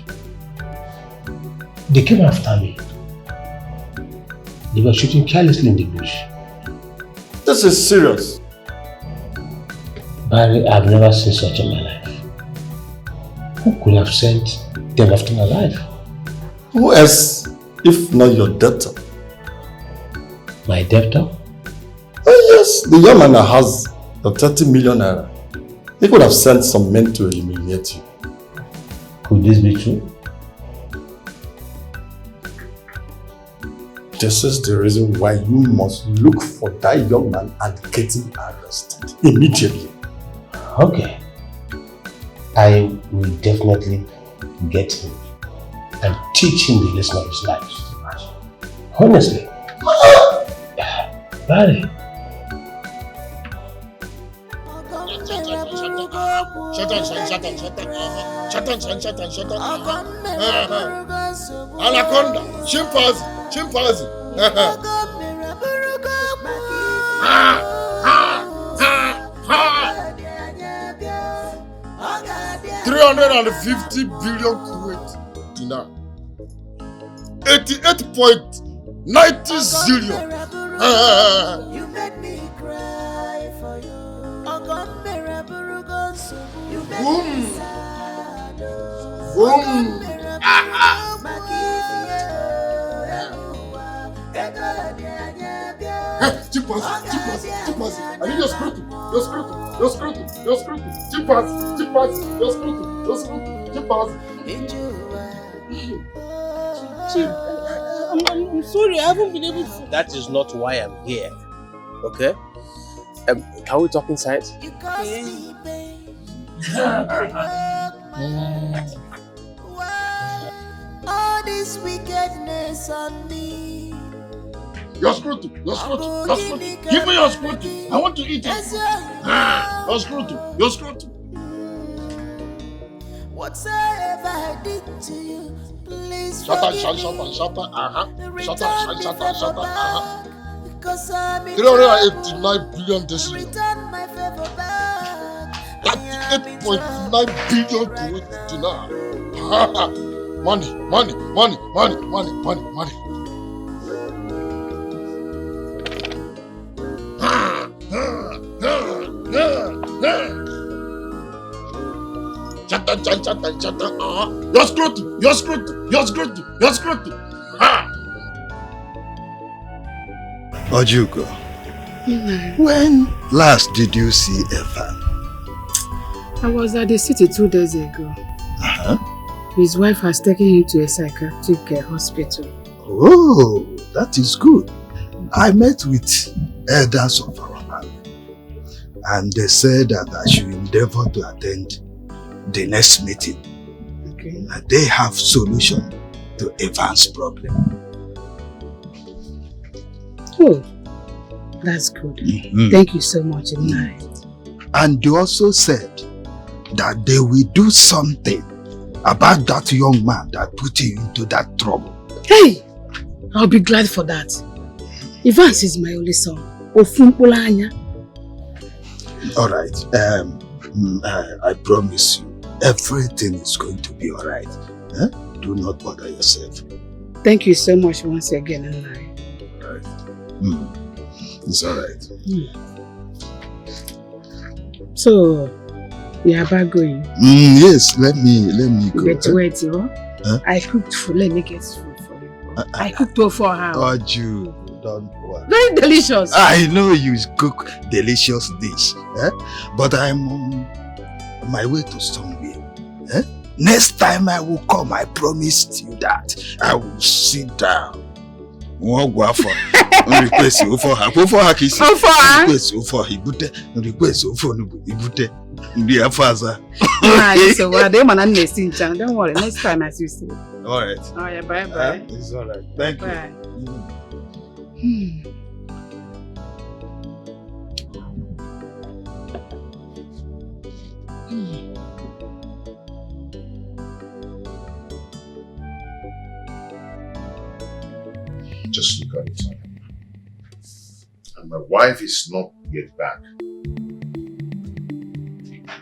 They came after me. They were shooting carelessly in the bush. This is serious. Barry, I've never seen such in my life. Who could have sent them after my life? Who else, if not your debtor? My debtor? Oh yes, the young man that has the 30 million naira. He could have sent some men to humiliate you. Could this be true? This is the reason why you must look for that young man and get him arrested immediately. Okay. I will definitely get him and teach him the lesson of his life. Honestly. Barry. Shut on. Anaconda, chimpanzee. 350 billion Kuwait dinar. 88.90 zillion. You made me cry for you. Chimpanzee. I need your scrotum. Chimpanzee. I'm sorry, I haven't been able to. That is not why I'm here. Okay? Can we talk inside? All this wickedness on me. Your scrotum. Give me your scrotum. I want to eat it. Your scrotum. Whatever I did to you, please Shut up. Because I'm 389 billion decision. return my favor back. 38.9 billion Kuwait dinar. Money. Shut up. Your scrotum. Ojuko, when last did you see Evan? I was at the city 2 days ago. Uh-huh. His wife has taken him to a psychiatric hospital. Oh, that is good. I met with elders of our family and they said that I should endeavor to attend the next meeting. Okay. And they have solution to Evan's problem. Oh, that's good. Thank you so much. And they also said that they will do something about that young man that put you into that trouble. Hey, I'll be glad for that. Evans is my only son. All right. I promise you, everything is going to be alright. Eh? Do not bother yourself. Thank you so much once again, Nai. Alright. It's alright. So, you are about going? Yes, let me go. But wait, huh? I cooked food. Let me get food for you. I cooked all for her. Oh, Jude, don't worry. Very delicious. I know you cook delicious dish, but I'm on my way to somewhere. Next time I will come, I promised you that. I will sit down. Request you for her. Request you for Ibute. Request you for Ibute. Dear father. So don't worry. Next time, as you say. Alright. Oh yeah, bye. It's alright. Thank you. Bye. Just look at it. And my wife is not yet back.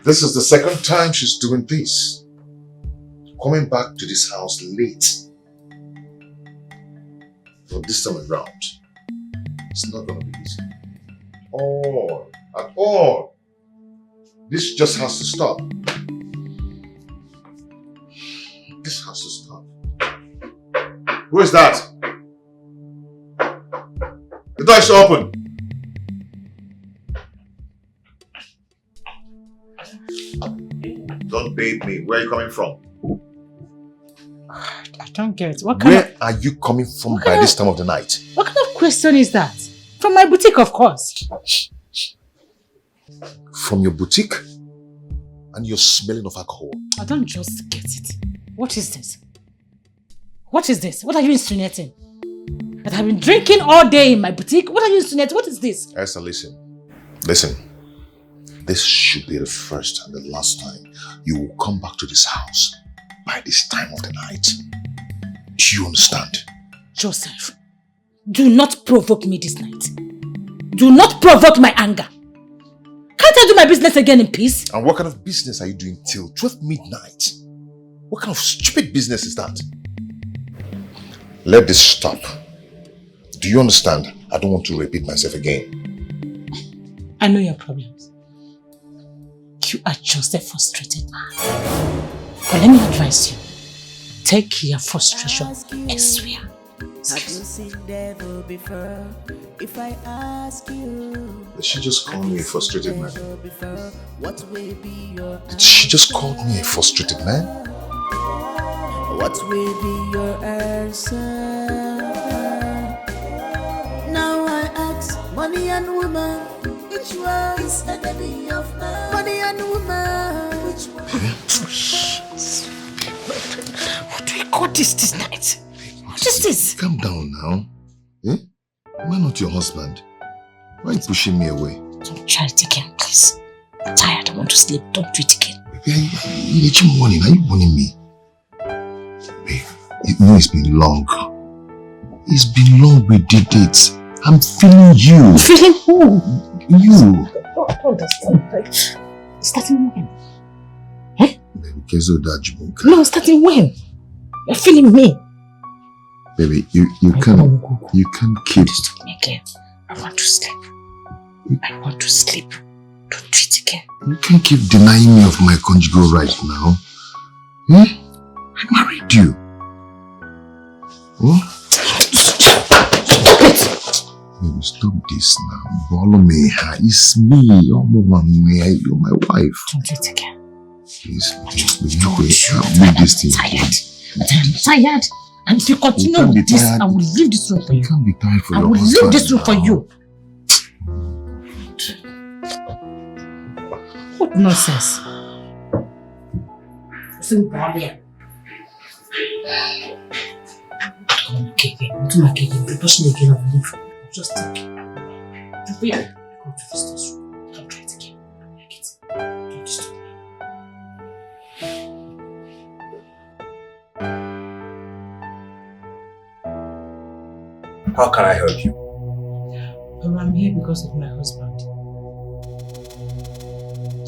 This is the second time she's doing this. Coming back to this house late. But this time around, it's not going to be easy. At all. This just has to stop. This has to stop. Who is that? The door is open. Don't bait me. Where are you coming from? I don't get it. Where are you coming from by this time of the night? What kind of question is that? From my boutique, of course. From your boutique? And you're smelling of alcohol. I don't just get it. What is this? What is this? What are you insinuating? That I've been drinking all day in my boutique? What are you insinuating? What is this? Esther, listen. Listen. This should be the first and the last time you will come back to this house by this time of the night. Do you understand? Joseph, do not provoke me this night. Do not provoke my anger. Can't I do my business again in peace? And what kind of business are you doing till 12 midnight? What kind of stupid business is that? Let this stop. Do you understand? I don't want to repeat myself again. I know your problems. You are just a frustrated man. But let me advise you. Take your frustration elsewhere. Have you seen devil before? If I ask you, Did she just call me a frustrated man? what will be your Did she just call me a frustrated man? What will be your answer? Now I ask, money and woman, which one is enemy of man? Money and woman, which one? What do you call this night? What is this? Calm down now. Eh? Am I not your husband? Why are you pushing me away? Don't try it again, please. I'm tired. I want to sleep. Don't do it again. Baby, are you warning? Are you warning me? Babe, you know it's been long. It's been long we did it. I'm feeling you. Feeling who? You. I don't understand. Starting when? Baby, No, starting when? You're feeling me. Baby, you can't keep. Just make me clear. I want to sleep. I want to sleep. Don't do it again. You can't keep denying me of my conjugal right now. Eh? I married you. What? Baby, stop this now. Follow me. It's me. You're my wife. Don't do it again. Please, I'll make this thing. I'm tired. And if you continue with this, I will leave this room for you. You can't be tired for I your will husband leave this room for now. you. What nonsense? Listen, Bobby. Come on, Keke. Do my Keke. Prepare again. I will leave. Just take it. Prepare. Go to this room. Don't try it again. Make it. Don't disturb me. How can I help you? I'm here because of my husband.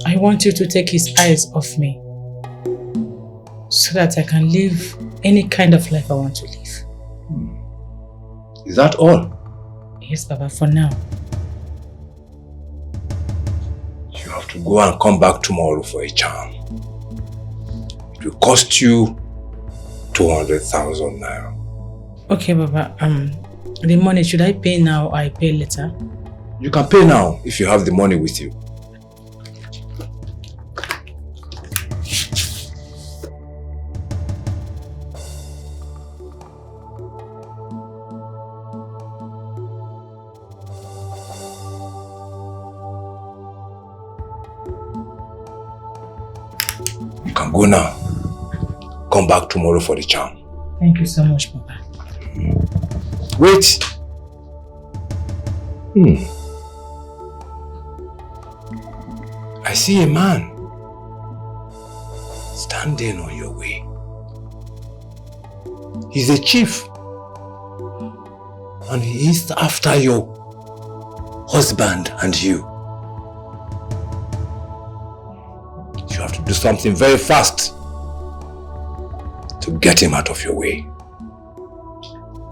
I want you to take his eyes off me so that I can live any kind of life I want to live. Is that all? Yes, Baba, for now. You have to go and come back tomorrow for a charm. It will cost you 200,000 naira. Okay, Baba. The money, should I pay now or I pay later? You can pay now if you have the money with you. You can go now. Come back tomorrow for the charm. Thank you so much, Papa. Wait. I see a man standing on your way. He's a chief. And he is after your husband and you. You have to do something very fast to get him out of your way.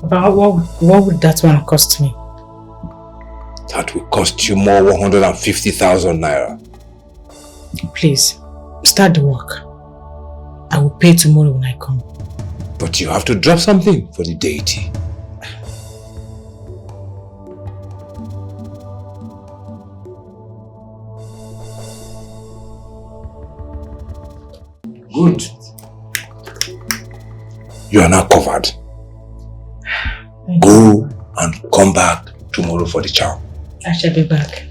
But what would that one cost me? That will cost you more 150,000 naira. Please, start the work. I will pay tomorrow when I come. But you have to drop something for the deity. Good. You are now covered. Go and come back tomorrow for the chow. I shall be back.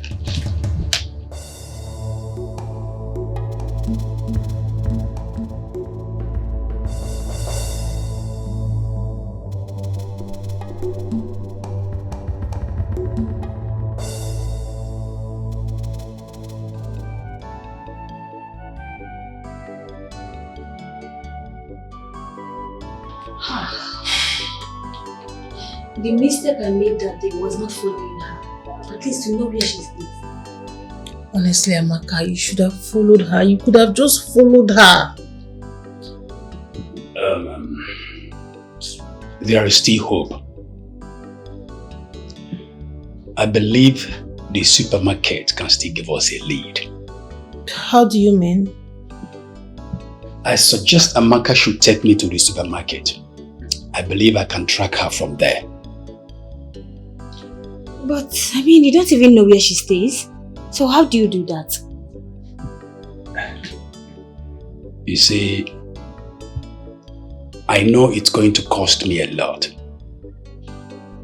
The mistake I made that day was not following her. At least to know where she is. Honestly, Amaka, you should have followed her. You could have just followed her. There is still hope. I believe the supermarket can still give us a lead. How do you mean? I suggest Amaka should take me to the supermarket. I believe I can track her from there. But, I mean, you don't even know where she stays. So how do you do that? You see, I know it's going to cost me a lot.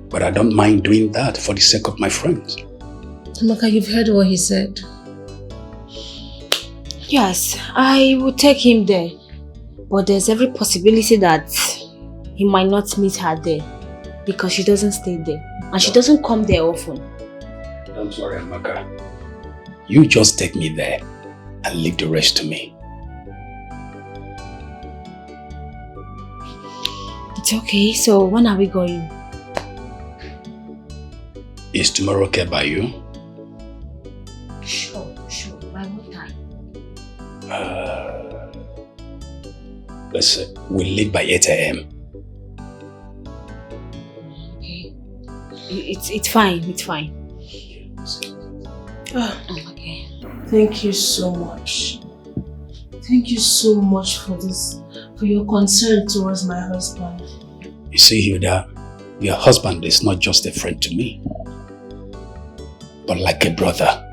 But I don't mind doing that for the sake of my friends. Amaka, you've heard what he said. Yes, I will take him there. But there's every possibility that he might not meet her there. Because she doesn't stay there. And she doesn't come there often. Don't worry, Amaka. You just take me there and leave the rest to me. It's okay. So when are we going? Is tomorrow okay by you? Sure. By what time? Let's say we'll leave by 8 a.m. Okay. It's fine. Oh, okay. Thank you so much. Thank you so much for this, for your concern towards my husband. You see, Hilda, your husband is not just a friend to me, but like a brother.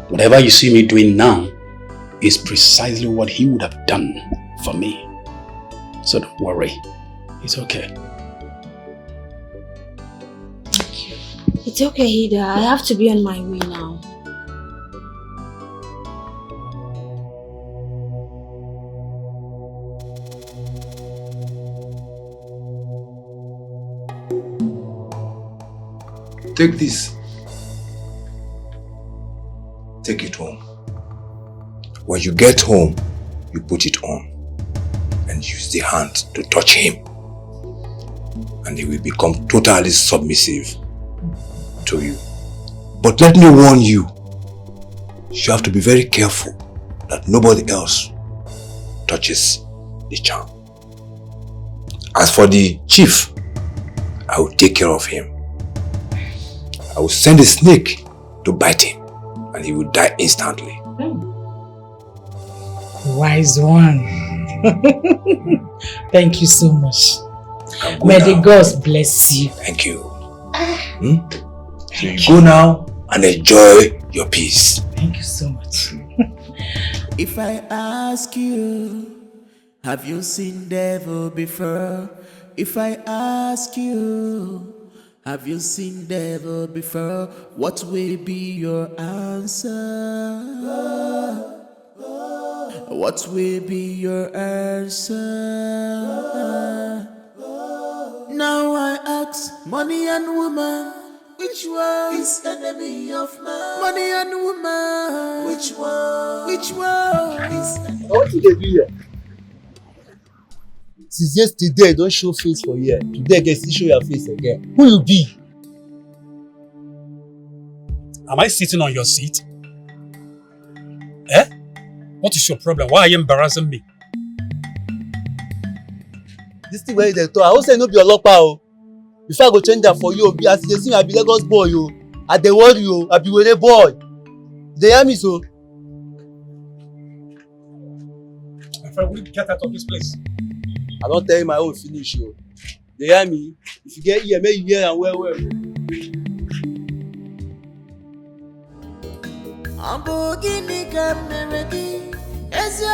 Whatever you see me doing now is precisely what he would have done for me. So don't worry, it's okay. It's okay, Hida. I have to be on my way now. Take this. Take it home. When you get home, you put it on and use the hand to touch him. And he will become totally submissive to you. But let me warn you, you have to be very careful that nobody else touches the charm. As for the chief, I will take care of him. I will send a snake to bite him and he will die instantly. Wise one. Thank you so much. May the gods bless you. Thank you. So you go now and enjoy your peace. Thank you so much. If I ask you, have you seen devil before? If I ask you, have you seen devil before? What will be your answer? What will be your answer? Now I ask money and woman, which one is enemy of man? Money and woman, which one? Which one is enemy? What did they do here? Since yesterday, don't show face for here. Today, I guess you show your face again. Who you be? Am I sitting on your seat? Eh? What is your problem? Why are you embarrassing me? This thing where they talk, I won't say no be your lopa. Before I go change that for you, as you see, I be Lagos boy, yo. I dey worry you, I be Wele boy. They hear me so. My friend, will you get out of this place? I don't tell you my own finish, yo. They hear me? If you get here, make you hear and well. I'm beginning to ready. As you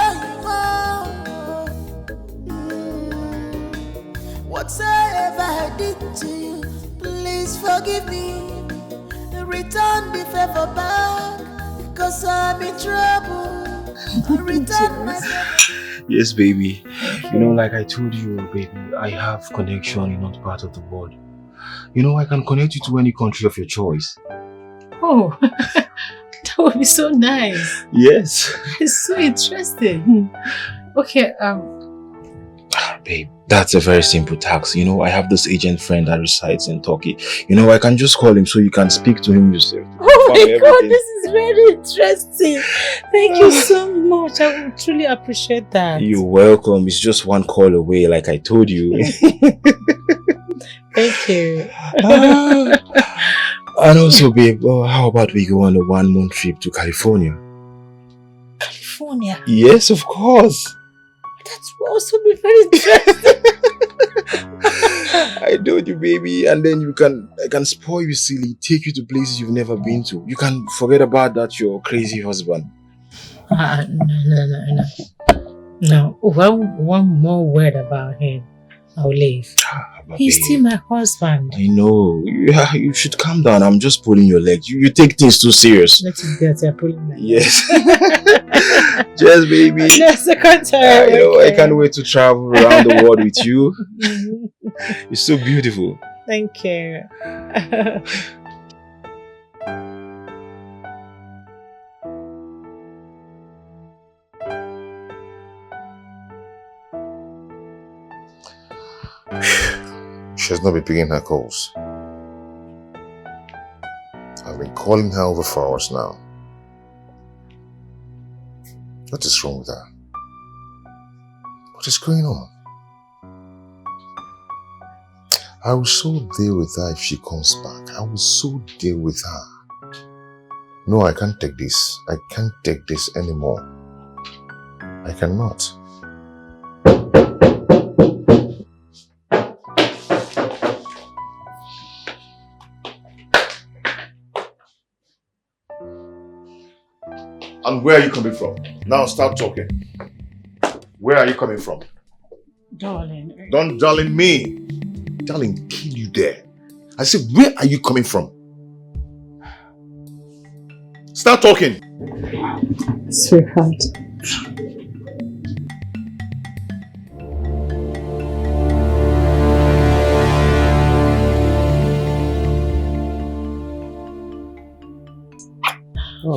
whatever I did to you, please forgive me. Return the favor back, because I'm in trouble. Return my favor. Yes, baby. You know, like I told you, baby, I have connection in other part of the world. You know, I can connect you to any country of your choice. Oh, that would be so nice. Yes. It's so interesting. Okay, Babe, that's a very simple task. You know, I have this agent friend that resides in Turkey. You know, I can just call him so you can speak to him yourself. Oh my God, this is very interesting. Thank you so much. I would truly appreciate that. You're welcome. It's just one call away, like I told you. Thank you. And also, babe, how about we go on a 1-month trip to California? California? Yes, of course. That will also be very interesting. I told you, baby, and then I can spoil you silly, take you to places you've never been to. You can forget about that, your crazy husband. No. One more word about him, I'll leave. He's still my husband. I know. You should calm down. I'm just pulling your leg. You take things too serious. Let it get you're pulling my leg. Yes. Just, baby. That's the contrary. I can't wait to travel around the world with you. You're so beautiful. Thank you. She has not been picking her calls. I've been calling her over 4 hours now. What is wrong with her? What is going on? I will so deal with her if she comes back. I will so deal with her. No, I can't take this. I can't take this anymore. I cannot. And where are you coming from? Now start talking. Where are you coming from? Darling. Don't darling me. Darling, kill you there. I said, where are you coming from? Start talking. Sweetheart.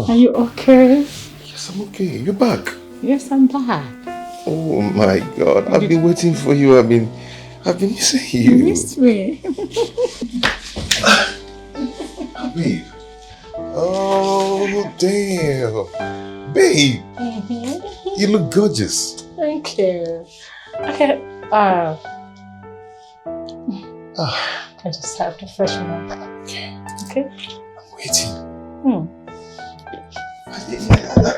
Are you okay? Yes, I'm okay. You're back. Yes, I'm back. Oh my God. I've been waiting for you. I've been missing you. You missed me. Babe. Oh. Oh, damn. Babe, you look gorgeous. Thank you. Okay. I just have to freshen up. Okay. I'm waiting.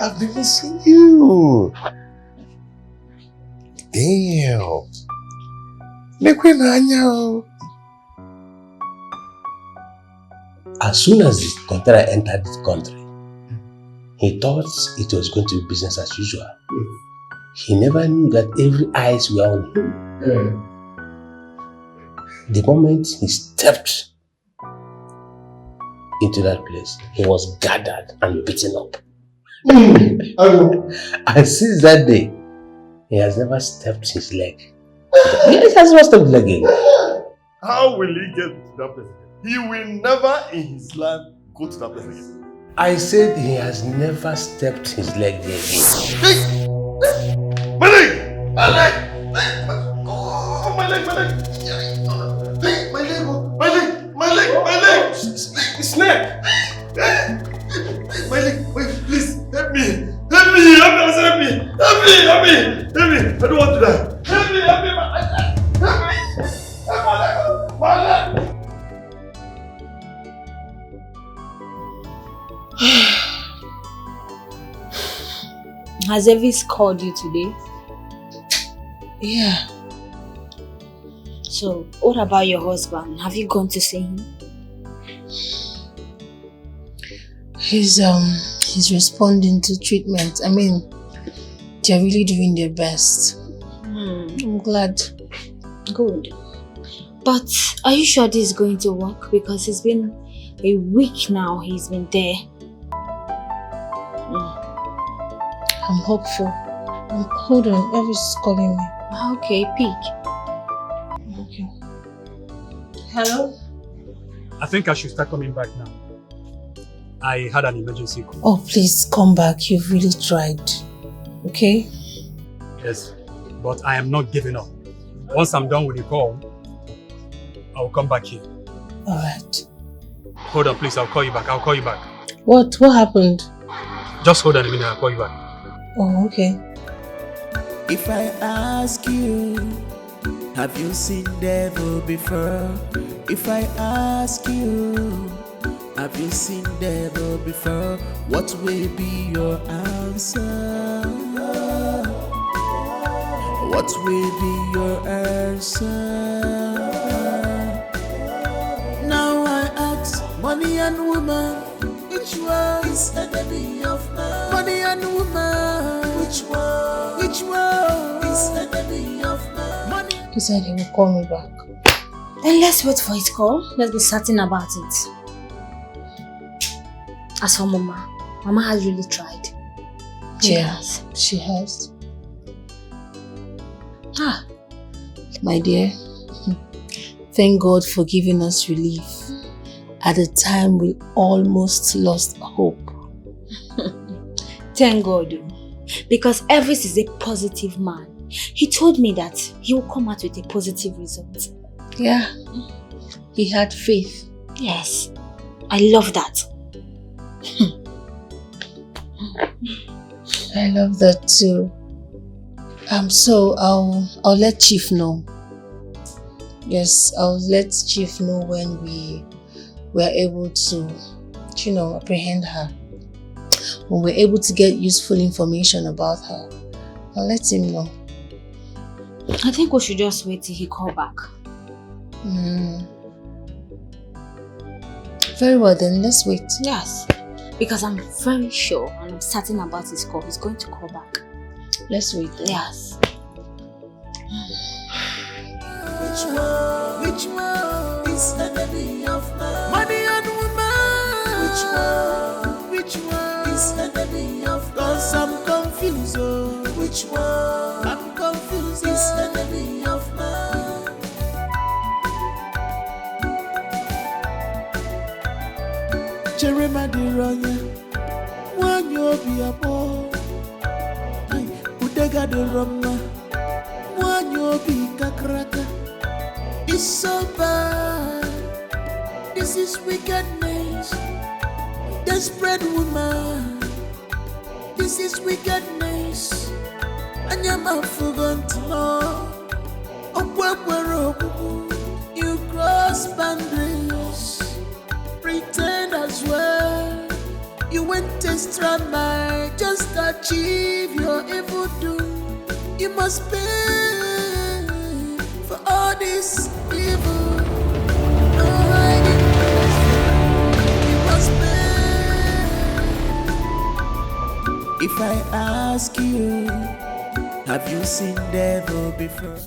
I've never seen you. Damn. As soon as the container entered the country, he thought it was going to be business as usual. He never knew that every eyes were on him. The moment he stepped into that place, he was gathered and beaten up. And since that day, he has never stepped his leg. He has never stepped his leg again. How will he get to that place again? He will never in his life go to that place again. I said he has never stepped his leg there again. My leg! My leg! Oh, my leg! My leg! My leg! My leg! My leg! My leg! Snake! My leg! Wait, please help me! Help me! Help me! Help me! Help me! Help me! I don't want to die! Help me! Help me! My leg! Help me! Help my leg! My leg! Has Evis called you today? Yeah. So, what about your husband? Have you gone to see him? He's responding to treatment. I mean, they're really doing their best. I'm glad. Good. But are you sure this is going to work? Because it's been a week now he's been there. I'm hopeful. Hold on, Elvis is calling me. Okay, pick. Okay. Hello? I think I should start coming back now. I had an emergency call. Oh, please come back. You've really tried. Okay? Yes, but I am not giving up. Once I'm done with the call, I'll come back here. Alright. Hold on, please. I'll call you back. I'll call you back. What happened? Just hold on a minute. I'll call you back. Oh, okay. If I ask you, have you seen devil before? If I ask you, have you seen devil before? What will be your answer? What will be your answer? Now I ask, money and woman, which one is enemy of man? Money and woman, which one is enemy of man? Money. He said he will call me back. Then let's wait for his call. Let's be certain about it. As for Mama has really tried. She has. My dear, thank God for giving us relief at a time we almost lost hope. Thank God, because Elvis is a positive man. He told me that he will come out with a positive result. Yeah, he had faith. Yes, I love that. I love that too. So I'll let Chief know. Yes, I'll let Chief know when we were able to, apprehend her. When we're able to get useful information about her, I'll let him know. I think we should just wait till he calls back. Very well then, let's wait. Yes, because I'm very sure and I'm certain about his call. He's going to call back. Let's wait then. Yes. Which one is enemy of man? Money and woman. Which one is enemy of man? Cause I'm confused. Which one? I'm confused. Is enemy of man? Jeremiah Dironya, one you be a boy. Udega de Roma, one you be kakraka. It's so bad. This is wickedness. Desperate woman, this is wickedness. And your mouth forgot to know. You cross boundaries, pretend as well. You went extra mile just to achieve your evil doom. You must pay for all this evil. No hiding place. You must pay. If I ask you, have you seen devil before?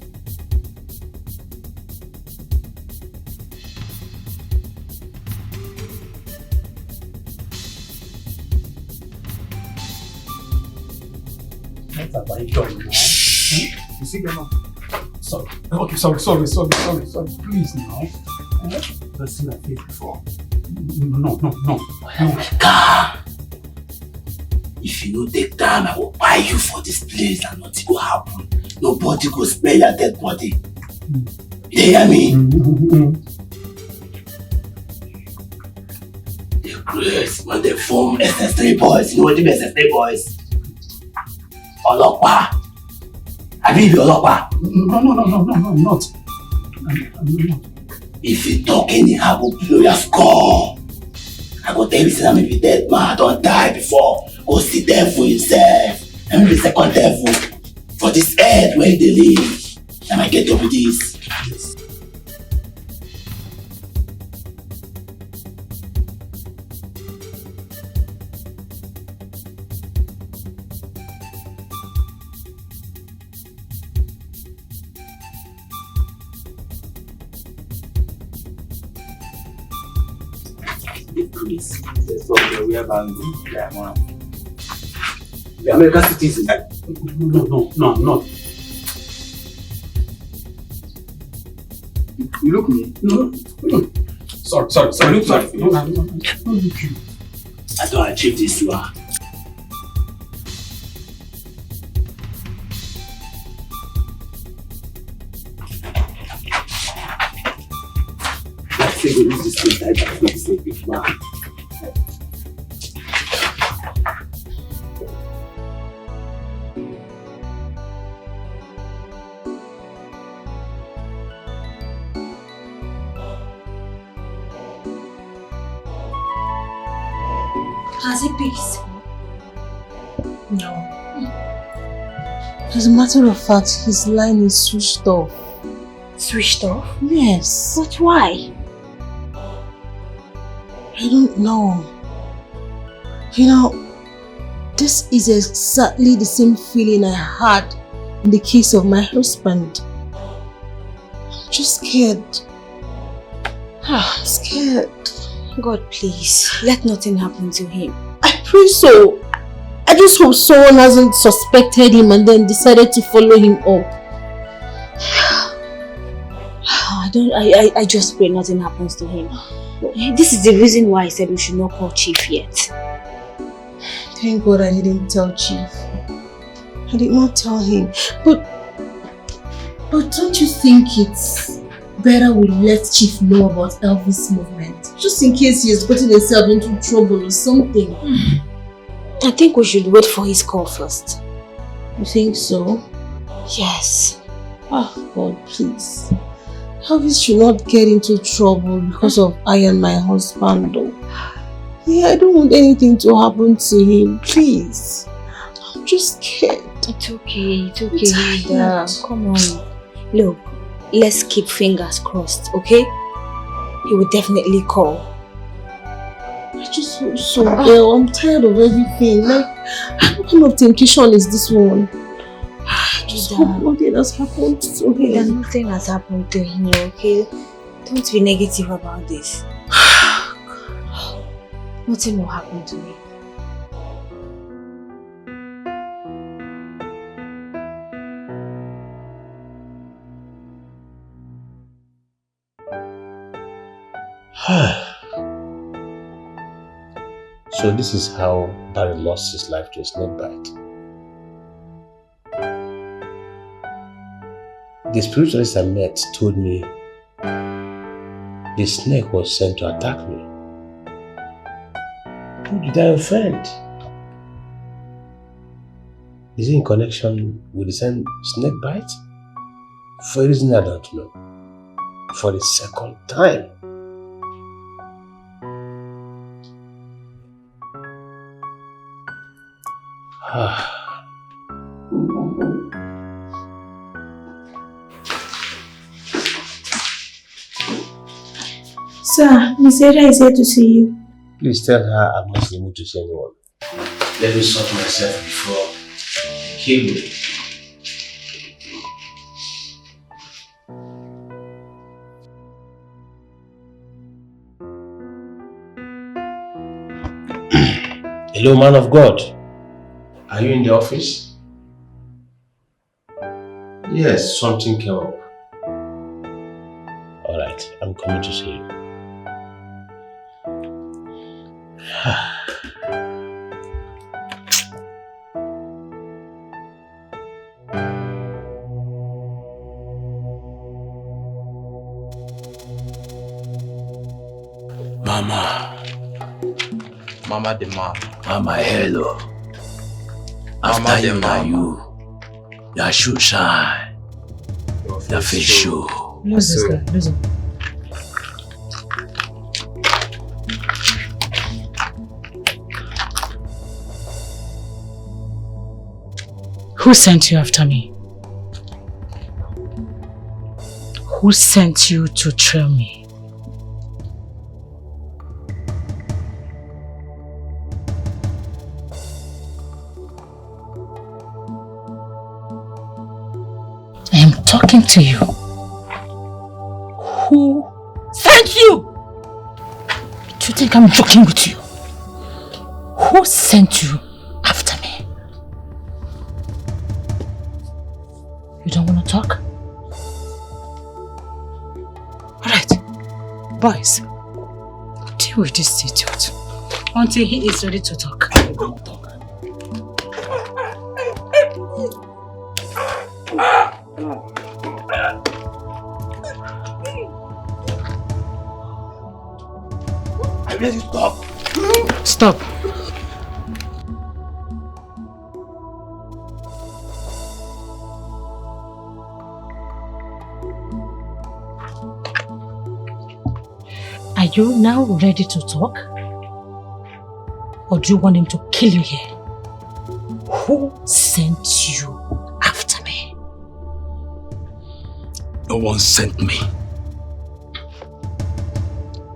What have I done now? You see, Grandma? Sorry. Okay, sorry. Please now. Let's see my face before. No. If you no take time, I will buy you for this place and nothing will happen. Nobody will smell your dead body. You hear me? The grace when they form SS3 boys. You know what the SS3 boys? Olopa. I mean Olopa. No, I'm not. If you talk anyhow, I will blow your skull. I go tell you say I'm a dead man, I don't die before. Go sit there for yourself. I'm the second devil. For this earth where they live. Am I get over this? Yes. Please, there's something we have and the American citizen. No, I'm not. You look me? No. Sorry. No, look you. I don't achieve this one. Let's say we use this thing type of this big man. Has he peace? No. As a matter of fact, his line is switched off. Switched off? Yes. But why? I don't know. You know, this is exactly the same feeling I had in the case of my husband. I'm just scared. I'm scared. God, please, let nothing happen to him. I pray so. I just hope someone hasn't suspected him and then decided to follow him up. I just pray nothing happens to him. This is the reason why I said we should not call Chief yet. Thank God I didn't tell Chief. I did not tell him. But don't you think it's better we let Chief know about Elvis' movement? Just in case he has gotten himself into trouble or something. I think we should wait for his call first. You think so? Yes. Oh God, please. Elvis should not get into trouble because of I and my husband though. Yeah, I don't want anything to happen to him, please. I'm just scared. It's okay, Ida. Come on. Look, let's keep fingers crossed, okay? He will definitely call. I just hope so, girl. I'm tired of everything. Like, what kind of temptation is this one? I just hope nothing has happened to him. Nothing has happened to him, okay? Don't be negative about this. Nothing will happen to me. So this is how Barry lost his life to a snake bite. The spiritualist I met told me the snake was sent to attack me. Who did I offend? Is it in connection with the same snake bite? For a reason I don't know. For the second time. Sir, Miss Ada is here to see you. Please tell her I'm not able to see anyone. Let me sort myself before I kill me. Hello, man of God. Are you in the office? Yes, something came up. Alright, I'm coming to see you. Mama the man. Mama, hello. Mama After the you, now man. you. Your shoe shine. Your face show. Lose this guy, lose him. Who sent you after me? Who sent you to trail me? I am talking to you. Who sent you? Do you think I'm joking with you? Who sent you after me? You don't want to talk? Alright, boys, deal with this idiot until he is ready to talk. I made you stop. Stop. Are you now ready to talk? Or do you want him to kill you here? Who sent you after me? No one sent me.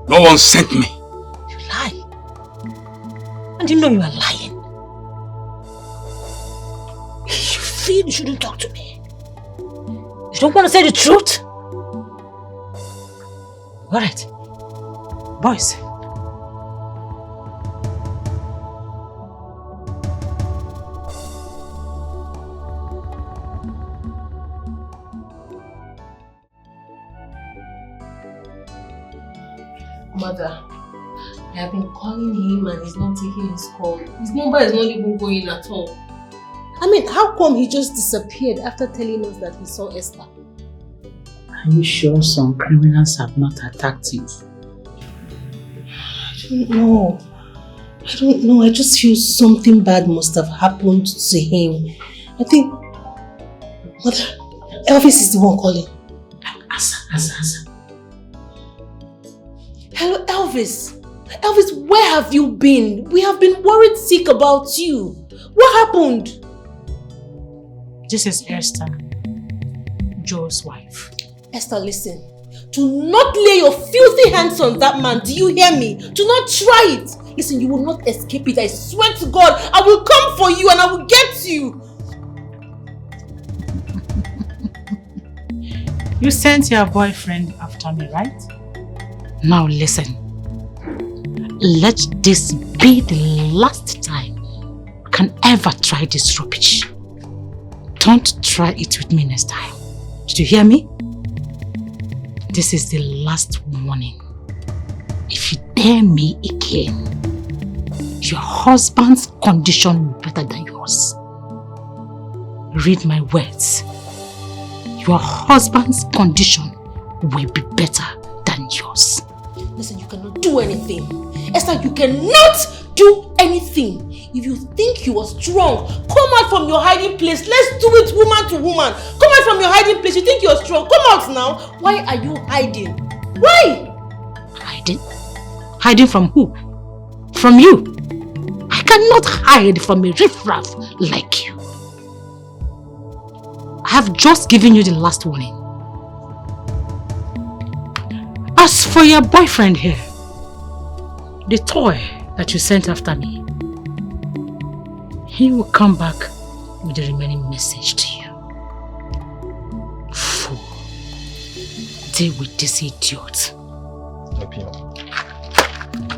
No one sent me. You lie. And you know you are lying. You feel you shouldn't talk to me. You don't want to say the truth? Alright. Boys. Mother, I have been calling him and he's not taking his call. His number is not even going at all. I mean, how come he just disappeared after telling us that he saw Esther? Are you sure some criminals have not attacked him? I don't know. I don't know. I just feel something bad must have happened to him. I think... Mother, Elvis is the one calling. Answer. Hello, Elvis. Elvis, where have you been? We have been worried sick about you. What happened? This is Esther, Joe's wife. Esther, listen. Do not lay your filthy hands on that man. Do you hear me? Do not try it. Listen, you will not escape it. I swear to God, I will come for you and I will get you. You sent your boyfriend after me, right? Now listen. Let this be the last time you can ever try this rubbish. Don't try it with me next time. Did you hear me? This is the last warning. If you dare me again, your husband's condition will be better than yours. Read my words. Your husband's condition will be better than yours. Listen, you cannot do anything. Esther, you cannot do anything. If you think you are strong, come out from your hiding place. Let's do it woman to woman. Come out from your hiding place. You think you are strong. Come out now. Why are you hiding? Why? Hiding? Hiding from who? From you. I cannot hide from a riffraff like you. I have just given you the last warning. As for your boyfriend here, the toy that you sent after me, he will come back with the remaining message to you. Fool. Deal with this idiot.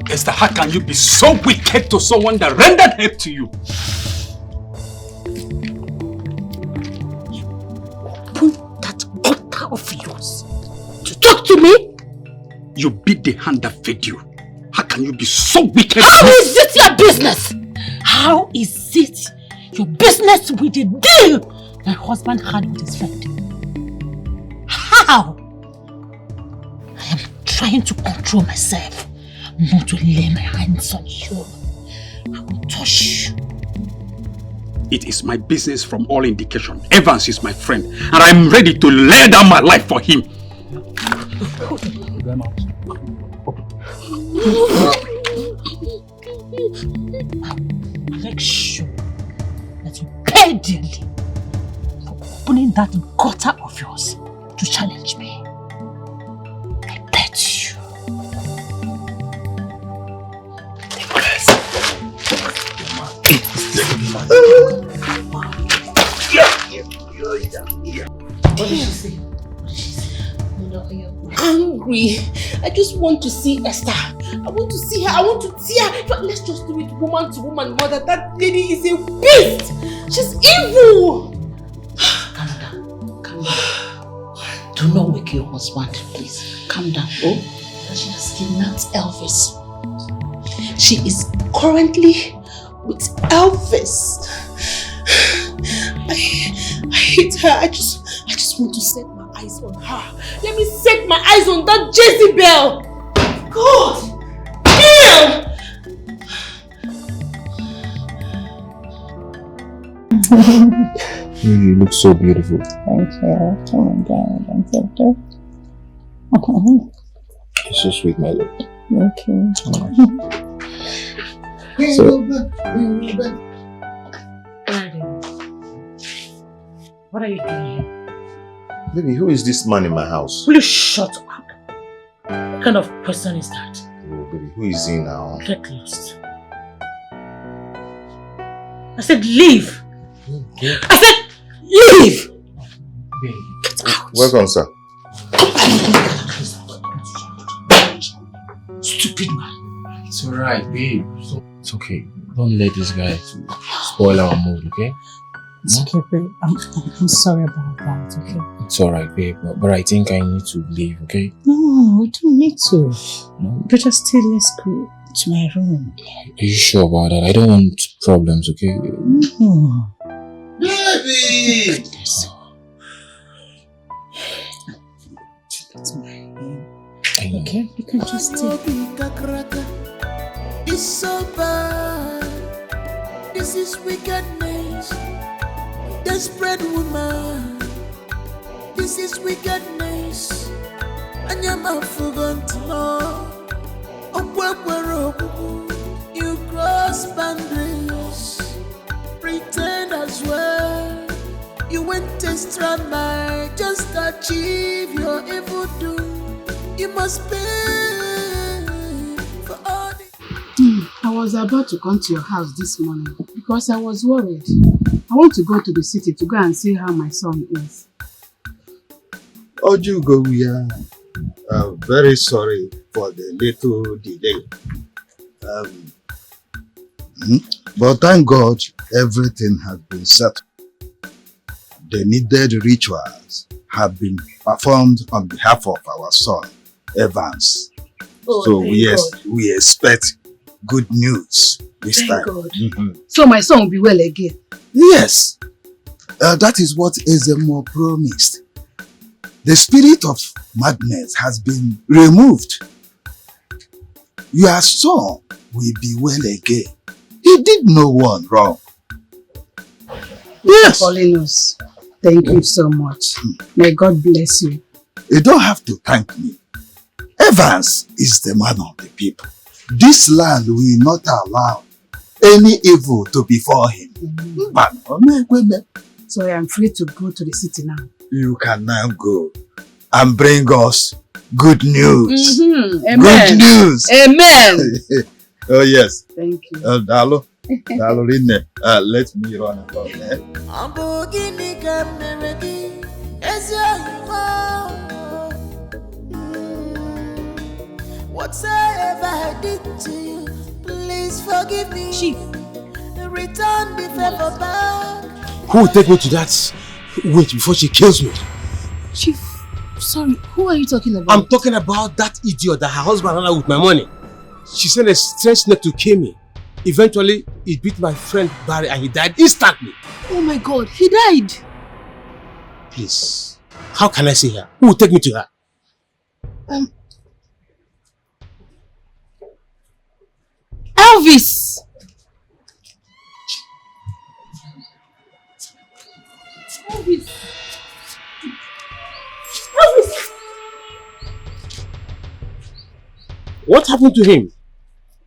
Esther, how can you be so wicked to someone that rendered help to you? Open that gutter of yours to talk to me? You beat the hand that fed you. How can you be so wicked? How is it your business? How is it your business with the deal my husband had with his friend? How? I am trying to control myself, not to lay my hands on you. I will touch you. It is my business from all indication. Evans is my friend, and I'm ready to lay down my life for him. Make sure that you pay dearly for opening that gutter of yours to challenge me. I bet you. What did she say? Angry. I just want to see Esther. I want to see her. I want to see her. But let's just do it woman to woman, mother. That lady is a beast. She's evil. Calm down. Calm down. Do not wake your husband, please. Calm down. Oh, She has kidnapped Elvis. She is currently with Elvis. I hate her. I just want to set my eyes on her. Let me set my eyes on that Jezebel. God! Damn! You look so beautiful. Thank you. Oh my God, I'm so good. You're so sweet, my love. Thank you. What are you doing here? Baby, who is this man in my house? Will you shut up? What kind of person is that? Oh, baby, who is he now? Get lost. I said leave! Okay. I said leave! Get out! Welcome, sir. Stupid man. It's alright, babe. It's okay. Don't let this guy spoil our mood, okay? It's okay, babe. I'm sorry about that, okay? It's alright, babe. But I think I need to leave, okay? No, we don't need to. No. Better still, let's go to my room. Are you sure about that? I don't want problems, okay? No. Baby! That's my room. I know. Okay, you can just stay. It's so bad. This is wickedness. Desperate woman. This is wickedness. And you're not forgotten to know. You cross boundaries. Pretend as well. You went extra mile just to achieve your evil doom. You must pay for all the... I was about to come to your house this morning because I was worried. I want to go to the city to go and see how my son is. Ojugo, we are very sorry for the little delay. But thank God everything has been settled. The needed rituals have been performed on behalf of our son, Evans. Oh, so we expect good news this Thank time. God. So my son will be well again? Yes. That is what Ezemo promised. The spirit of madness has been removed. your son will be well again. He did no one wrong. Yes. Calling us. Thank you so much. May God bless you. You don't have to thank me. Evans is the man of the people. This land will not allow any evil to befall him. So I am free to go to the city now. You can now go and bring us good news. Amen. Good news. Amen. Oh yes. Thank you. Dalo. Dalo Rine. Let me run about there. Whatever I did to you, please forgive me. Chief, return the favor back. Who will take me to that witch before she kills me? Chief, sorry, who are you talking about? I'm talking about that idiot that her husband ran out with my money. She sent a strange snake to kill me. Eventually, it beat my friend Barry and he died instantly. Oh my God, he died. Please, how can I see her? Who will take me to her? Elvis! Elvis! Elvis! What happened to him?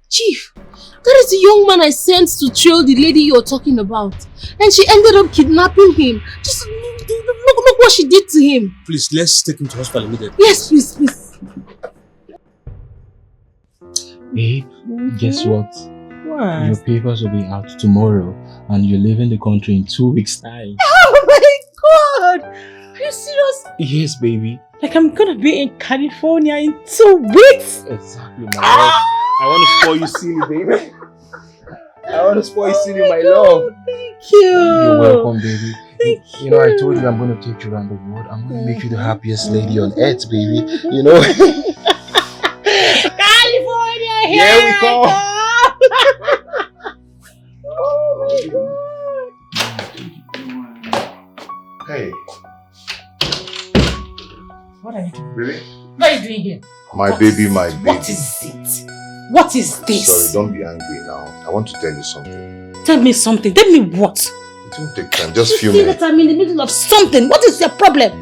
Chief, that is the young man I sent to trail the lady you're talking about. And she ended up kidnapping him. Just look what she did to him. Please, let's take him to hospital immediately. Yes, please. Babe, guess what? What? Your papers will be out tomorrow and you're leaving the country in 2 weeks' time. Oh my God! Are you serious? Yes, baby. Like I'm gonna be in California in 2 weeks? Exactly, my love. I want to spoil you silly, baby. I want to spoil you silly, my love. Thank you. You're welcome, baby. Thank you. know, I told you I'm going to take you around the world. I'm going to make you the happiest lady on earth, baby. You know? California, here we go. Oh my God. Hey. What are you doing? Baby? What are you doing here? My baby. What is it? What is this? Sorry, don't be angry now. I want to tell you something. Tell me something. Tell me what? It won't take time, just a few You see minutes. that I'm in the middle of something. What is your problem?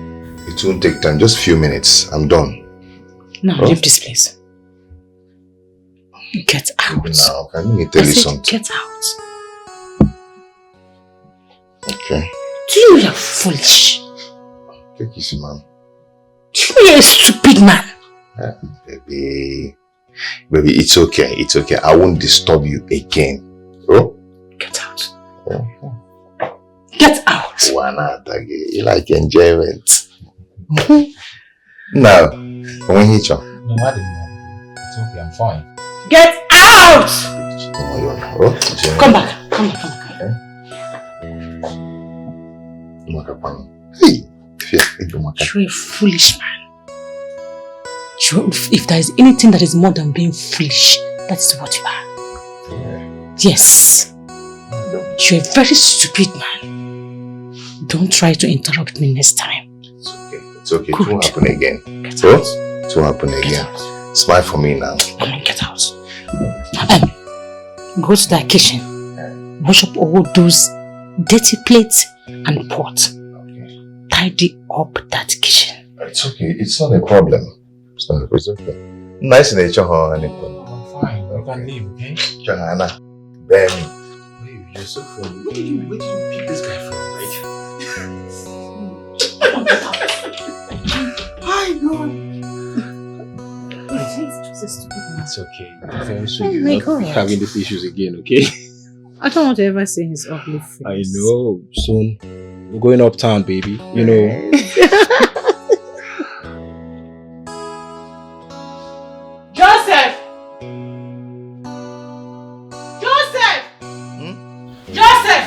It won't take time, just a few minutes. I'm done. Now leave this place. Get out. Now, can you tell you something? Get out. Okay. Do you know you're foolish? Take it easy, man. Do you know you're a stupid man? Baby, it's okay. It's okay. I won't disturb you again. Oh? Get out. Yeah. Get out. Why not again? You like enjoyment. Now, when he chop. No, I didn't. It's okay. I'm fine. Get out! Oh, Come back. Come back. Hey, you're a foolish man. If there is anything that is more than being foolish, that is what you are. Yes. You're a very stupid man. Don't try to interrupt me next time. It's okay. It's okay. It won't happen again. It won't happen again. Smile for me now. Come on, get out. Go to the kitchen. Wash up all those dirty plates and pots. Tidy up that kitchen. It's okay. It's not a problem. It's okay. Nice nature, honey. I'm fine. You can leave, okay? Johanna, Benny. You're so funny. Where did you pick this guy from? Hi, God. It's okay. Very soon Oh you're my not God. having these issues again, okay? I don't want to ever see his ugly face. I know. Soon we're going uptown, baby. You know. Joseph! Joseph! Joseph!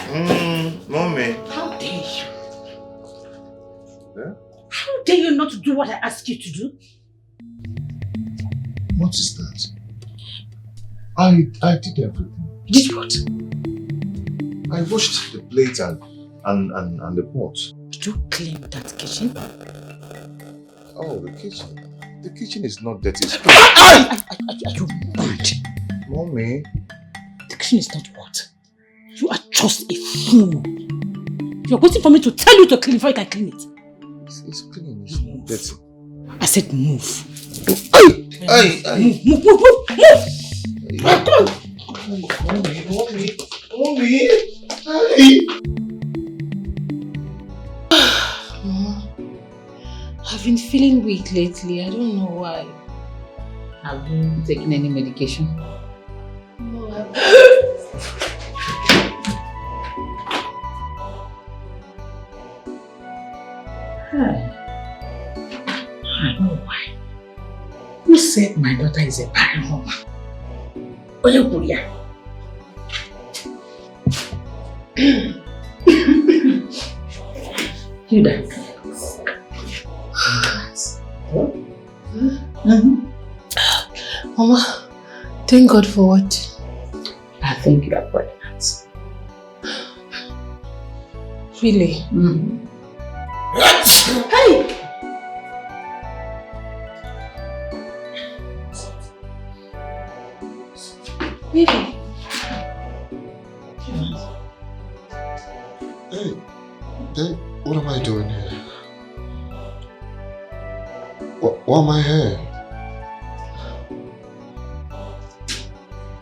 Mommy. How dare you? Yeah? How dare you not to do what I asked you to do? What is that? I did everything. Did what? I washed the plates and the pot. Did you clean that kitchen? Oh, the kitchen. The kitchen is not dirty. Are you mad? Mommy. The kitchen is not what? You are just a fool. You're waiting for me to tell you to clean before you can clean it. It's clean, it's not dirty. I said move. Hey! Move! Come on! Mommy! Hey! Mama, I've been feeling weak lately. I don't know why. Have you taken any medication? No, I know why. Who said my daughter is a barren woman? Oyokuria. You done. Mama, thank God for what? I think you are pregnant. Really? Hey! Baby. Hey, what am I doing here? Why am I here?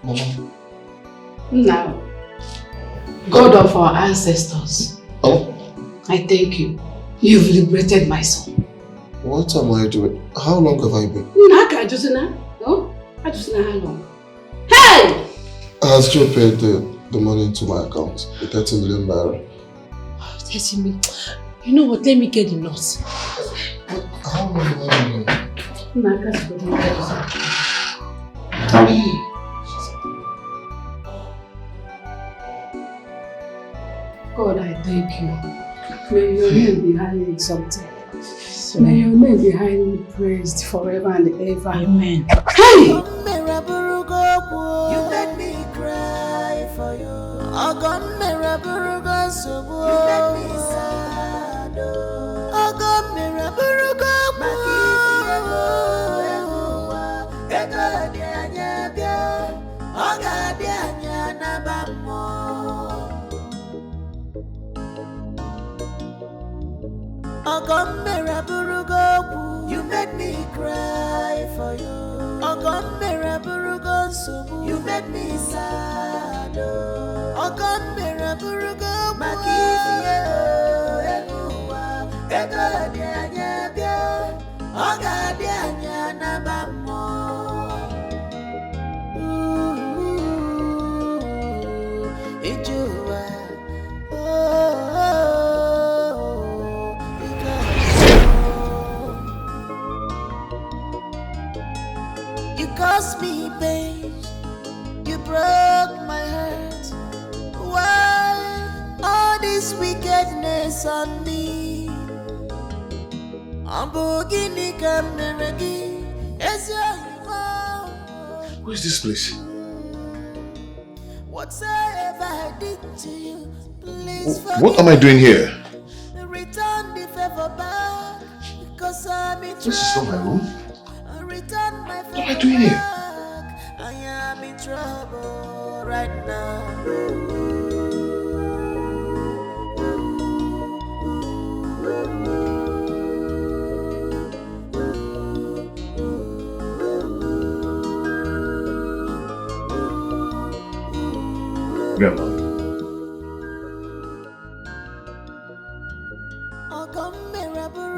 Mama? Now, God of our ancestors, I thank you. You've liberated my son. What am I doing? How long have I been? How long? Hey! Has Joe paid the money into my account? The 30 million naira. 30 million. You know what? Let me get the nuts. How long have I been here? God, I thank you. May your name be highly exalted. May your name be highly praised forever and ever. Amen. Hey! You made me cry for you. You made me sad. You made me cry for you. You made me sad. You caused me pain, you broke my heart. Why all this wickedness on me? Where is this place? Whatever I did to you, please What am I doing here? return the favor back, because I'm in trouble. This is not my room. Return my favor. What am I doing here? I am in trouble right now. Grandma.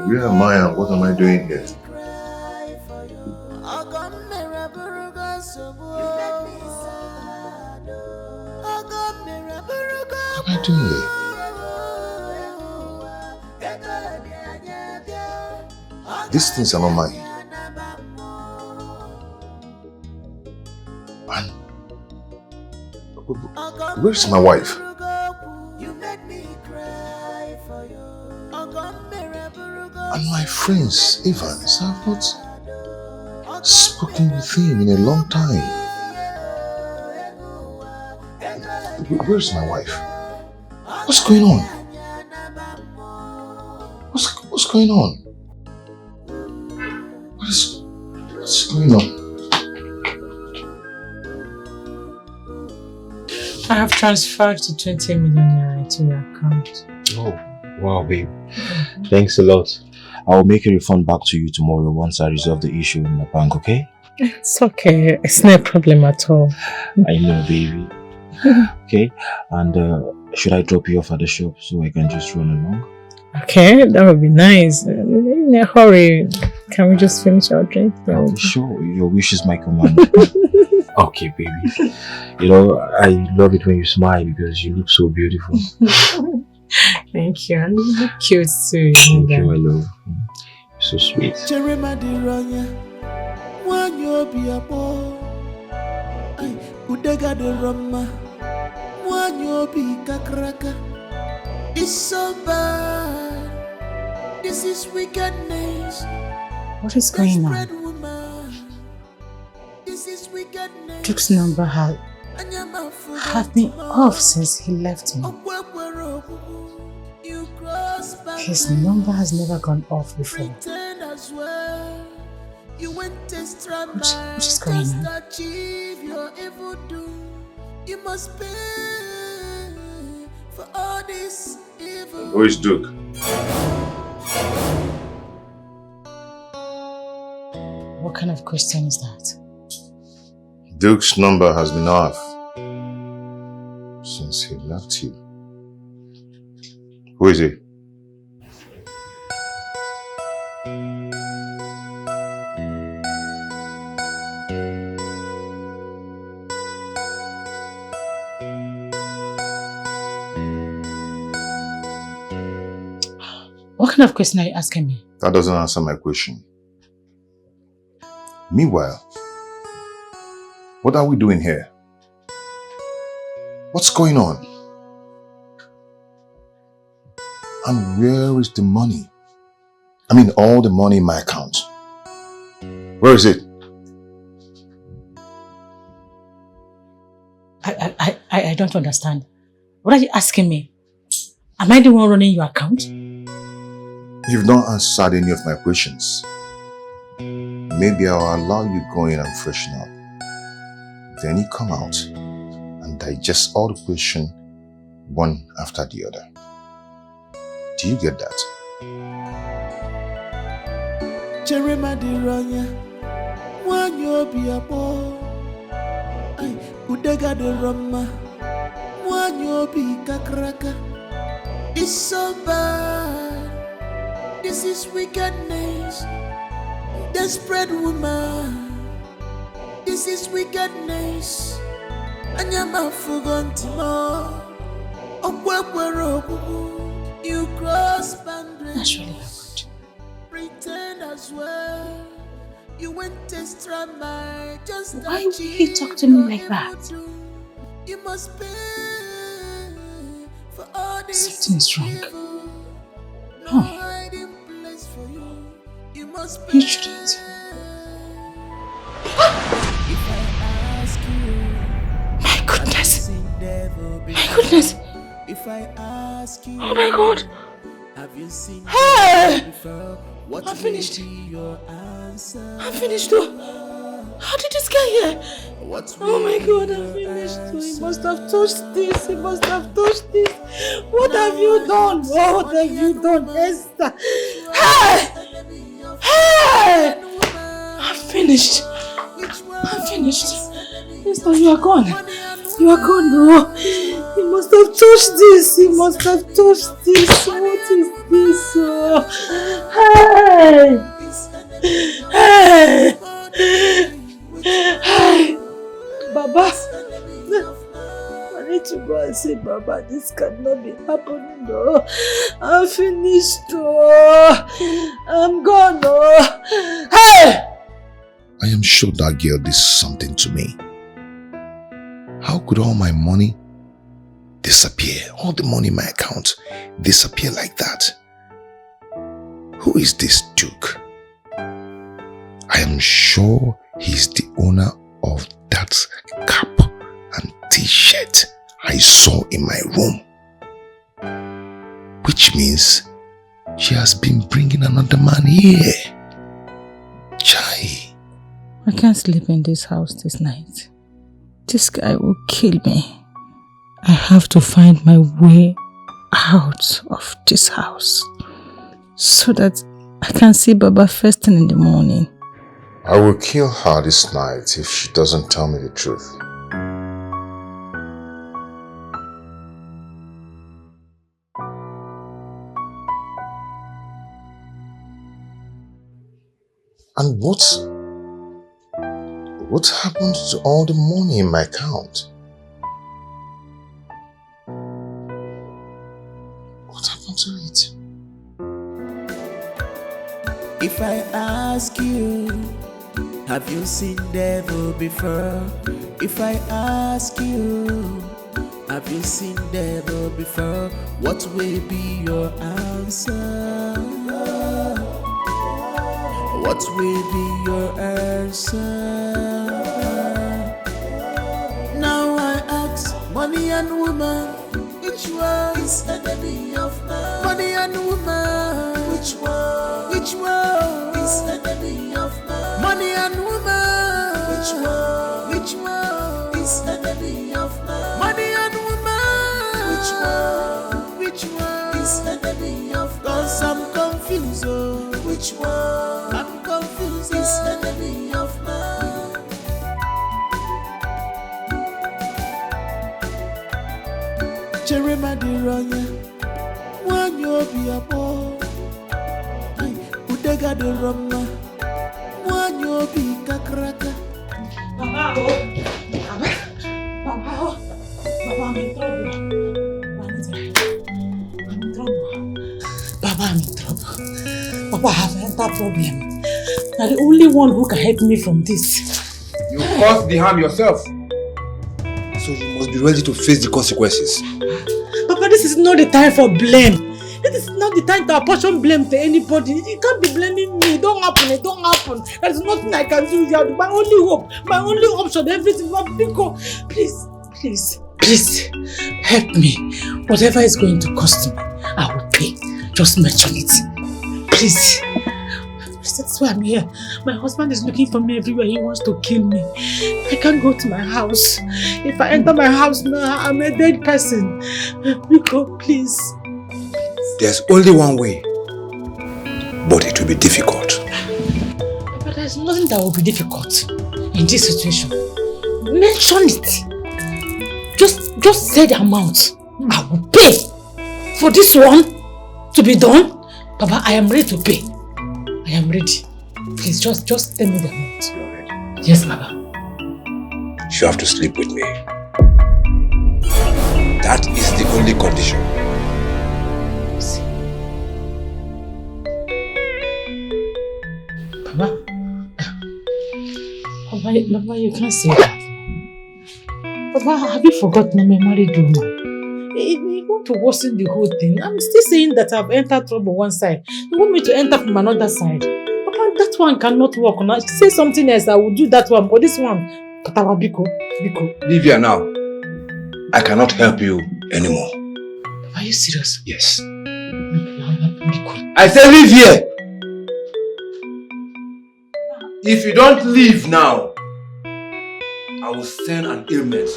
Where am I and what am I doing here? What am I doing here? These things are not mine. And where's my wife? And my friends, Evans, I've not spoken with him in a long time. Where's my wife? What's going on? What's going on? What's going on? I have transferred to 20 million naira into your account. Oh, wow, babe. Thanks a lot. I'll make a refund back to you tomorrow once I resolve the issue in the bank, okay? It's okay. It's no problem at all. I know, baby. Okay, and should I drop you off at the shop so I can just run along? Okay, that would be nice. In a hurry. Can we just finish our drink? Sure, your wish is my command. Okay, baby. You know, I love it when you smile because you look so beautiful. Thank you. And you look cute too. Thank you, I love you. So sweet. It's so bad. This is wickedness. What is going on? Duke's number had been off since he left me. His number has never gone off before. What is going on? You must pay for all this evil. Who is Duke? What kind of question is that? Duke's number has been off since he left you. Who is he? What kind of question are you asking me? That doesn't answer my question. Meanwhile, what are we doing here? What's going on? And where is the money? I mean, all the money in my account. Where is it? I don't understand. What are you asking me? Am I the one running your account? You've not answered any of my questions. Maybe I'll allow you go in and freshen up. Then you come out and digest all the questions one after the other. Do you get that? It's so bad. This is wickedness. Desperate woman. This is wickedness. Anyama fugantimo. You cross boundaries. Naturally, Pretend as well. You went to strama. Just why would he talk to me like that? You must pay for all this. Something is wrong. No. You shouldn't. My goodness. My goodness. Oh my God. Hey! I'm finished. I'm finished too. How did this get here? Oh my God, I'm finished too. He must have touched this. He must have touched this. What have you done? What have you done, Esther? Hey! Hey! I'm finished. I'm finished. Esther, you are gone. You are gone, no. He must have touched this. He must have touched this. What is this? Hey! Hey! Hey! Baba! I need to go and say, Baba, this cannot be happening, no. I'm finished, oh. I'm gone, oh. Hey! I am sure that girl did something to me. How could all my money disappear? All the money in my account disappear like that? Who is this Duke? I am sure he's the owner of that cap and t-shirt I saw in my room. Which means she has been bringing another man here. Chai, I can't sleep in this house this night. This guy will kill me. I have to find my way out of this house so that I can see Baba first thing in the morning. I will kill her this night if she doesn't tell me the truth. And what happened to all the money in my account? What happened to it? If I ask you, have you seen devil before? If I ask you, have you seen devil before? What will be your answer? What will be your answer? Now I ask, money and woman, which one is enemy of man? Money and woman, which one? Which one is enemy of man? Money and woman, which one? Which one is enemy of man? Money and woman, which one? Which one is enemy of man? 'Cause I'm confused, oh. Which one? I'm confused, is enemy of man. Jeremiah Ronya, one you be a boy. Udega de Roma, one you be Kakraka. Baba, I'm in trouble. Baba, I'm in trouble. Baba, I have a mental problem. You're the only one who can help me from this. You caused the harm yourself. So you must be ready to face the consequences. Papa, this is not the time for blame. This is not the time to apportion blame to anybody. You can't be blaming me. It don't happen. It don't happen. There's nothing I can do. You are my only hope, my only option, everything. But please, help me. Whatever it's going to cost me, I will pay. Just mention it. Please. That's why I'm here. My husband is looking for me everywhere. He wants to kill me. I can't go to my house. If I enter my house now, I'm a dead person. Rico, please. There's only one way, but it will be difficult. But there's nothing that will be difficult in this situation. Mention it. Just say the amount. I will pay for this one to be done. Papa, I am ready to pay. I am ready. Please, just tell me the amount. You're ready? Yes, Baba. You have to sleep with me. That is the only condition. Baba, you can't say that. Baba, have you forgotten I'm a married woman? You want to worsen the whole thing. I'm still saying that I've entered trouble one side. You want me to enter from another side? Papa, that one cannot work. Now, say something else, I will do that one. But this one, Papa, Biko. Leave here now. I cannot help you anymore. Are you serious? Yes. Biko. I say leave here. If you don't leave now, I will send an ailment.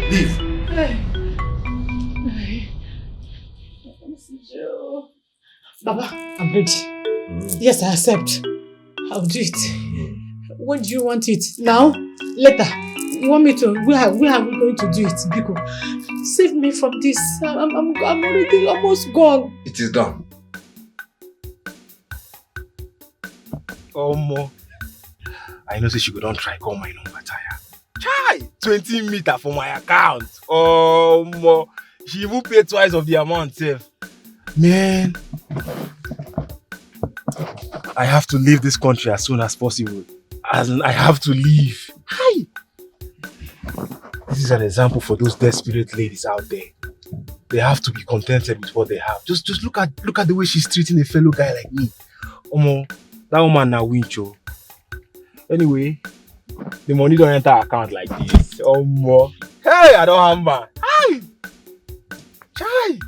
Leave. Baba, I'm ready. Yes, I accept. I'll do it. When do you want it? Now? Later? You want me to? Where are we going to do it, Biko? Save me from this. I'm already almost gone. It is done. Omo, I know say she go don try call my number tire. Chai, 20 meter for my account. Omo, she even pay twice of the amount sef. Man, I have to leave this country as soon as possible. As in, I have to leave. Hi. This is an example for those desperate ladies out there. They have to be contented with what they have. Just look at the way she's treating a fellow guy like me. Omo, that woman na wincho. Anyway, the money don't enter her account like this. Omo. Hey, I don't hammer. Hi. Chai.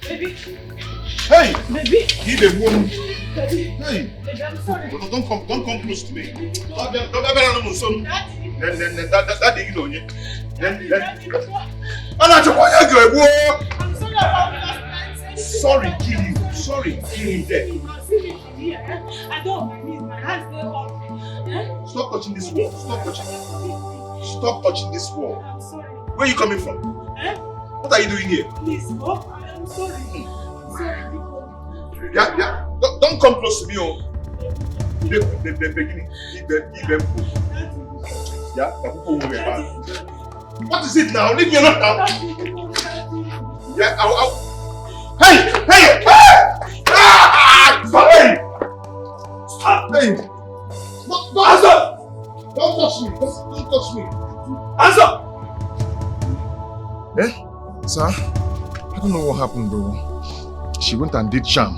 Baby. Hey! Baby. Give a woman. Baby. Hey! Baby, I'm sorry. Don't come close to me. Don't Then I'm sorry about last night. Sorry, kill you. Sorry, kill him there. I don't my knees, my hands they up. Stop touching this wall. Stop touching this wall. I'm sorry. Where are you coming from? What are you doing here? Please, oh, I'm sorry. I'm sorry, Biko. Yeah. Don't come close to me, oh. The beginning. Yeah, what is it now? Leave me alone now. Yeah, I'll. Hey! Stop! Hey! Answer! Don't touch me. Don't touch me. Answer! Eh? Sir, I don't know what happened though. She went and did charm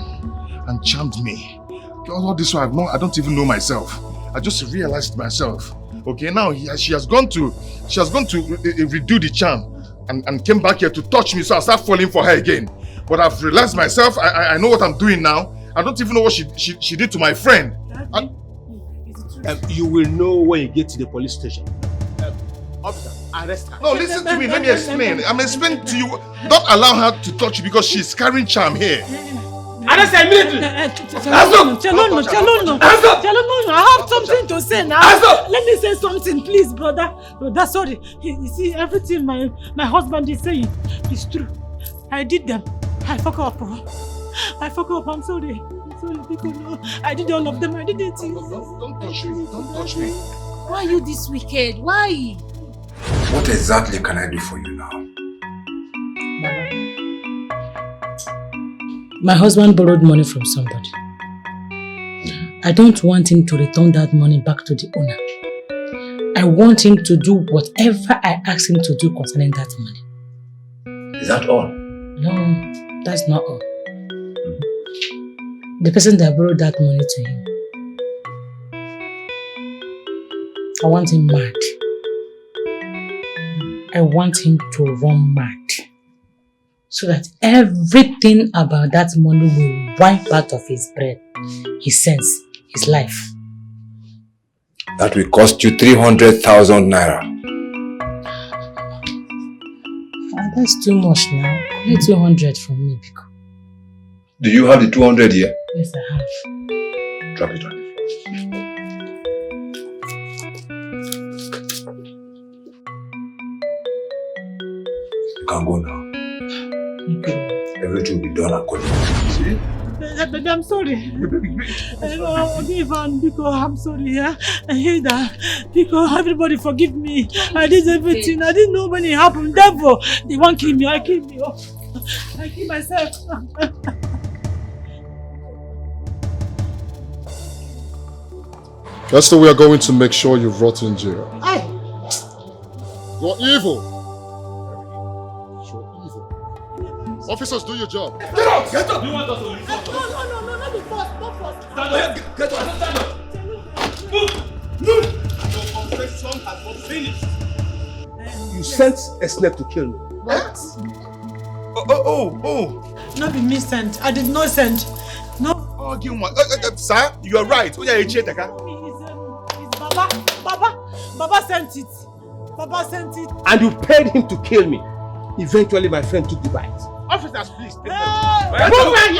and charmed me. All this while I don't even know myself. I just realized myself. Okay, now she has gone to redo the charm and came back here to touch me, so I start falling for her again. But I've realized myself. I know what I'm doing now. I don't even know what she did to my friend. You will know when you get to the police station. Officer, arrest her. No, listen to me. Let me explain. I'm explaining to you. Don't allow her to touch you because she's carrying charm here. Arrest her immediately. Chelon, I have something to say now. Let me say something, please, brother. Brother, sorry. You see, everything my husband is saying is true. I did them. I fuck up. I'm sorry. Because I did all of them. I didn't. Don't touch me. Don't touch me. Why are you this wicked? Why? What exactly can I do for you now? My husband borrowed money from somebody. I don't want him to return that money back to the owner. I want him to do whatever I ask him to do concerning that money. Is that all? No, that's not all. The person that borrowed that money to him, I want him mad. I want him to run mad. So that everything about that money will wipe out of his brain, his sense, his life. That will cost you 300,000 naira. That's too much now. Only 200 from me, Biko. Do you have the 200 here? Yes, I have. Drop it on the floor. You can go now. Okay. Everything will be done accordingly. See? Baby, I'm sorry. Because I'm sorry, yeah. I hate that. Because everybody forgive me. I did everything. I didn't know when it happened. Therefore, they won't kill me. I killed me. I killed myself. Esther, we are going to make sure you rot in jail. Aye. You're evil. Officers, do your job. Get out! Get out! You want us to leave? No, not the first. Not first. Stand up! Get out! Stand up! Move! Move! Your confession has not finished. You sent Esther to kill me. What? Oh! Not be me sent. I did not send. No. Oh, give one. Sir, you are right. Who are you cheating? It's Baba sent it. Baba sent it. And you paid him to kill me. Eventually, my friend took the bite. Officers, please take Hey!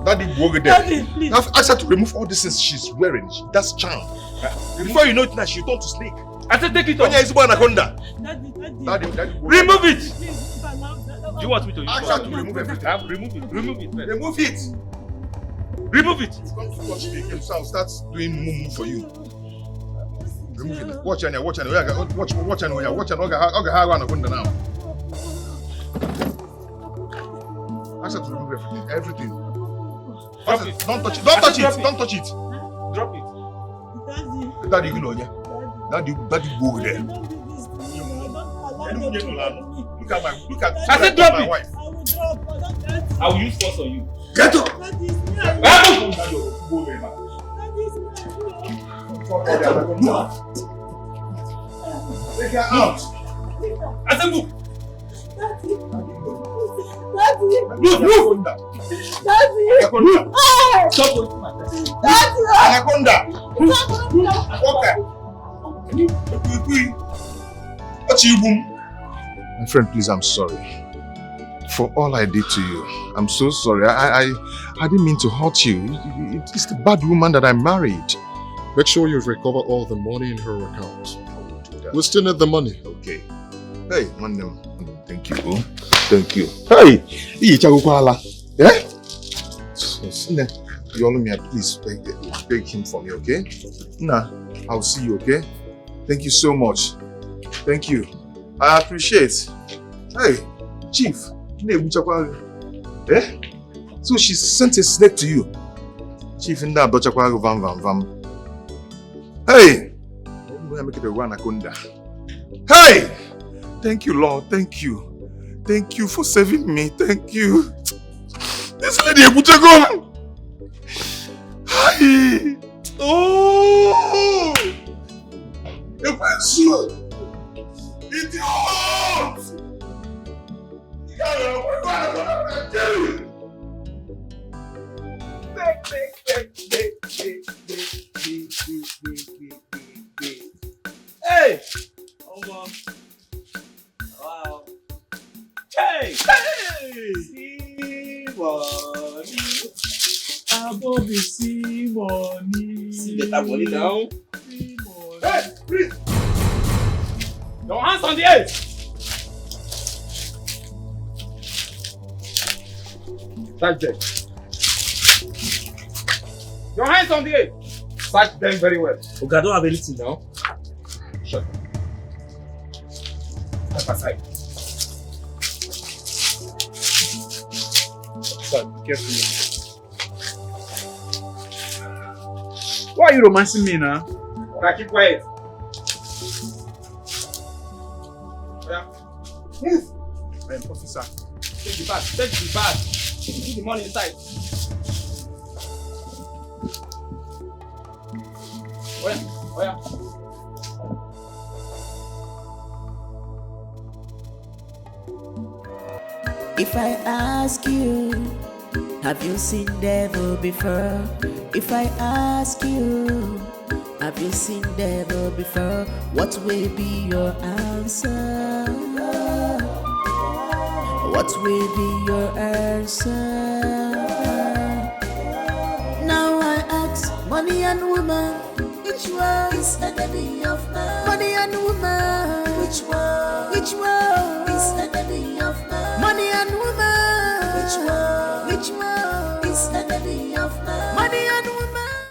Daddy, ask her to remove all the things she's wearing. That's charm. Before you know it now, she turned to snake. I said take it off. Anaconda. Daddy. Remove it. Please, do you want me to use ask her to remove everything? Remove it. Remove it. Remove it. Come to touch me again, so I'll start doing moo for you. Remove it. Watch Anya. Watch Anya. Anaconda now. Ask her to remove everything. Drop it. Don't touch it. Drop it. Daddy, you know, yeah. Daddy, go there. Look at I said drop my it. wife. I will use force on you. Get up. Take her out. I said move. Move! Daddy! Anaconda! Hey! Stop working my face. Daddy! Anaconda! Okay. What's you, boom? My friend, please, I'm sorry. For all I did to you. I'm so sorry. I didn't mean to hurt you. It's the bad woman that I married. Make sure you recover all the money in her account. I will do that. We still need the money. Okay. Hey, Mandem. Thank you, bro. Thank you. Hey! Yeah? Yolomia, please beg him for me, okay? Nah, I'll see you, okay? Thank you so much. Thank you. I appreciate. Hey, Chief. Eh? So she sent a snake to you. Chief in that vam. Hey! I'm gonna make it a anaconda. Hey! Thank you, Lord. Thank you. Thank you for saving me. Thank you. This lady, Butagom. Hi. Oh! If I should, it's your heart. Hey! Wow. Hey! See money. Bobby, see money. See better money now. See money. Hey! Please! Your hands on the edge! Touch them. Your hands on the edge. Touch them very well. Okay, I don't have anything now. Shut up. Step aside. Stop, be careful. Why are you romancing me now? Okay, keep quiet. Yeah. Move! Officer. Take the bag. Take the bag. Put the money inside. Oh yeah. If I ask you, have you seen devil before? If I ask you, have you seen devil before? What will be your answer? What will be your answer? Now I ask, money and woman, which one is enemy of man? Money and woman, which one? Which one is enemy of man? Money and woman, which one? Which one is enemy of man? Money and